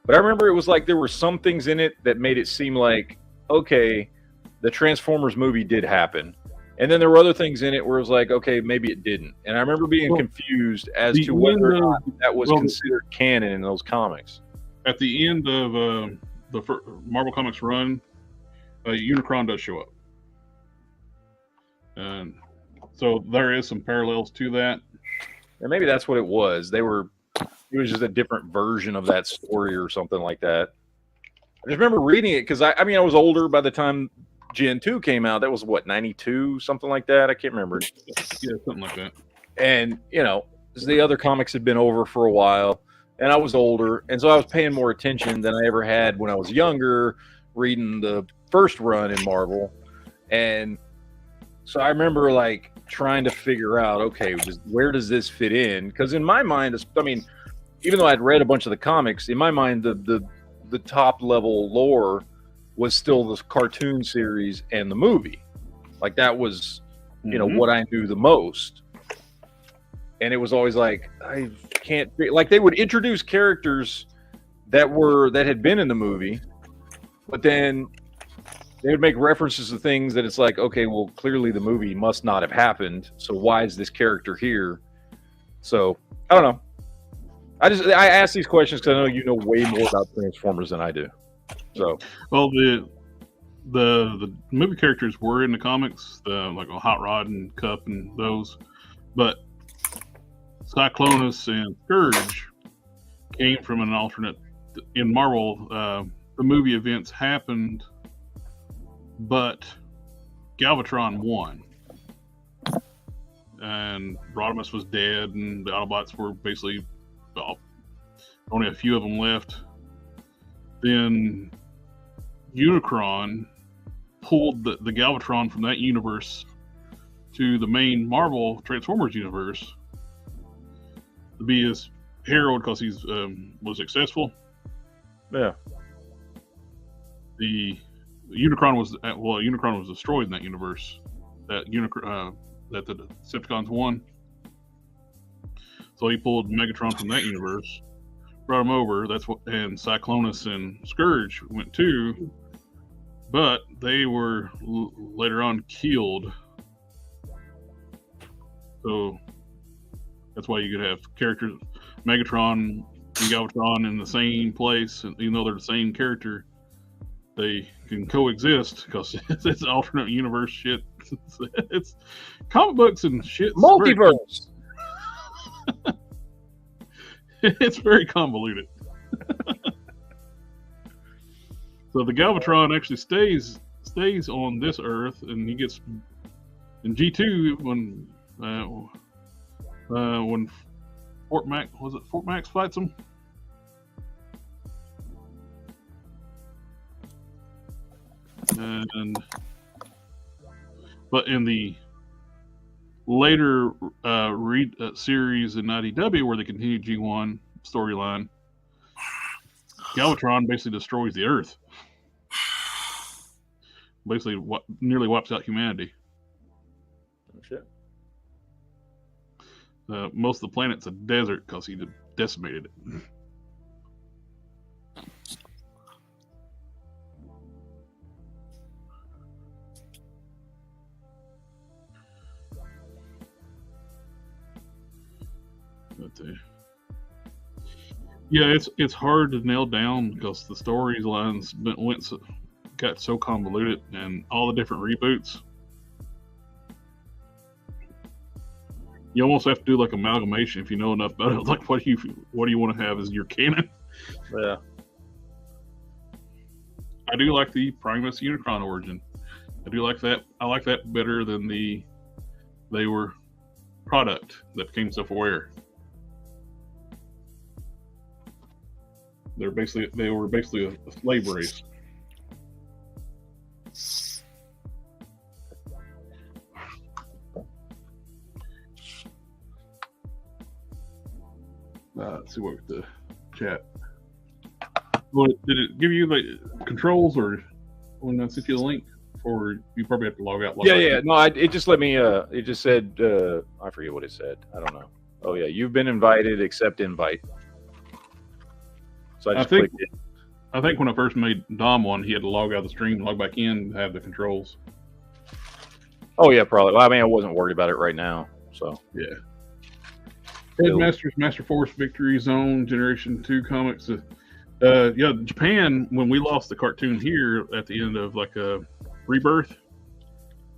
but I remember it was like there were some things in it that made it seem like, okay, the Transformers movie did happen. And then there were other things in it where it was like, okay, maybe it didn't. And I remember being confused as to whether or not that was considered canon in those comics. At the end of the Marvel Comics run, Unicron does show up. And so there is some parallels to that. And maybe that's what it was. It was just a different version of that story or something like that. I just remember reading it because I was older by the time Gen 2 came out. That was what, 92, something like that? I can't remember. Yeah, something like that. And, the other comics had been over for a while, and I was older, and so I was paying more attention than I ever had when I was younger, reading the first run in Marvel. And so I remember trying to figure out, okay, where does this fit in? Because in my mind, even though I'd read a bunch of the comics, in my mind, the top level lore was still the cartoon series and the movie. Like that was, what I knew the most. And it was always like, I can't, they would introduce characters that had been in the movie, but then they would make references to things that it's like, okay, well, clearly the movie must not have happened. So why is this character here? So I don't know. I ask these questions because I know you know way more about Transformers than I do. So, well, the movie characters were in the comics, like a Hot Rod and Cup and those, but Cyclonus and Scourge came from an alternate. In Marvel, the movie events happened, but Galvatron won, and Rodimus was dead, and the Autobots were basically only a few of them left. Then Unicron pulled the Galvatron from that universe to the main Marvel Transformers universe to be his herald because he's was successful. Yeah. The Unicron was destroyed in that universe. That that the Decepticons won. So he pulled Megatron from that universe, brought him over. That's what, and Cyclonus and Scourge went too, but they were later on killed. So that's why you could have characters, Megatron and Galvatron, in the same place, and even though they're the same character, they can coexist because it's alternate universe shit. It's comic books and shit. Multiverse. It's very convoluted. So the Galvatron actually stays on this Earth, and he gets in G2 when Fort Max fights him. But in the later series in IDW, where they continued G1 storyline, Galvatron basically destroys the Earth. Basically, nearly wipes out humanity. Oh, shit. Most of the planet's a desert because he decimated it. Yeah, it's hard to nail down because the storylines got so convoluted, and all the different reboots. You almost have to do like amalgamation if you know enough about it. Like, what do you want to have as your canon? Yeah. I do like the Primus Unicron origin. I do like that. I like that better than they were product that became self-aware. They were basically a slave race. Let's see what the chat. Well, did it give you like controls, or when I sent you the link, or you probably have to log out? Yeah. No, it just let me. It just said, I forget what it said. I don't know. Oh yeah, you've been invited. Accept invite. So I clicked it. I think when I first made Dom one, he had to log out of the stream, log back in, to have the controls. Oh yeah, probably. Well, I mean, I wasn't worried about it right now. So yeah. Headmasters, Master Force, Victory Zone, Generation 2 comics. Yeah, Japan, when we lost the cartoon here at the end of like a Rebirth,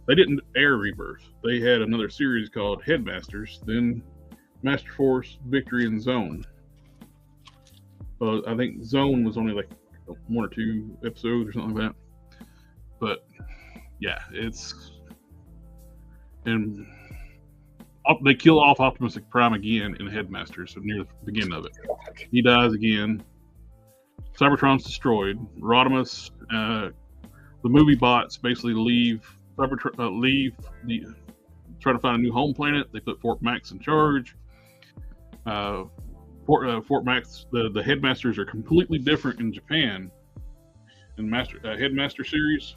they didn't air Rebirth. They had another series called Headmasters, then Master Force, Victory, and Zone. I think Zone was only like 1 or 2 episodes or something like that. But yeah, and they kill off Optimus Prime again in Headmaster, so near the beginning of it. He dies again. Cybertron's destroyed. Rodimus, the movie bots basically leave try to find a new home planet. They put Fort Max in charge. Fort Max, the Headmasters are completely different in Japan. In Headmaster series,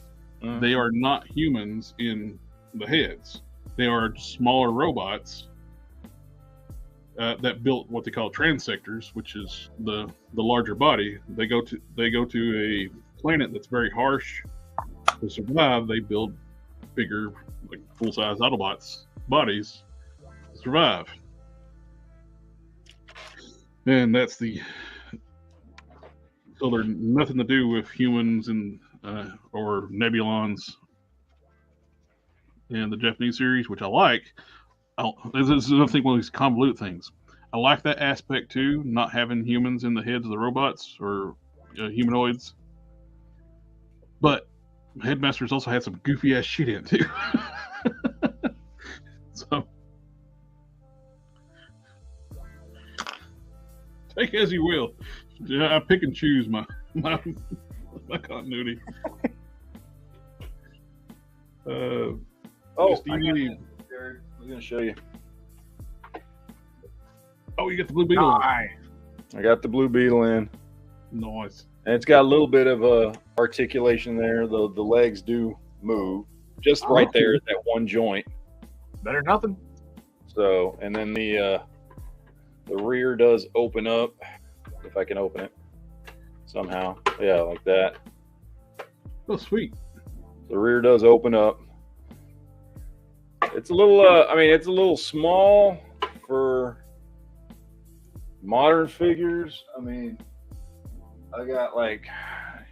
they are not humans in the heads. They are smaller robots that built what they call transectors, which is the larger body. They go to a planet that's very harsh. To survive, they build bigger, like full-size Autobots bodies to survive. And that's so there's nothing to do with humans and or Nebulons in the Japanese series, which I like. This is another thing, one of these convoluted things. I like that aspect too, not having humans in the heads of the robots or humanoids. But Headmasters also had some goofy ass shit in it too. So take as you will. Yeah, I pick and choose my continuity. Oh, Stevie, I'm gonna show you. oh, you got the Blue Beetle. I got the Blue Beetle in. Nice. And it's got a little bit of articulation there. The legs do move just right there at that one joint. Better than nothing. So, and then the rear does open up, if I can open it somehow. Yeah, like that. Oh, sweet. The rear does open up. It's a little, it's a little small for modern figures. I mean, I got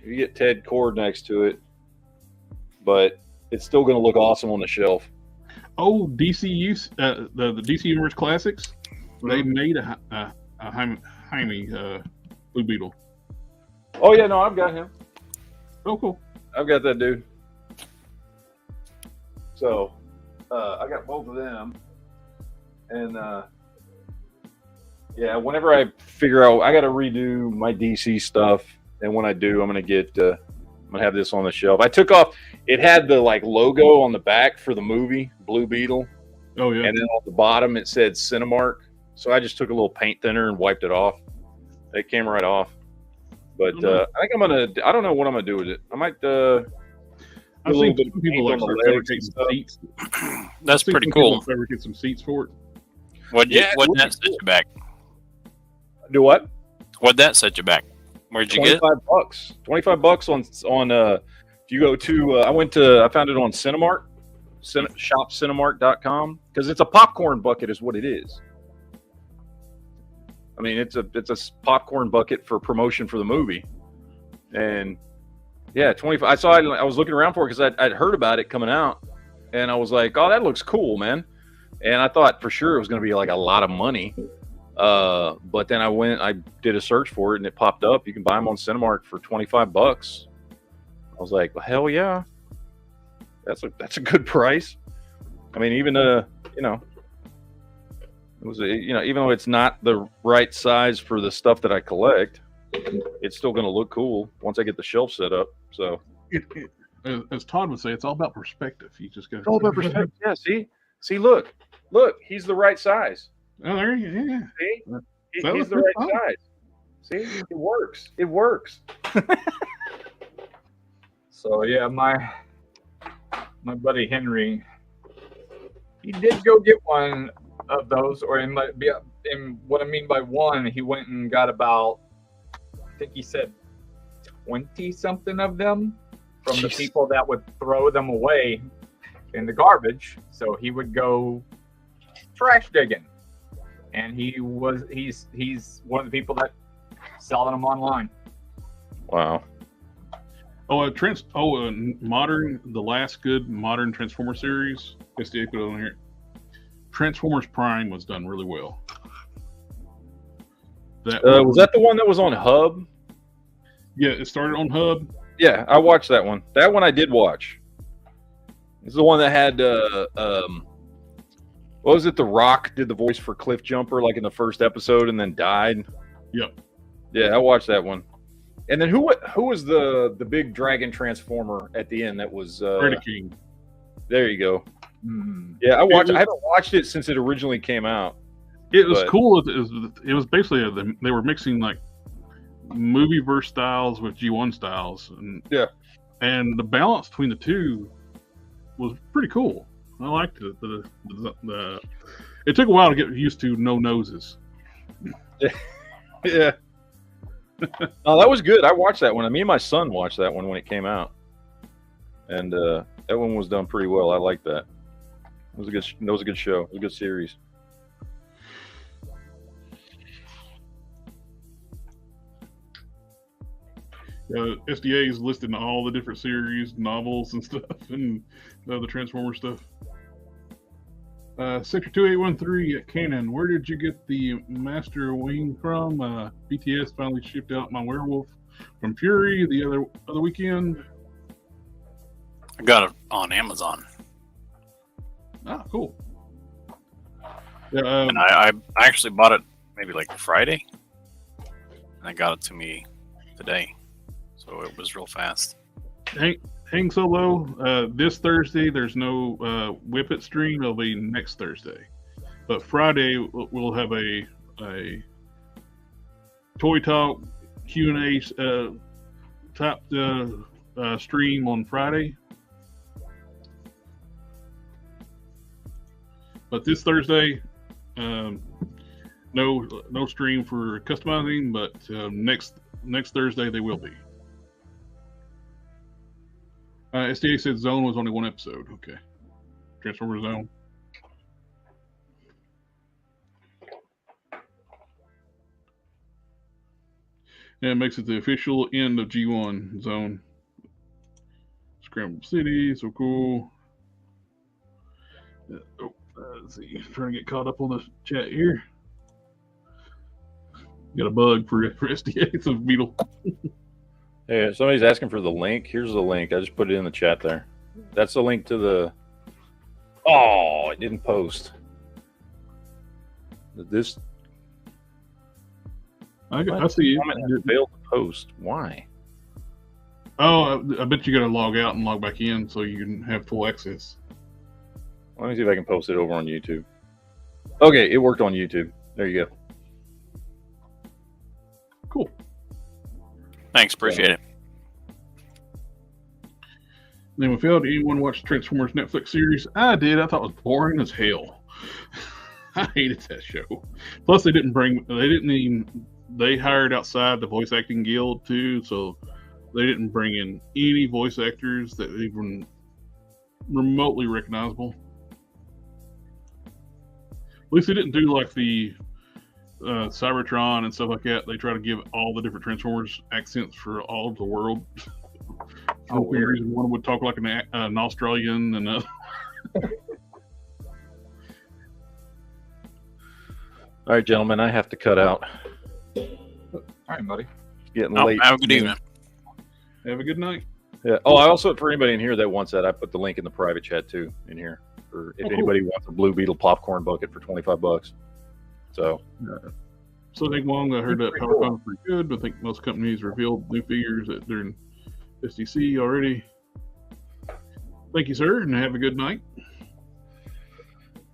you get Ted Cord next to it, but it's still going to look awesome on the shelf. Oh, DCU, the DC Universe Classics, they made a Jaime Blue Beetle. Oh yeah, no, I've got him. Oh, cool. I've got that dude. So, I got both of them, and yeah, whenever I figure out, I got to redo my DC stuff, and when I do, I'm gonna have this on the shelf. I took off. It had the logo on the back for the movie Blue Beetle. Oh yeah. And then on the bottom it said Cinemark. So I just took a little paint thinner and wiped it off. It came right off. But I think I don't know what I'm gonna do with it. I might I've seen some people fabricate some seats. That's pretty cool. Fabricate some seats for it. What'd that set you back? Do what? What'd that set you back? Where'd you get it? $25. $25 on if you go to I found it on Cinemark, shopcinemark.com, because it's a popcorn bucket is what it is. I mean, it's a popcorn bucket for promotion for the movie. And yeah, 25. I saw it, I was looking around for it because I'd heard about it coming out, and I was like, oh, that looks cool, man. And I thought for sure it was going to be a lot of money. But then I did a search for it, and it popped up. You can buy them on Cinemark for $25. I was like, well, hell yeah, that's a good price. I mean, even it was even though it's not the right size for the stuff that I collect, it's still going to look cool once I get the shelf set up. So, as Todd would say, it's all about perspective. You just got. It's all about perspective. Yeah. See, look, he's the right size. Oh, there you go. Yeah. See, he's the right size. See, it works. It works. So yeah, my buddy Henry, he did go get one of those, or it might be. And what I mean by one, he went and got about, I think he said 20 something of them from the people that would throw them away in the garbage. So he would go trash digging, and he's one of the people that selling them online. Wow. Oh, the last good modern Transformer series. Guess the put it on here. Transformers Prime was done really well. Was that the one that was on Hub? Yeah, it started on Hub. Yeah, I watched that one. That one I did watch. It's the one that had what was it? The Rock did the voice for Cliff Jumper in the first episode and then died. Yep. Yeah, I watched that one. And then who was the big dragon transformer at the end that was King? There you go. Yeah, I haven't watched it since it originally came out. It was cool. It was basically they were mixing movie-verse styles with G1 styles, and and the balance between the two was pretty cool. I liked it. It took a while to get used to no noses. Yeah. Oh, that was good. I watched that one. Me and my son watched that one when it came out, and that one was done pretty well. I liked that. It was a good. That was a good show. It was a good series. SDA is listing all the different series, novels, and stuff, and the Transformer stuff. Sector 2813 at Canon. Where did you get the Master Wing from? BTS finally shipped out my werewolf from Fury the other weekend. I got it on Amazon. Ah, cool. Yeah, and I actually bought it maybe like Friday, and they got it to me today, so it was real fast. Hang Solo, this Thursday there's no WIP IT stream. It'll be next Thursday, but Friday we'll have a Toy Talk Q&A type stream on Friday. But this Thursday, no stream for customizing. But next Thursday they will be. SDA said Zone was only one episode. Okay, Transformer Zone. Yeah, it makes it the official end of G1 Zone. Scrambled City, so cool. Let's see, trying to get caught up on the chat here. Got a bug for SDA. It's a beetle. Hey, somebody's asking for the link. Here's the link. I just put it in the chat there. That's the link to the. Oh, it didn't post. This. I see it. Failed to post. Why? Oh, I bet you got to log out and log back in so you can have full access. Let me see if I can post it over on YouTube. Okay, it worked on YouTube. There you go. Cool. Thanks, appreciate it. Then we failed. Anyone watch Transformers Netflix series? I did. I thought it was boring as hell. I hated that show. Plus, they hired outside the voice acting guild too, so they didn't bring in any voice actors that even remotely recognizable. At least they didn't do like the Cybertron and stuff like that. They try to give all the different Transformers accents for all of the world. For weird reason, one would talk like an Australian, and all right, gentlemen, I have to cut out. All right, buddy. It's getting late. Have a good evening. Have a good night. Yeah. Oh, I also, for anybody in here that wants that, I put the link in the private chat too in here. For if anybody wants a Blue Beetle popcorn bucket for $25. So. So I think Wong, I heard that PowerCon was pretty good. I think most companies revealed new figures during SDC already. Thank you, sir, and have a good night.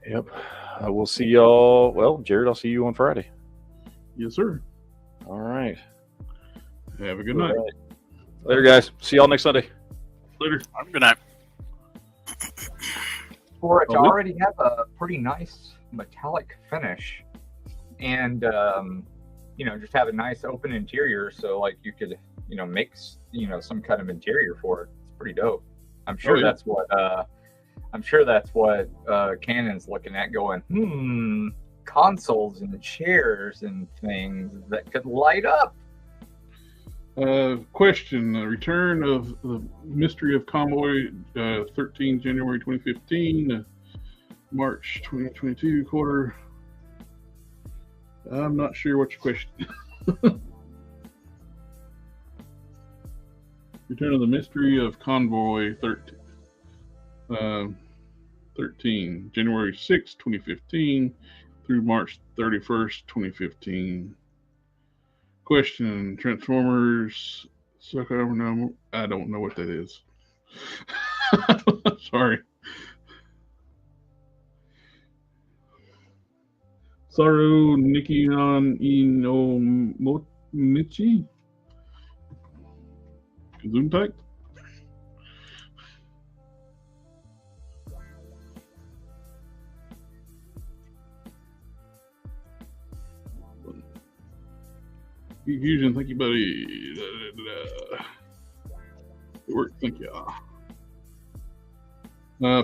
Yep. I will see y'all. Well, Jared, I'll see you on Friday. Yes, sir. All right. Have a good night. Right. Later, guys. See y'all next Sunday. Later. Have a good night. For it to already have a pretty nice metallic finish, and just have a nice open interior, so like you could make some kind of interior for it. It's pretty dope. I'm sure that's what Canon's looking at, going, consoles and chairs and things that could light up. Question: return of the Mystery of Convoy, 13 January 2015, March 2022 quarter. I'm not sure what your question. Return of the Mystery of Convoy, 13 January 6, 2015 through March 31st, 2015. Question: Transformers. I don't know what that is. Sorry. Saru Nikion Inomomichi. Zoom type. Fusion, thank you, buddy. Good work, thank you.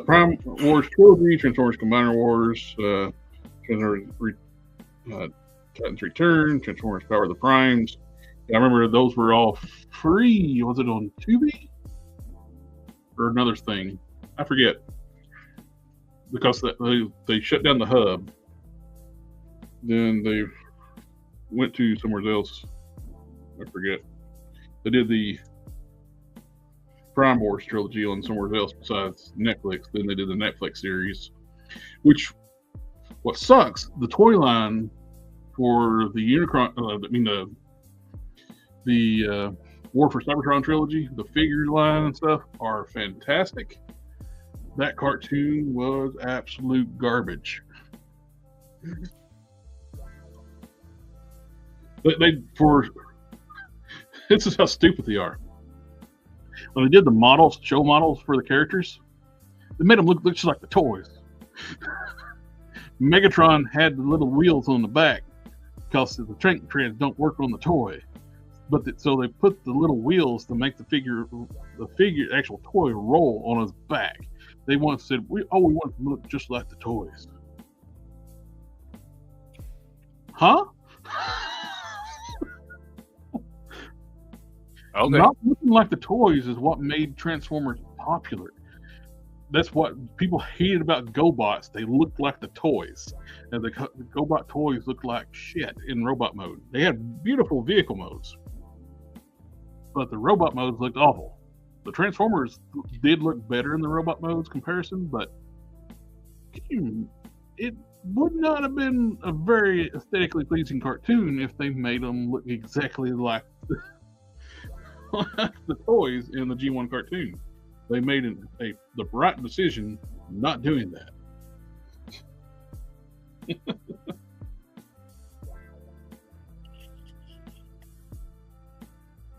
Prime Wars Trilogy, Transformers Combiner Wars, Titans Return, Transformers Power of the Primes. Yeah, I remember those were all free. Was it on Tubi? Or another thing? I forget. Because they shut down the hub. Then they went to somewhere else. I forget. They did the Prime Wars trilogy on somewhere else besides Netflix. Then they did the Netflix series, which what sucks. The toy line for the Unicron, the War for Cybertron trilogy, the figure line and stuff are fantastic. That cartoon was absolute garbage. This is how stupid they are. When they did the models, show models for the characters, they made them look just like the toys. Megatron had the little wheels on the back because the tank treads don't work on the toy. So they put the little wheels to make the actual toy roll on his back. They once said, we want it to look just like the toys. Huh? Okay. Not looking like the toys is what made Transformers popular. That's what people hated about GoBots. They looked like the toys. And the GoBot toys looked like shit in robot mode. They had beautiful vehicle modes, but the robot modes looked awful. The Transformers did look better in the robot modes comparison, but it would not have been a very aesthetically pleasing cartoon if they made them look exactly like the toys in the G1 cartoon. They made the right decision not doing that.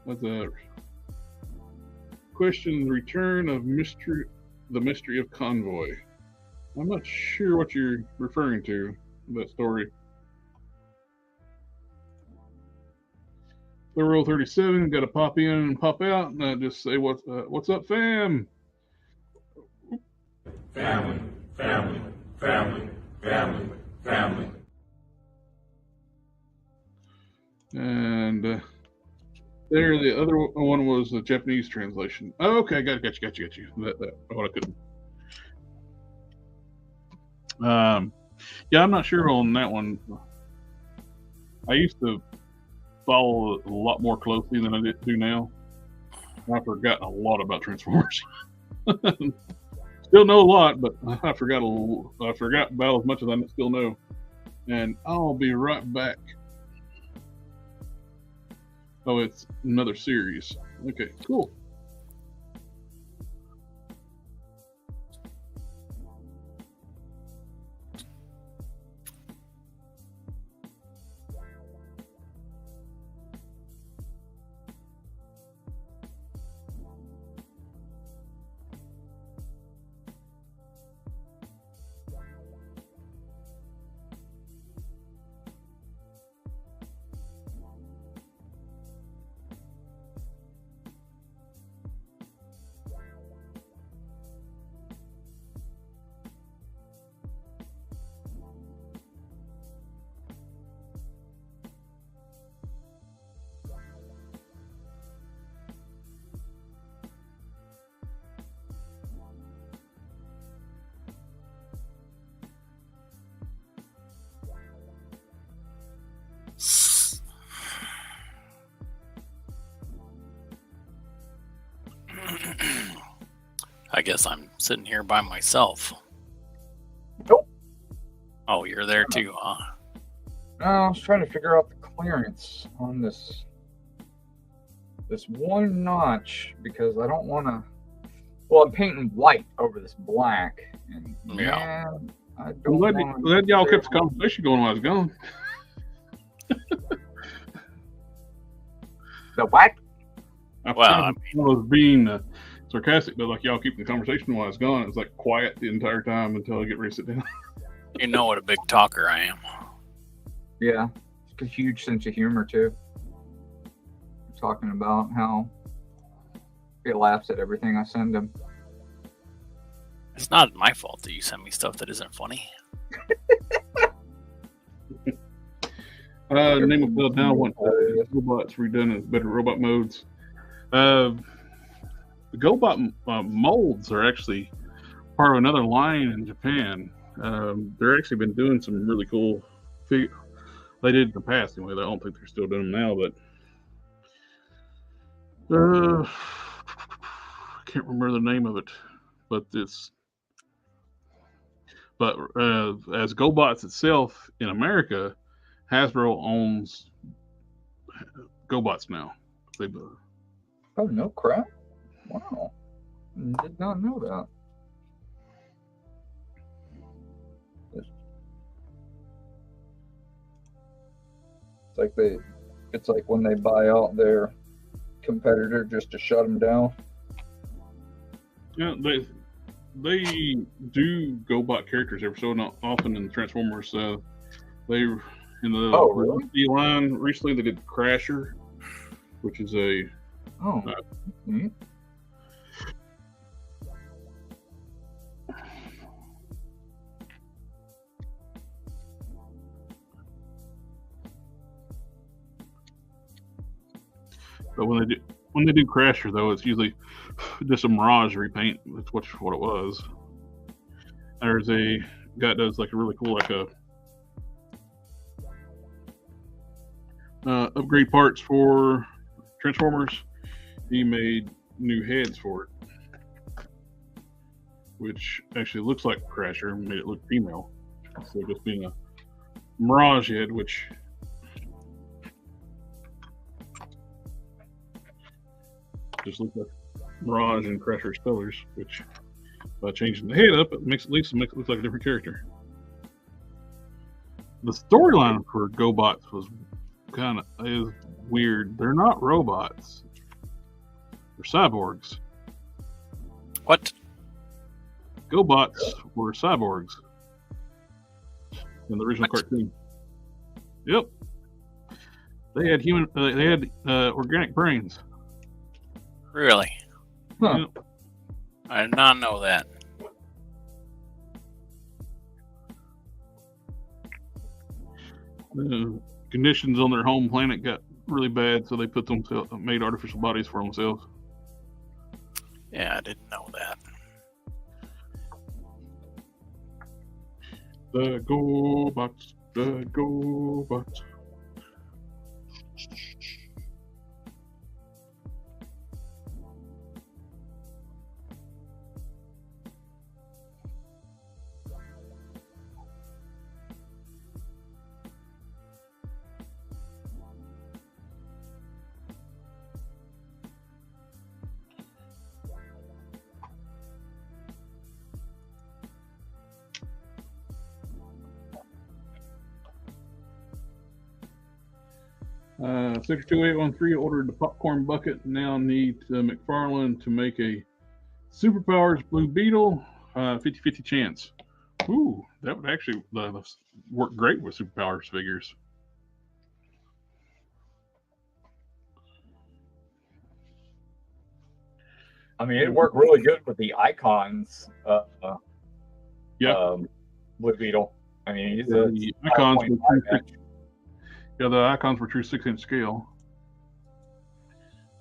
What's a question? Return of the mystery of Convoy. I'm not sure what you're referring to in that story. The Roll 37 got to pop in and pop out, and I just say what's up, fam? Family, family, family, family, family. And there, the other one was the Japanese translation. Oh, okay, got you. That what I couldn't. Yeah, I'm not sure on that one. I used to follow a lot more closely than I do now. I've forgotten a lot about Transformers. Still know a lot, but I forgot about as much as I still know. And I'll be right back. Oh, it's another series. Okay, cool. I guess I'm sitting here by myself. Nope. Oh, you're there too, huh? No, I was trying to figure out the clearance on this one notch because I don't want to. Well, I'm painting white over this black, and yeah, I don't. Glad y'all kept the conversation going while I was gone. The what? I was being sarcastic, but like y'all keeping the conversation while I was gone. It was like quiet the entire time until I get ready to sit down. You know what a big talker I am. Yeah, a huge sense of humor too. talking about how he laughs at everything I send him. It's not my fault that you send me stuff that isn't funny. Name of Bill now want robots redone as better robot modes. The GoBot molds are actually part of another line in Japan. They're actually been doing some really cool. They did in the past anyway. I don't think they're still doing them now, but I can't remember the name of it. But as GoBots itself in America, Hasbro owns GoBots now. Oh, no crap. Wow. Did not know that. It's like when they buy out their competitor just to shut them down. Yeah, they do GoBot characters every so often in the Transformers. They in the really? line recently they did Crasher, which is a but when they do Crasher though, it's usually just a Mirage repaint. That's what it was. There's a guy that does like a really cool like a upgrade parts for Transformers. He made new heads for it, which actually looks like Crasher, made it look female. So just being a Mirage head, which just looks like Mirage and Crasher's colors, which by changing the head up, it makes it look like a different character. The storyline for GoBots is weird. They're not robots. They're cyborgs. What? GoBots were cyborgs in the original cartoon. Yep. They had organic brains. Really? Huh. Yep. I did not know that. The conditions on their home planet got really bad, so they made artificial bodies for themselves. Yeah, I didn't know that. The GoBots, the GoBots. Sector 2813 ordered the popcorn bucket. Now need McFarlane to make a Superpowers Blue Beetle 50-50 chance. Ooh, that would actually work great with Superpowers figures. I mean, it worked really good with the icons. Blue Beetle. I mean, the icons were the icons were true 6-inch scale.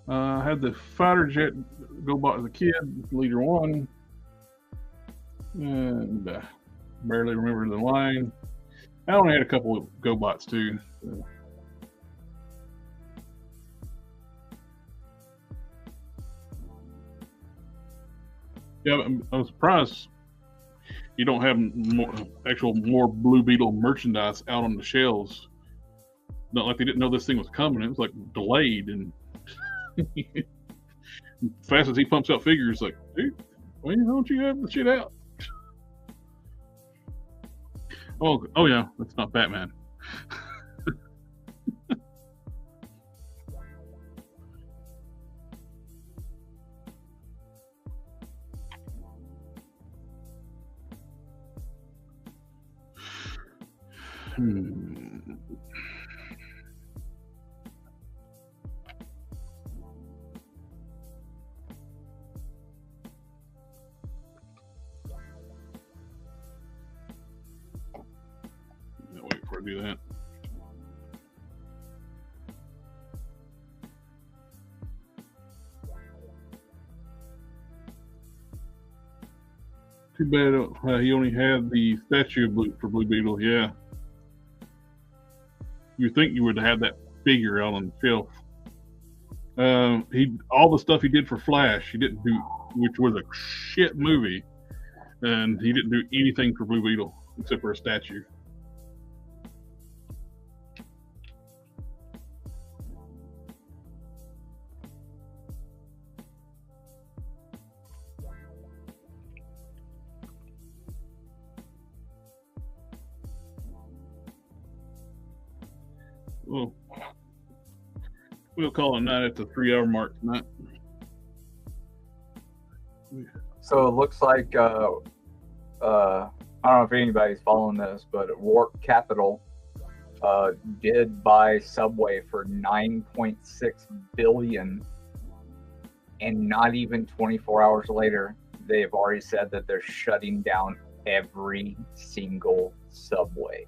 I had the fighter jet GoBot as a kid, Leader 1, and barely remember the line. I only had a couple of GoBots too. Yeah, I'm surprised you don't have more Blue Beetle merchandise out on the shelves. Not like they didn't know this thing was coming. It was like delayed, and fast as he pumps out figures, like, dude, why don't you have the shit out? Oh yeah, that's not Batman. do that. Too bad he only had the statue for Blue Beetle. Yeah, you think you would have that figure out on the shelf. All the stuff he did for Flash, he didn't do, which was a shit movie, and he didn't do anything for Blue Beetle except for a statue. Well, we'll call it a night at the 3-hour mark tonight. So it looks like I don't know if anybody's following this, but Warp Capital did buy Subway for $9.6 billion, and not even 24 hours later, they've already said that they're shutting down every single Subway,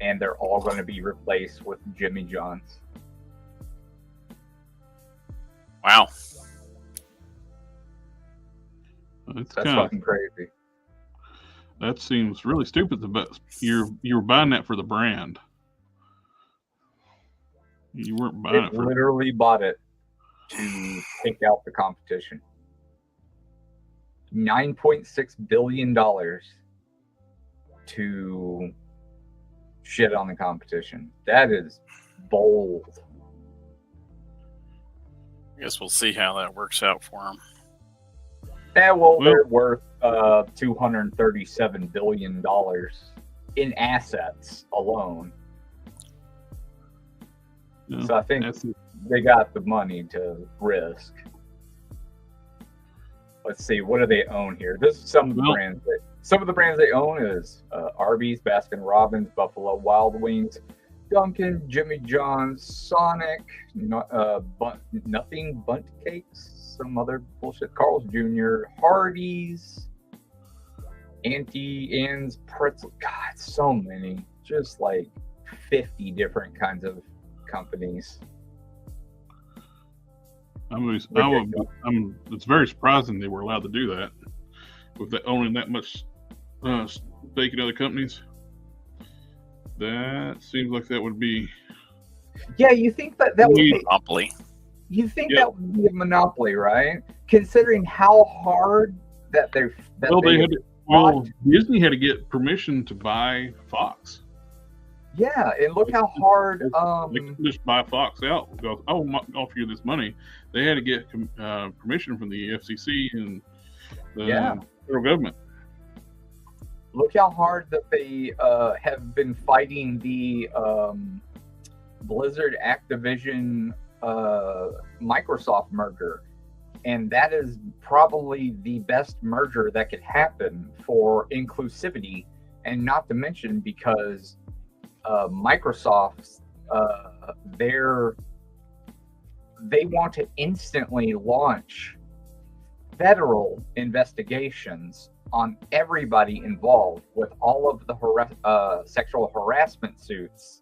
and they're all going to be replaced with Jimmy John's. Wow. That's fucking crazy. That seems really stupid. But you were buying that for the brand. You weren't buying it for. Literally bought it to take out the competition. $9.6 billion to shit on the competition. That is bold. I guess we'll see how that works out for them. Yeah, well, they're worth $237 billion in assets alone. Yeah, so I think they got the money to risk. Let's see, what do they own here? This is some of the brands. Some of the brands they own is Arby's, Baskin Robbins, Buffalo Wild Wings, Dunkin', Jimmy John's, Sonic, Nothing Bundt Cakes, some other bullshit, Carl's Jr., Hardee's, Auntie Anne's Pretzel. God, so many. Just like 50 different kinds of companies. It's very surprising they were allowed to do that with owning that much stake in other companies. That seems like that would be. Yeah, you think that would be monopoly. You think that would be a monopoly, right? Considering how hard that they're. Disney had to get permission to buy Fox. Yeah, and look how hard. They couldn't just buy Fox out because I'll offer you this money. They had to get permission from the FCC and the federal government. Look how hard that they have been fighting the Blizzard Activision Microsoft merger. And that is probably the best merger that could happen for inclusivity. And not to mention because Microsoft, they want to instantly launch federal investigations on everybody involved with all of the sexual harassment suits,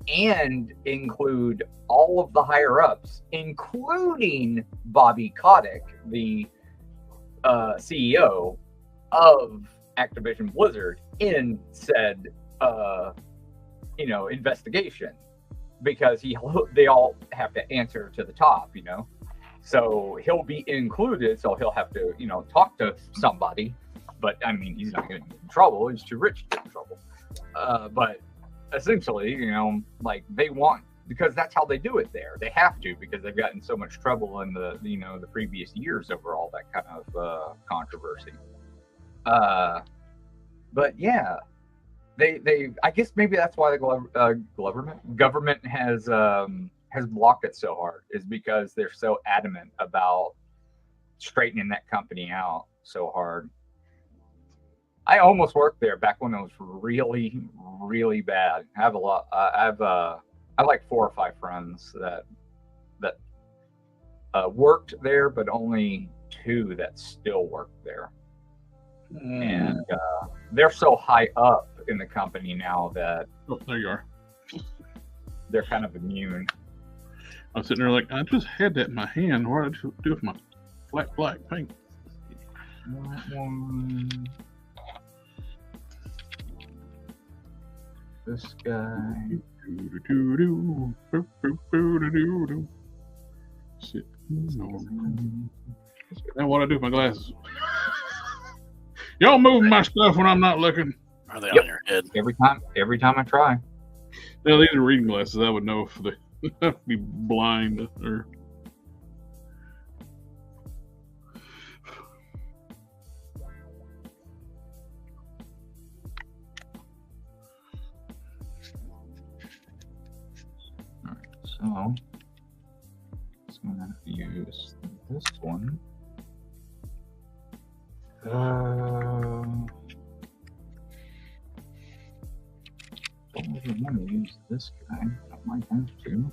and include all of the higher ups, including Bobby Kotick, the CEO of Activision Blizzard, in said investigation, because they all have to answer to the top, so he'll be included, so he'll have to talk to somebody, but I mean, he's not going to get in trouble, he's too rich to get in trouble, but essentially, they want, because that's how they do it there. They have to, because they've gotten so much trouble in the previous years over all that kind of controversy. But yeah, they I guess maybe that's why the government has blocked it so hard, is because they're so adamant about straightening that company out so hard. I almost worked there back when it was really, really bad. I have I like 4 or 5 friends that worked there, but only 2 that still work there. And they're so high up in the company now that Oh, there you are. they're kind of immune. I was sitting there like, I just had that in my hand. What did I do with my flat black paint? That one. This guy. Now what I do with my glasses? Y'all moving my stuff when I'm not looking. Are they on your head? Every time I try. Now these are reading glasses. I would know if they be blind or. So I'm gonna have to use this one. Don't really want to use this guy. I might have to.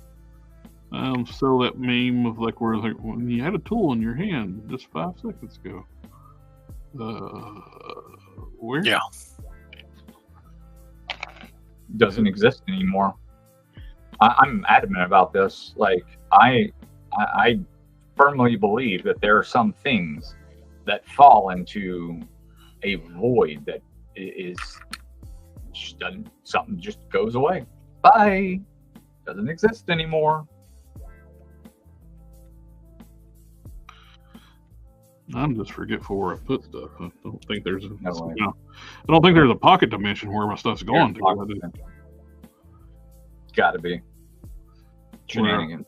So that meme of like where like when you had a tool in your hand just 5 seconds ago. Where? Yeah. Doesn't exist anymore. I'm adamant about this. Like I firmly believe that there are some things that fall into a void that is just doesn't, something just goes away. Bye. Doesn't exist anymore. I'm just forgetful where I put stuff. I don't think there's a, No way. I don't think there's a pocket dimension where my stuff's going to. Gotta be. Shenanigans.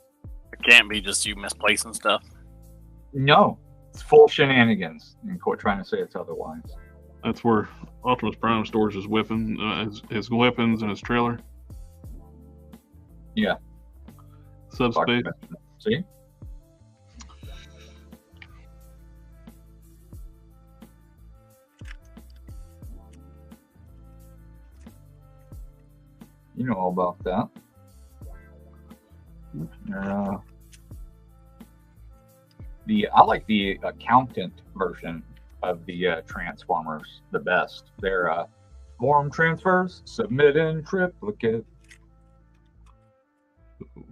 It can't be just you misplacing stuff. No, it's full shenanigans. And quit trying to say it's otherwise. That's where Optimus Prime stores his weapon, his weapons, and his trailer. Yeah. Subspace. See? You know all about that. I like the accountant version of the Transformers the best. They're form transfers, submit in triplicate.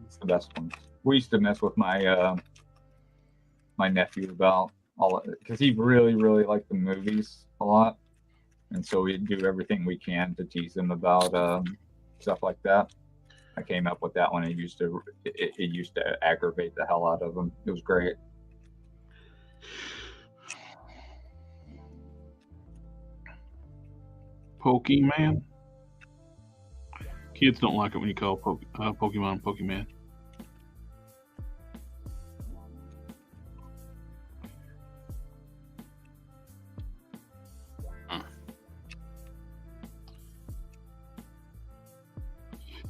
It's the best one. We used to mess with my my nephew about all of it because he really liked the movies a lot, and so we'd do everything we can to tease him about stuff like that. I came up with that one. It used to aggravate the hell out of him. It was great. Pokemon. Kids don't like it when you call Pokemon Pokemon.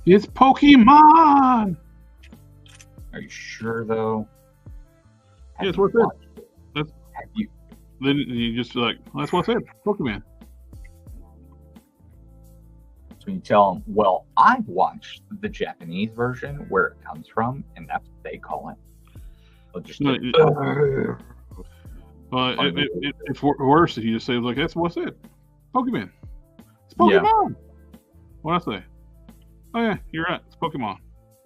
It's Pokemon. Are you sure though? Yeah, it's what it is. Have you? Then you just like, well, that's what I said. Pokemon. So you tell them, well, I've watched the Japanese version where it comes from, and that's what they call it. They'll just it's worse if you just say like, that's what I said. Pokemon. It's Pokemon. Yeah. What I say? Oh yeah, you're right. It's Pokemon.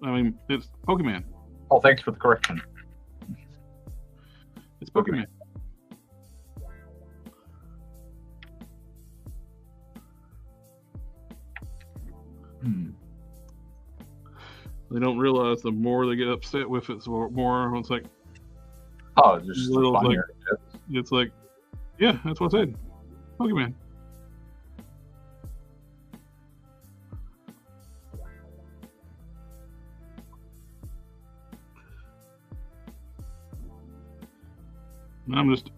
I mean, it's Pokemon. Oh, thanks for the correction. It's Pokemon. They don't realize the more they get upset with it, the more it's like, oh, it's just little like, it's like, yeah, that's what I said. Pokemon.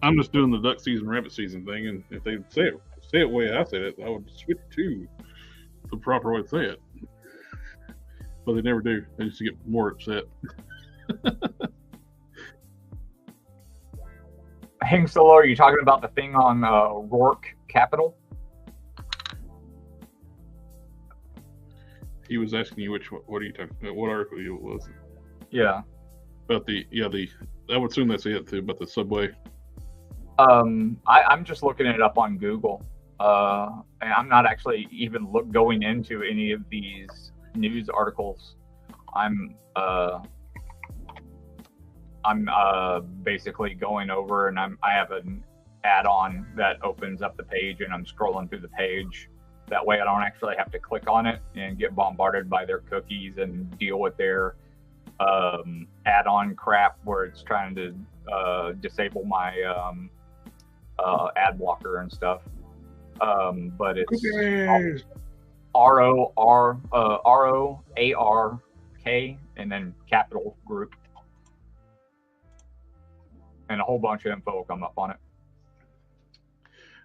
I'm just doing the duck season, rabbit season thing, and if they say it the way I said it, I would switch to the proper way to say it. But they never do. They just get more upset. Hang Solo, are you talking about the thing on Rourke Capital? He was asking you what are you talking about? What article was it? Yeah. About I would assume that's it too, about the subway. I'm just looking it up on Google. and I'm not actually even going into any of these news articles. I'm basically going over, and I have an add-on that opens up the page, and I'm scrolling through the page. That way I don't actually have to click on it and get bombarded by their cookies and deal with their add-on crap where it's trying to disable my ad blocker and stuff. But it's ROARK and then capital group. And a whole bunch of info will come up on it.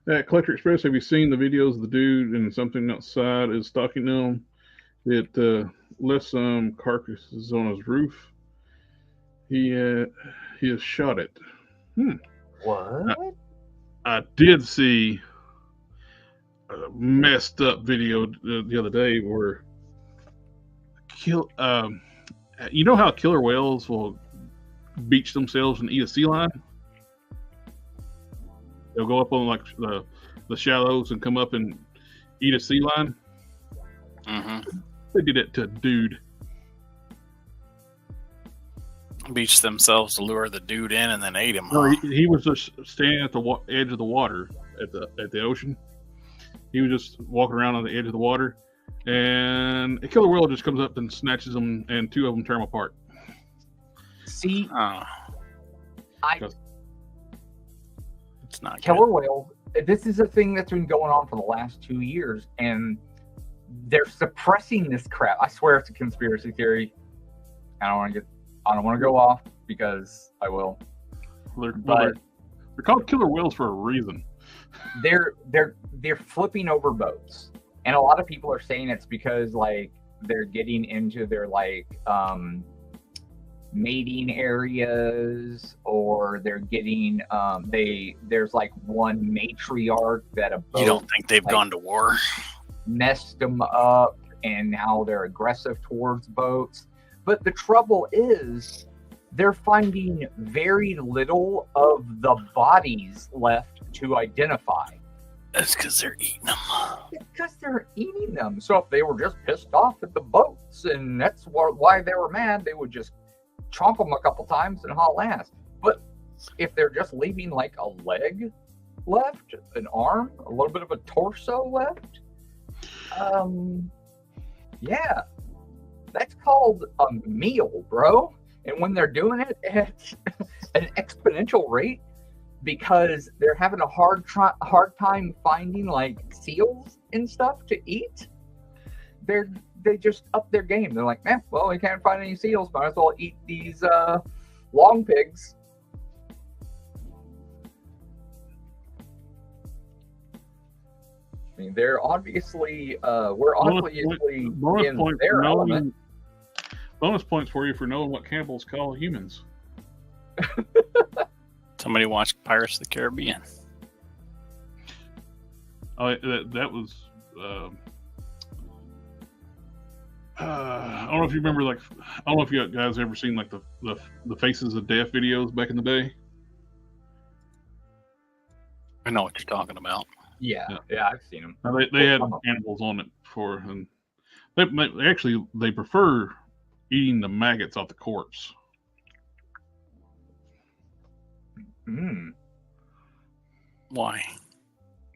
At Collector Express, have you seen the videos of the dude and something outside is stalking them? It left some carcasses on his roof. He has shot it. What? I did see a messed up video the other day where you know how killer whales will beach themselves and eat a sea lion? They'll go up on like the shallows and come up and eat a sea lion. Mm-hmm. They did it to a dude. Beached themselves to lure the dude in and then ate him. No, he was just standing at the edge of the water at the ocean. He was just walking around on the edge of the water, and a killer whale just comes up and snatches them, and two of them tear them apart. See, it's not killer whales. This is a thing that's been going on for the last 2 years, and they're suppressing this crap. I swear it's a conspiracy theory. I don't want to go off because I will. They're called killer whales for a reason. They're flipping over boats, and a lot of people are saying it's because like they're getting into their like mating areas, or they're getting there's like one matriarch that a boat, you don't think they've gone to war, messed them up, and now they're aggressive towards boats. But the trouble is they're finding very little of the bodies left to identify. That's because they're eating them. It's because they're eating them. So if they were just pissed off at the boats and that's why they were mad, they would just chomp them a couple times and haul ass. But if they're just leaving like a leg left, an arm, a little bit of a torso left, yeah, that's called a meal, bro. And when they're doing it at an exponential rate, because they're having a hard time finding like seals and stuff to eat, they just up their game. They're like, man, well, we can't find any seals, might as well eat these long pigs. I mean, they're obviously we're obviously in their element. Bonus points for you for knowing what cannibals call humans. Somebody watched Pirates of the Caribbean. Oh, that was. I don't know if you remember, like, I don't know if you guys ever seen like the Faces of Death videos back in the day. I know what you're talking about. Yeah, I've seen them. Now, they had cannibals on it before, and they prefer eating the maggots off the corpse. Why?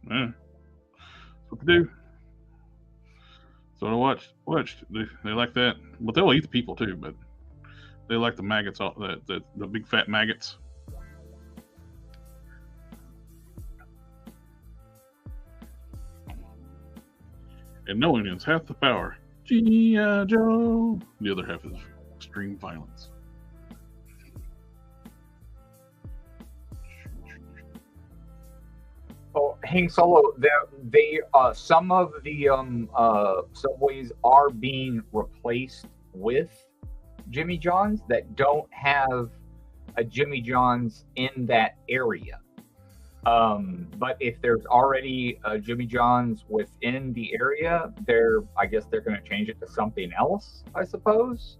Yeah. That's what they do. So I watched. They like that, but they'll eat the people too. But they like the maggots, the big fat maggots. And knowing is half the power. G.I. Joe. The other half is extreme violence. Oh, Hang Solo, they some of the subways are being replaced with Jimmy John's that don't have a Jimmy John's in that area. But if there's already a Jimmy John's within the area, I guess they're going to change it to something else, I suppose.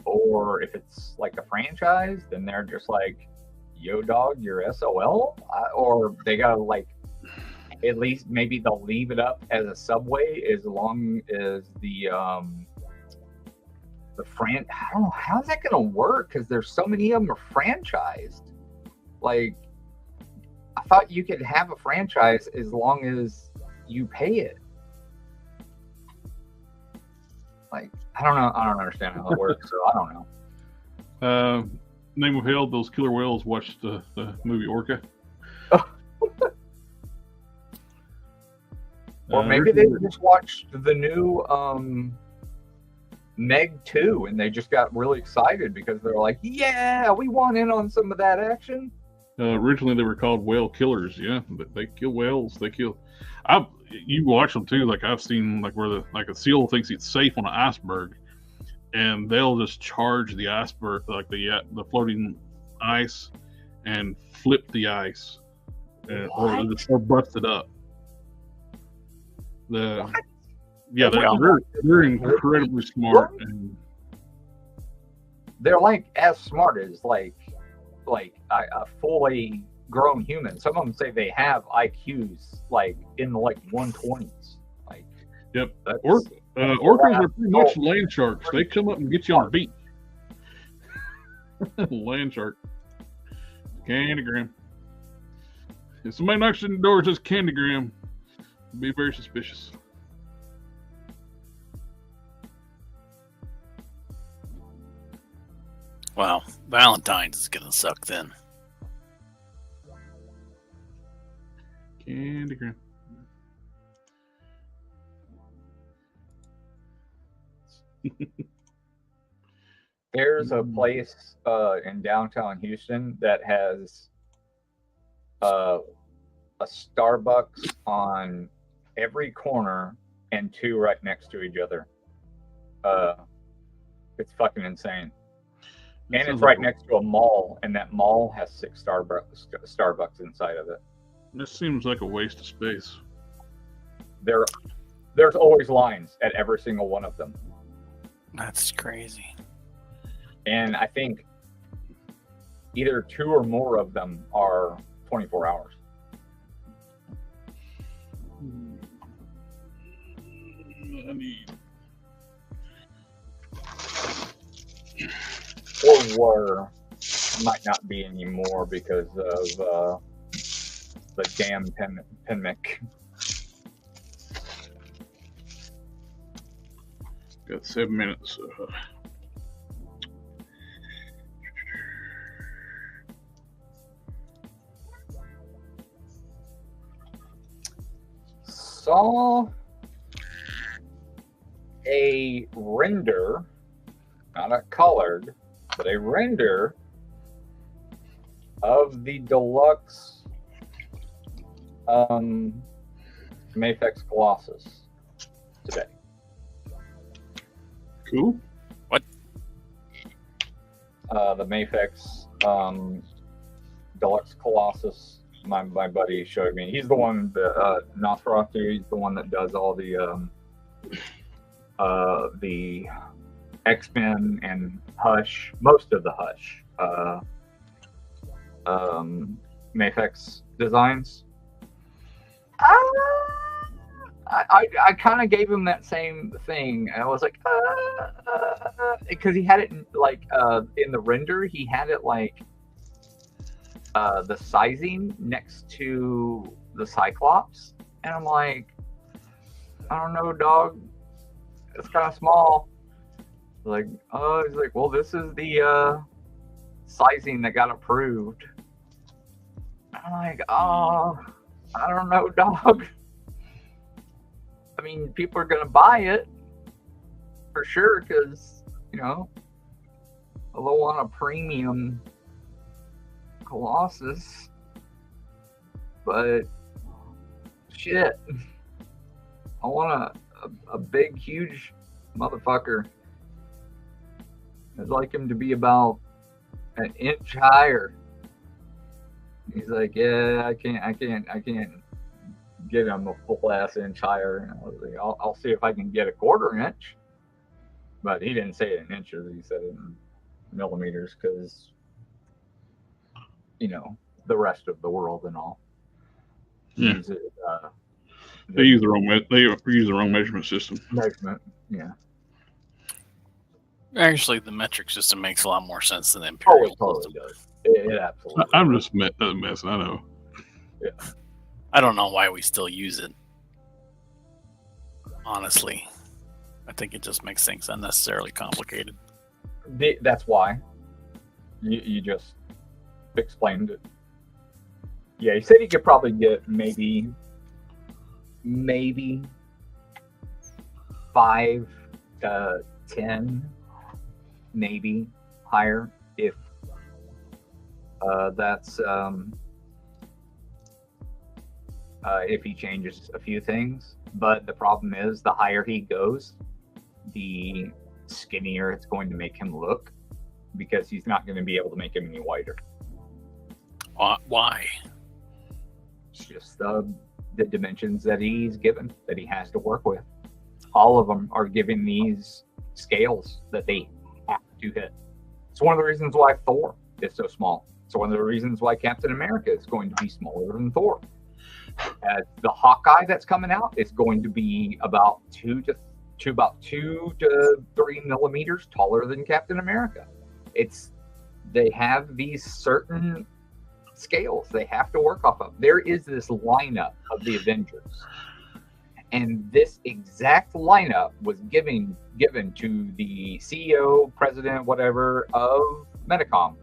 Or if it's like a franchise, then they're just like, yo, dog, you're SOL. Or they got to like at least maybe they'll leave it up as a Subway as long as the I don't know, how's that gonna work, because there's so many of them are franchised. Like, I thought you could have a franchise as long as you pay it. Like, I don't know. I don't understand how it works, so I don't know. Name of Hell, those killer whales watched the movie Orca. Or maybe they just watched the new Meg 2 and they just got really excited because they're like, yeah, we want in on some of that action. Originally they were called whale killers, yeah, but they kill whales. They kill. You watch them too. Like, I've seen like where a seal thinks it's safe on an iceberg, and they'll just charge the iceberg, like the floating ice, and flip the ice, or bust it up. They're incredibly smart, and they're like as smart as like a fully grown human. Some of them say they have IQs like in the 120s. Like, yep. Orcas are pretty much land sharks. They come up and get you on a beach. Land shark. Candygram. If somebody knocks on the door and says Candygram, be very suspicious. Wow, Valentine's is gonna suck then. Candygram. There's a place in downtown Houston that has a Starbucks on every corner and two right next to each other. It's fucking insane. And it's right next to a mall, and that mall has 6 Starbucks inside of it. This seems like a waste of space. There's always lines at every single one of them. That's crazy. And I think either 2 or more of them are 24 hours. I need... Or might not be anymore because of the damn pandemic. Got 7 minutes. Saw a render, not a colored, but a render of the deluxe Mafex Colossus today. Cool. What? The Mafex deluxe Colossus. My buddy showed me. He's the one that Nosferatu. He's the one that does all the X-Men and Hush, most of the Hush Mafex designs. I kind of gave him that same thing. I was like, because he had it in, in the render, he had it the sizing next to the Cyclops, and I'm like, I don't know, dog. It's kind of small. Like, oh, he's like, well, this is the sizing that got approved. I'm like, oh, I don't know, dog. I mean, people are gonna buy it for sure because they'll want a premium Colossus, but shit, I want a big, huge motherfucker. I'd like him to be about an inch higher. He's like, yeah, I can't get him a full ass inch higher. And I was like, I'll see if I can get a 1/4 inch. But he didn't say it in inches. He said it in millimeters because, the rest of the world and all. Yeah. Use it, They use their own measurement system. Measurement, yeah. Actually, the metric system makes a lot more sense than the Oh, imperial it totally system. does. It absolutely. I'm just messing. I know. Yeah. I don't know why we still use it. Honestly, I think it just makes things unnecessarily complicated. That's why. You just explained it. Yeah, he said he could probably get maybe 5 to 10, maybe higher if that's if he changes a few things. But the problem is, the higher he goes, the skinnier it's going to make him look, because he's not going to be able to make him any whiter. Why? It's just the dimensions that he's given, that he has to work with. All of them are given these scales that they have to hit. It's one of the reasons why Thor is so small. It's one of the reasons why Captain America is going to be smaller than Thor. The Hawkeye that's coming out is going to be about 2 to 3 millimeters taller than Captain America. They have these certain scales they have to work off of. There is this lineup of the Avengers, and this exact lineup was given to the CEO, president, whatever, of Medicom,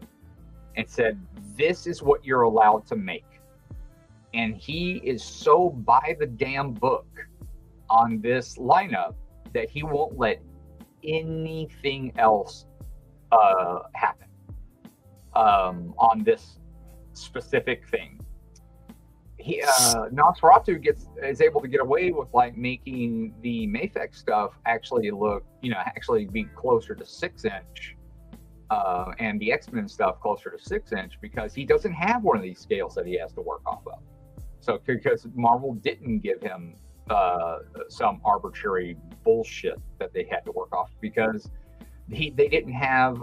and said, this is what you're allowed to make. And he is so by the damn book on this lineup that he won't let anything else happen on this specific thing. Nosferatu is able to get away with like making the Mafex stuff actually look, actually be closer to 6-inch, and the X-Men stuff closer to 6-inch, because he doesn't have one of these scales that he has to work off of. So because Marvel didn't give him some arbitrary bullshit that they had to work off, because they didn't have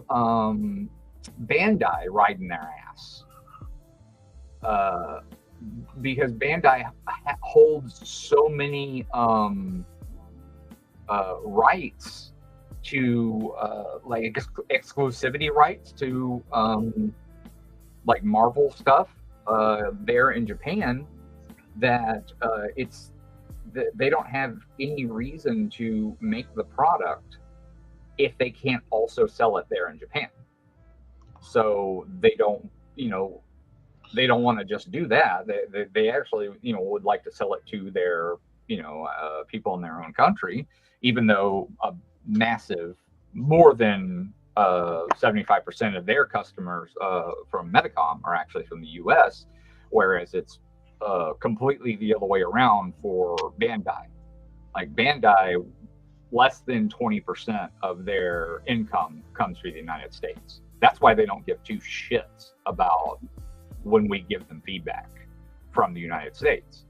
Bandai riding their ass. Because Bandai holds so many rights to like exclusivity rights to like Marvel stuff there in Japan, that they don't have any reason to make the product if they can't also sell it there in Japan. So they don't want to just do that. They actually, would like to sell it to their, people in their own country, even though a massive, more than 75% of their customers from Medicom are actually from the U.S., whereas it's completely the other way around for Bandai. Like Bandai, less than 20% of their income comes from the United States. That's why they don't give two shits about when we give them feedback from the United States.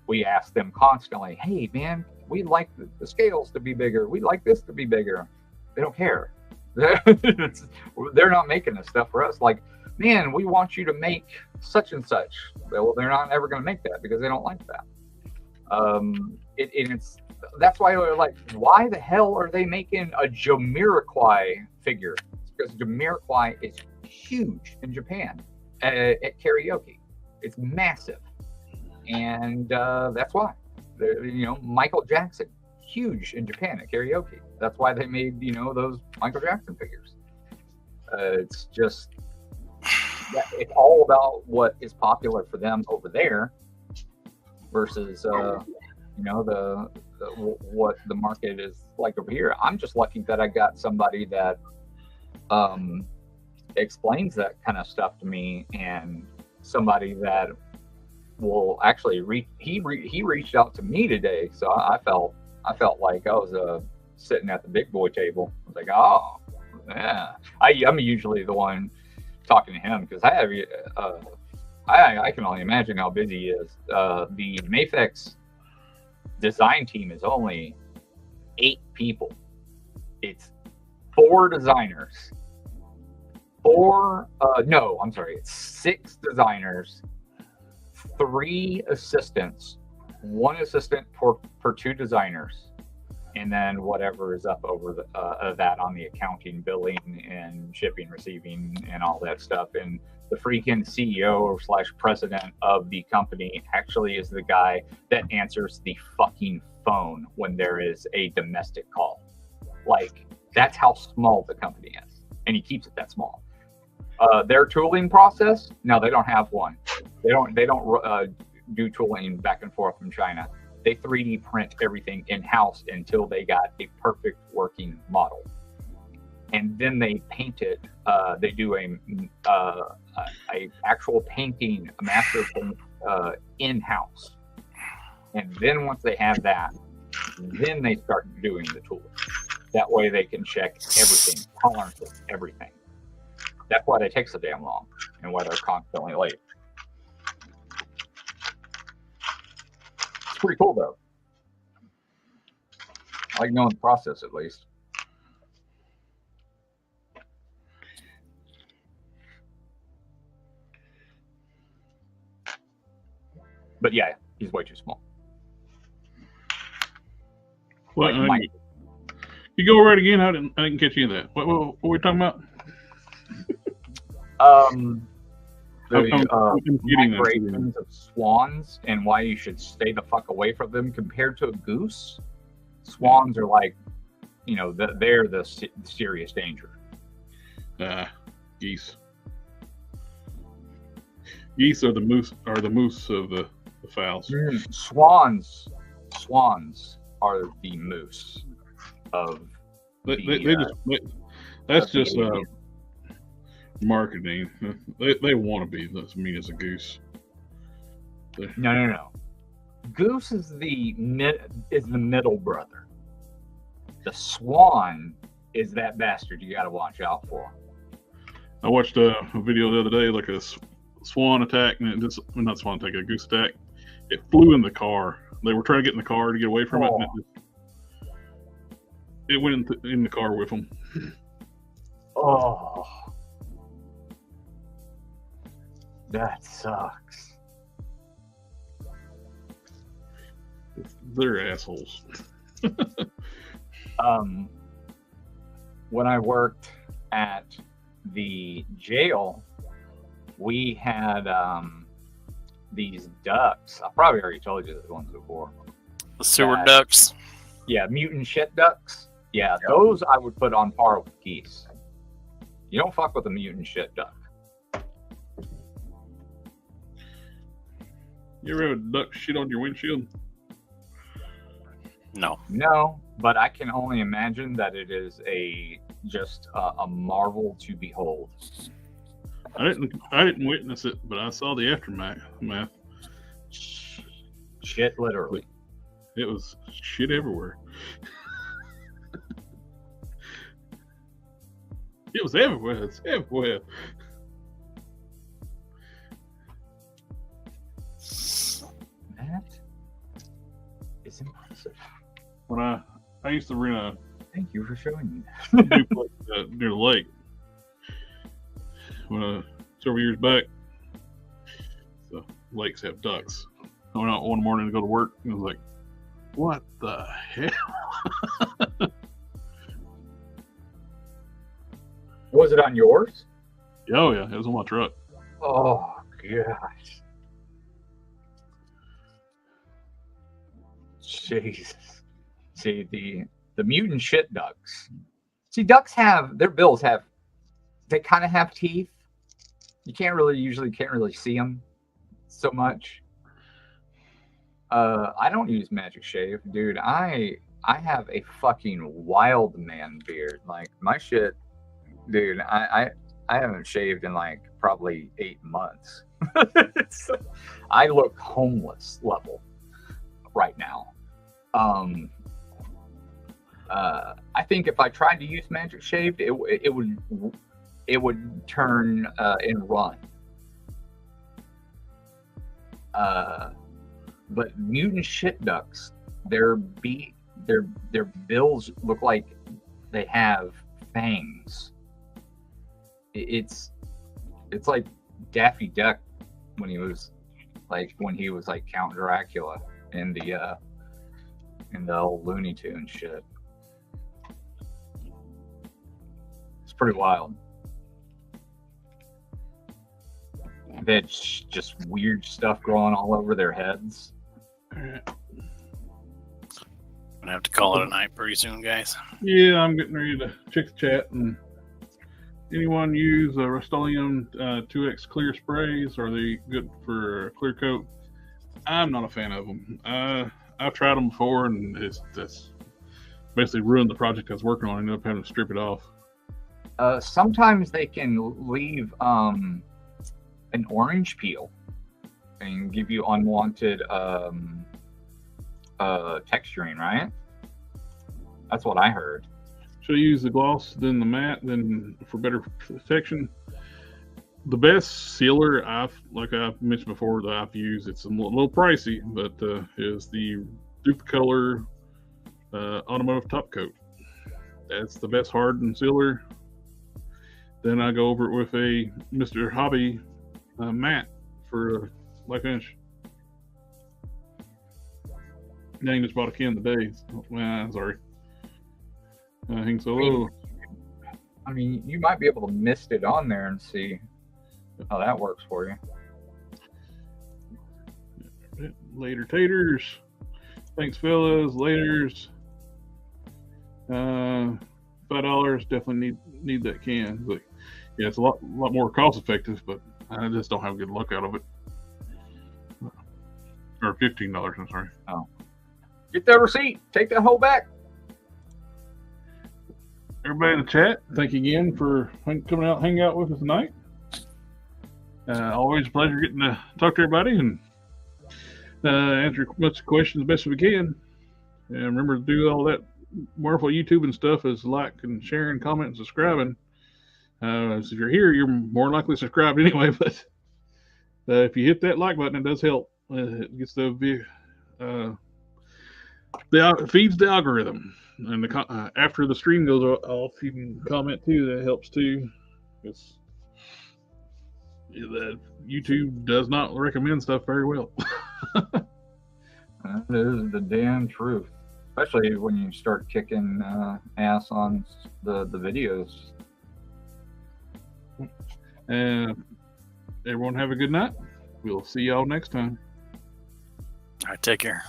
We ask them constantly, hey man, we'd like the scales to be bigger. We'd like this to be bigger. They don't care. They're not making this stuff for us. Like, man, we want you to make such and such. Well, they're not ever going to make that because they don't like that. That's why they're like, why the hell are they making a Jamiroquai figure? It's because Jamiroquai is huge in Japan at karaoke. It's massive, and that's why. Michael Jackson, huge in Japan at karaoke. That's why they made those Michael Jackson figures. It's just it's all about what is popular for them over there versus what the market is like over here. I'm just lucky that I got somebody that explains that kind of stuff to me, and somebody that will actually he reached out to me today, so I felt like I was sitting at the big boy table. I was like, oh yeah, I'm usually the one talking to him because I can only imagine how busy he is. The Mafex design team is only 8 people. It's 4 designers. It's 6 designers, 3 assistants, 1 assistant per 2 designers, and then whatever is up over that on the accounting, billing, and shipping, receiving, and all that stuff. And the freaking CEO / president of the company actually is the guy that answers the fucking phone when there is a domestic call. Like, that's how small the company is, and he keeps it that small. Their tooling process, no, they don't have one. They don't do tooling back and forth from China. They 3D print everything in-house until they got a perfect working model, and then they paint it. They do a actual painting, a master paint in-house, and then once they have that, then they start doing the tooling. That way they can check everything, tolerances, everything. That's why it takes so damn long, and why they're constantly late. It's pretty cool, though. I like knowing the process, at least. But yeah, he's way too small. Well, you go right again. I didn't catch any of that. What were we talking about? The migrations of swans and why you should stay the fuck away from them compared to a goose. Swans are like, they're the serious danger. Geese. Geese are the moose of the fowls. Swans are the moose of that's just marketing. They want to be as mean as a goose. No. Goose is the middle brother. The swan is that bastard you got to watch out for. I watched a video the other day, like a swan attack, and not swan attack, a goose attack. It flew in the car. They were trying to get in the car to get away from it, and it went in the car with them. Oh, that sucks. They're assholes. When I worked at the jail, we had these ducks. I probably already told you those ones before. The sewer ducks. Yeah, mutant shit ducks. Yeah, those I would put on par with geese. You don't fuck with a mutant shit duck. You ever have a duck shit on your windshield? No, but I can only imagine that it is just a marvel to behold. I didn't witness it, but I saw the aftermath. Shit, literally. It was shit everywhere. It was everywhere. It's everywhere. That is impressive. When I used to rent a thank you for showing me duplex near the lake. Several years back, the lakes have ducks. I went out one morning to go to work, and I was like, "What the hell?" Was it on yours? Oh yeah, it was on my truck. Oh gosh, Jesus! See the mutant shit ducks. See, ducks have their bills have. They kind of have teeth. You can't really see them so much. I don't use Magic Shave, dude. I have a fucking wild man beard. Like my shit, dude. I haven't shaved in like probably 8 months. I look homeless level right now. I think if I tried to use Magic Shave, it would turn and run. But mutant shit ducks, their bills look like they have fangs. It's like Daffy Duck when he was like when he was like Count Dracula in the old Looney Tunes shit. It's pretty wild. That's just weird stuff growing all over their heads. I'm gonna have to call it a night pretty soon, guys. Yeah, I'm getting ready to check the chat. And anyone use Rust-Oleum 2X clear sprays? Are they good for clear coat? I'm not a fan of them. I've tried them before, and that's basically ruined the project I was working on. I ended up having to strip it off. Sometimes they can leave an orange peel and give you unwanted texturing, right? That's what I heard. Should I use the gloss then the matte then for better protection? The best sealer like I've mentioned before that I've used, it's a little pricey, but is the Duplicolor Automotive Top Coat. That's the best hardened sealer. Then I go over it with a Mr. Hobby matte for light finish. Dang, just bought a can today. Well, sorry. I think so. I mean, you might be able to mist it on there and see how that works for you. Later taters. Thanks, fellas. Laters. $5. Definitely need that can. But yeah, it's a lot more cost effective, but I just don't have good luck out of it. Or $15, I'm sorry. Oh. Get that receipt. Take that whole back. Everybody in the chat, thank you again for coming out and hanging out with us tonight. Always a pleasure getting to talk to everybody and answer as much questions as best we can. And remember to do all that wonderful YouTube and stuff as like and sharing, comment, and subscribing. So if you're here, you're more likely subscribed anyway. But if you hit that like button, it does help. It gets feeds the algorithm. And after the stream goes off, you can comment too. That helps too. Because the YouTube does not recommend stuff very well. That is the damn truth. Especially when you start kicking ass on the videos. Everyone have a good night. We'll see y'all next time. All right, take care.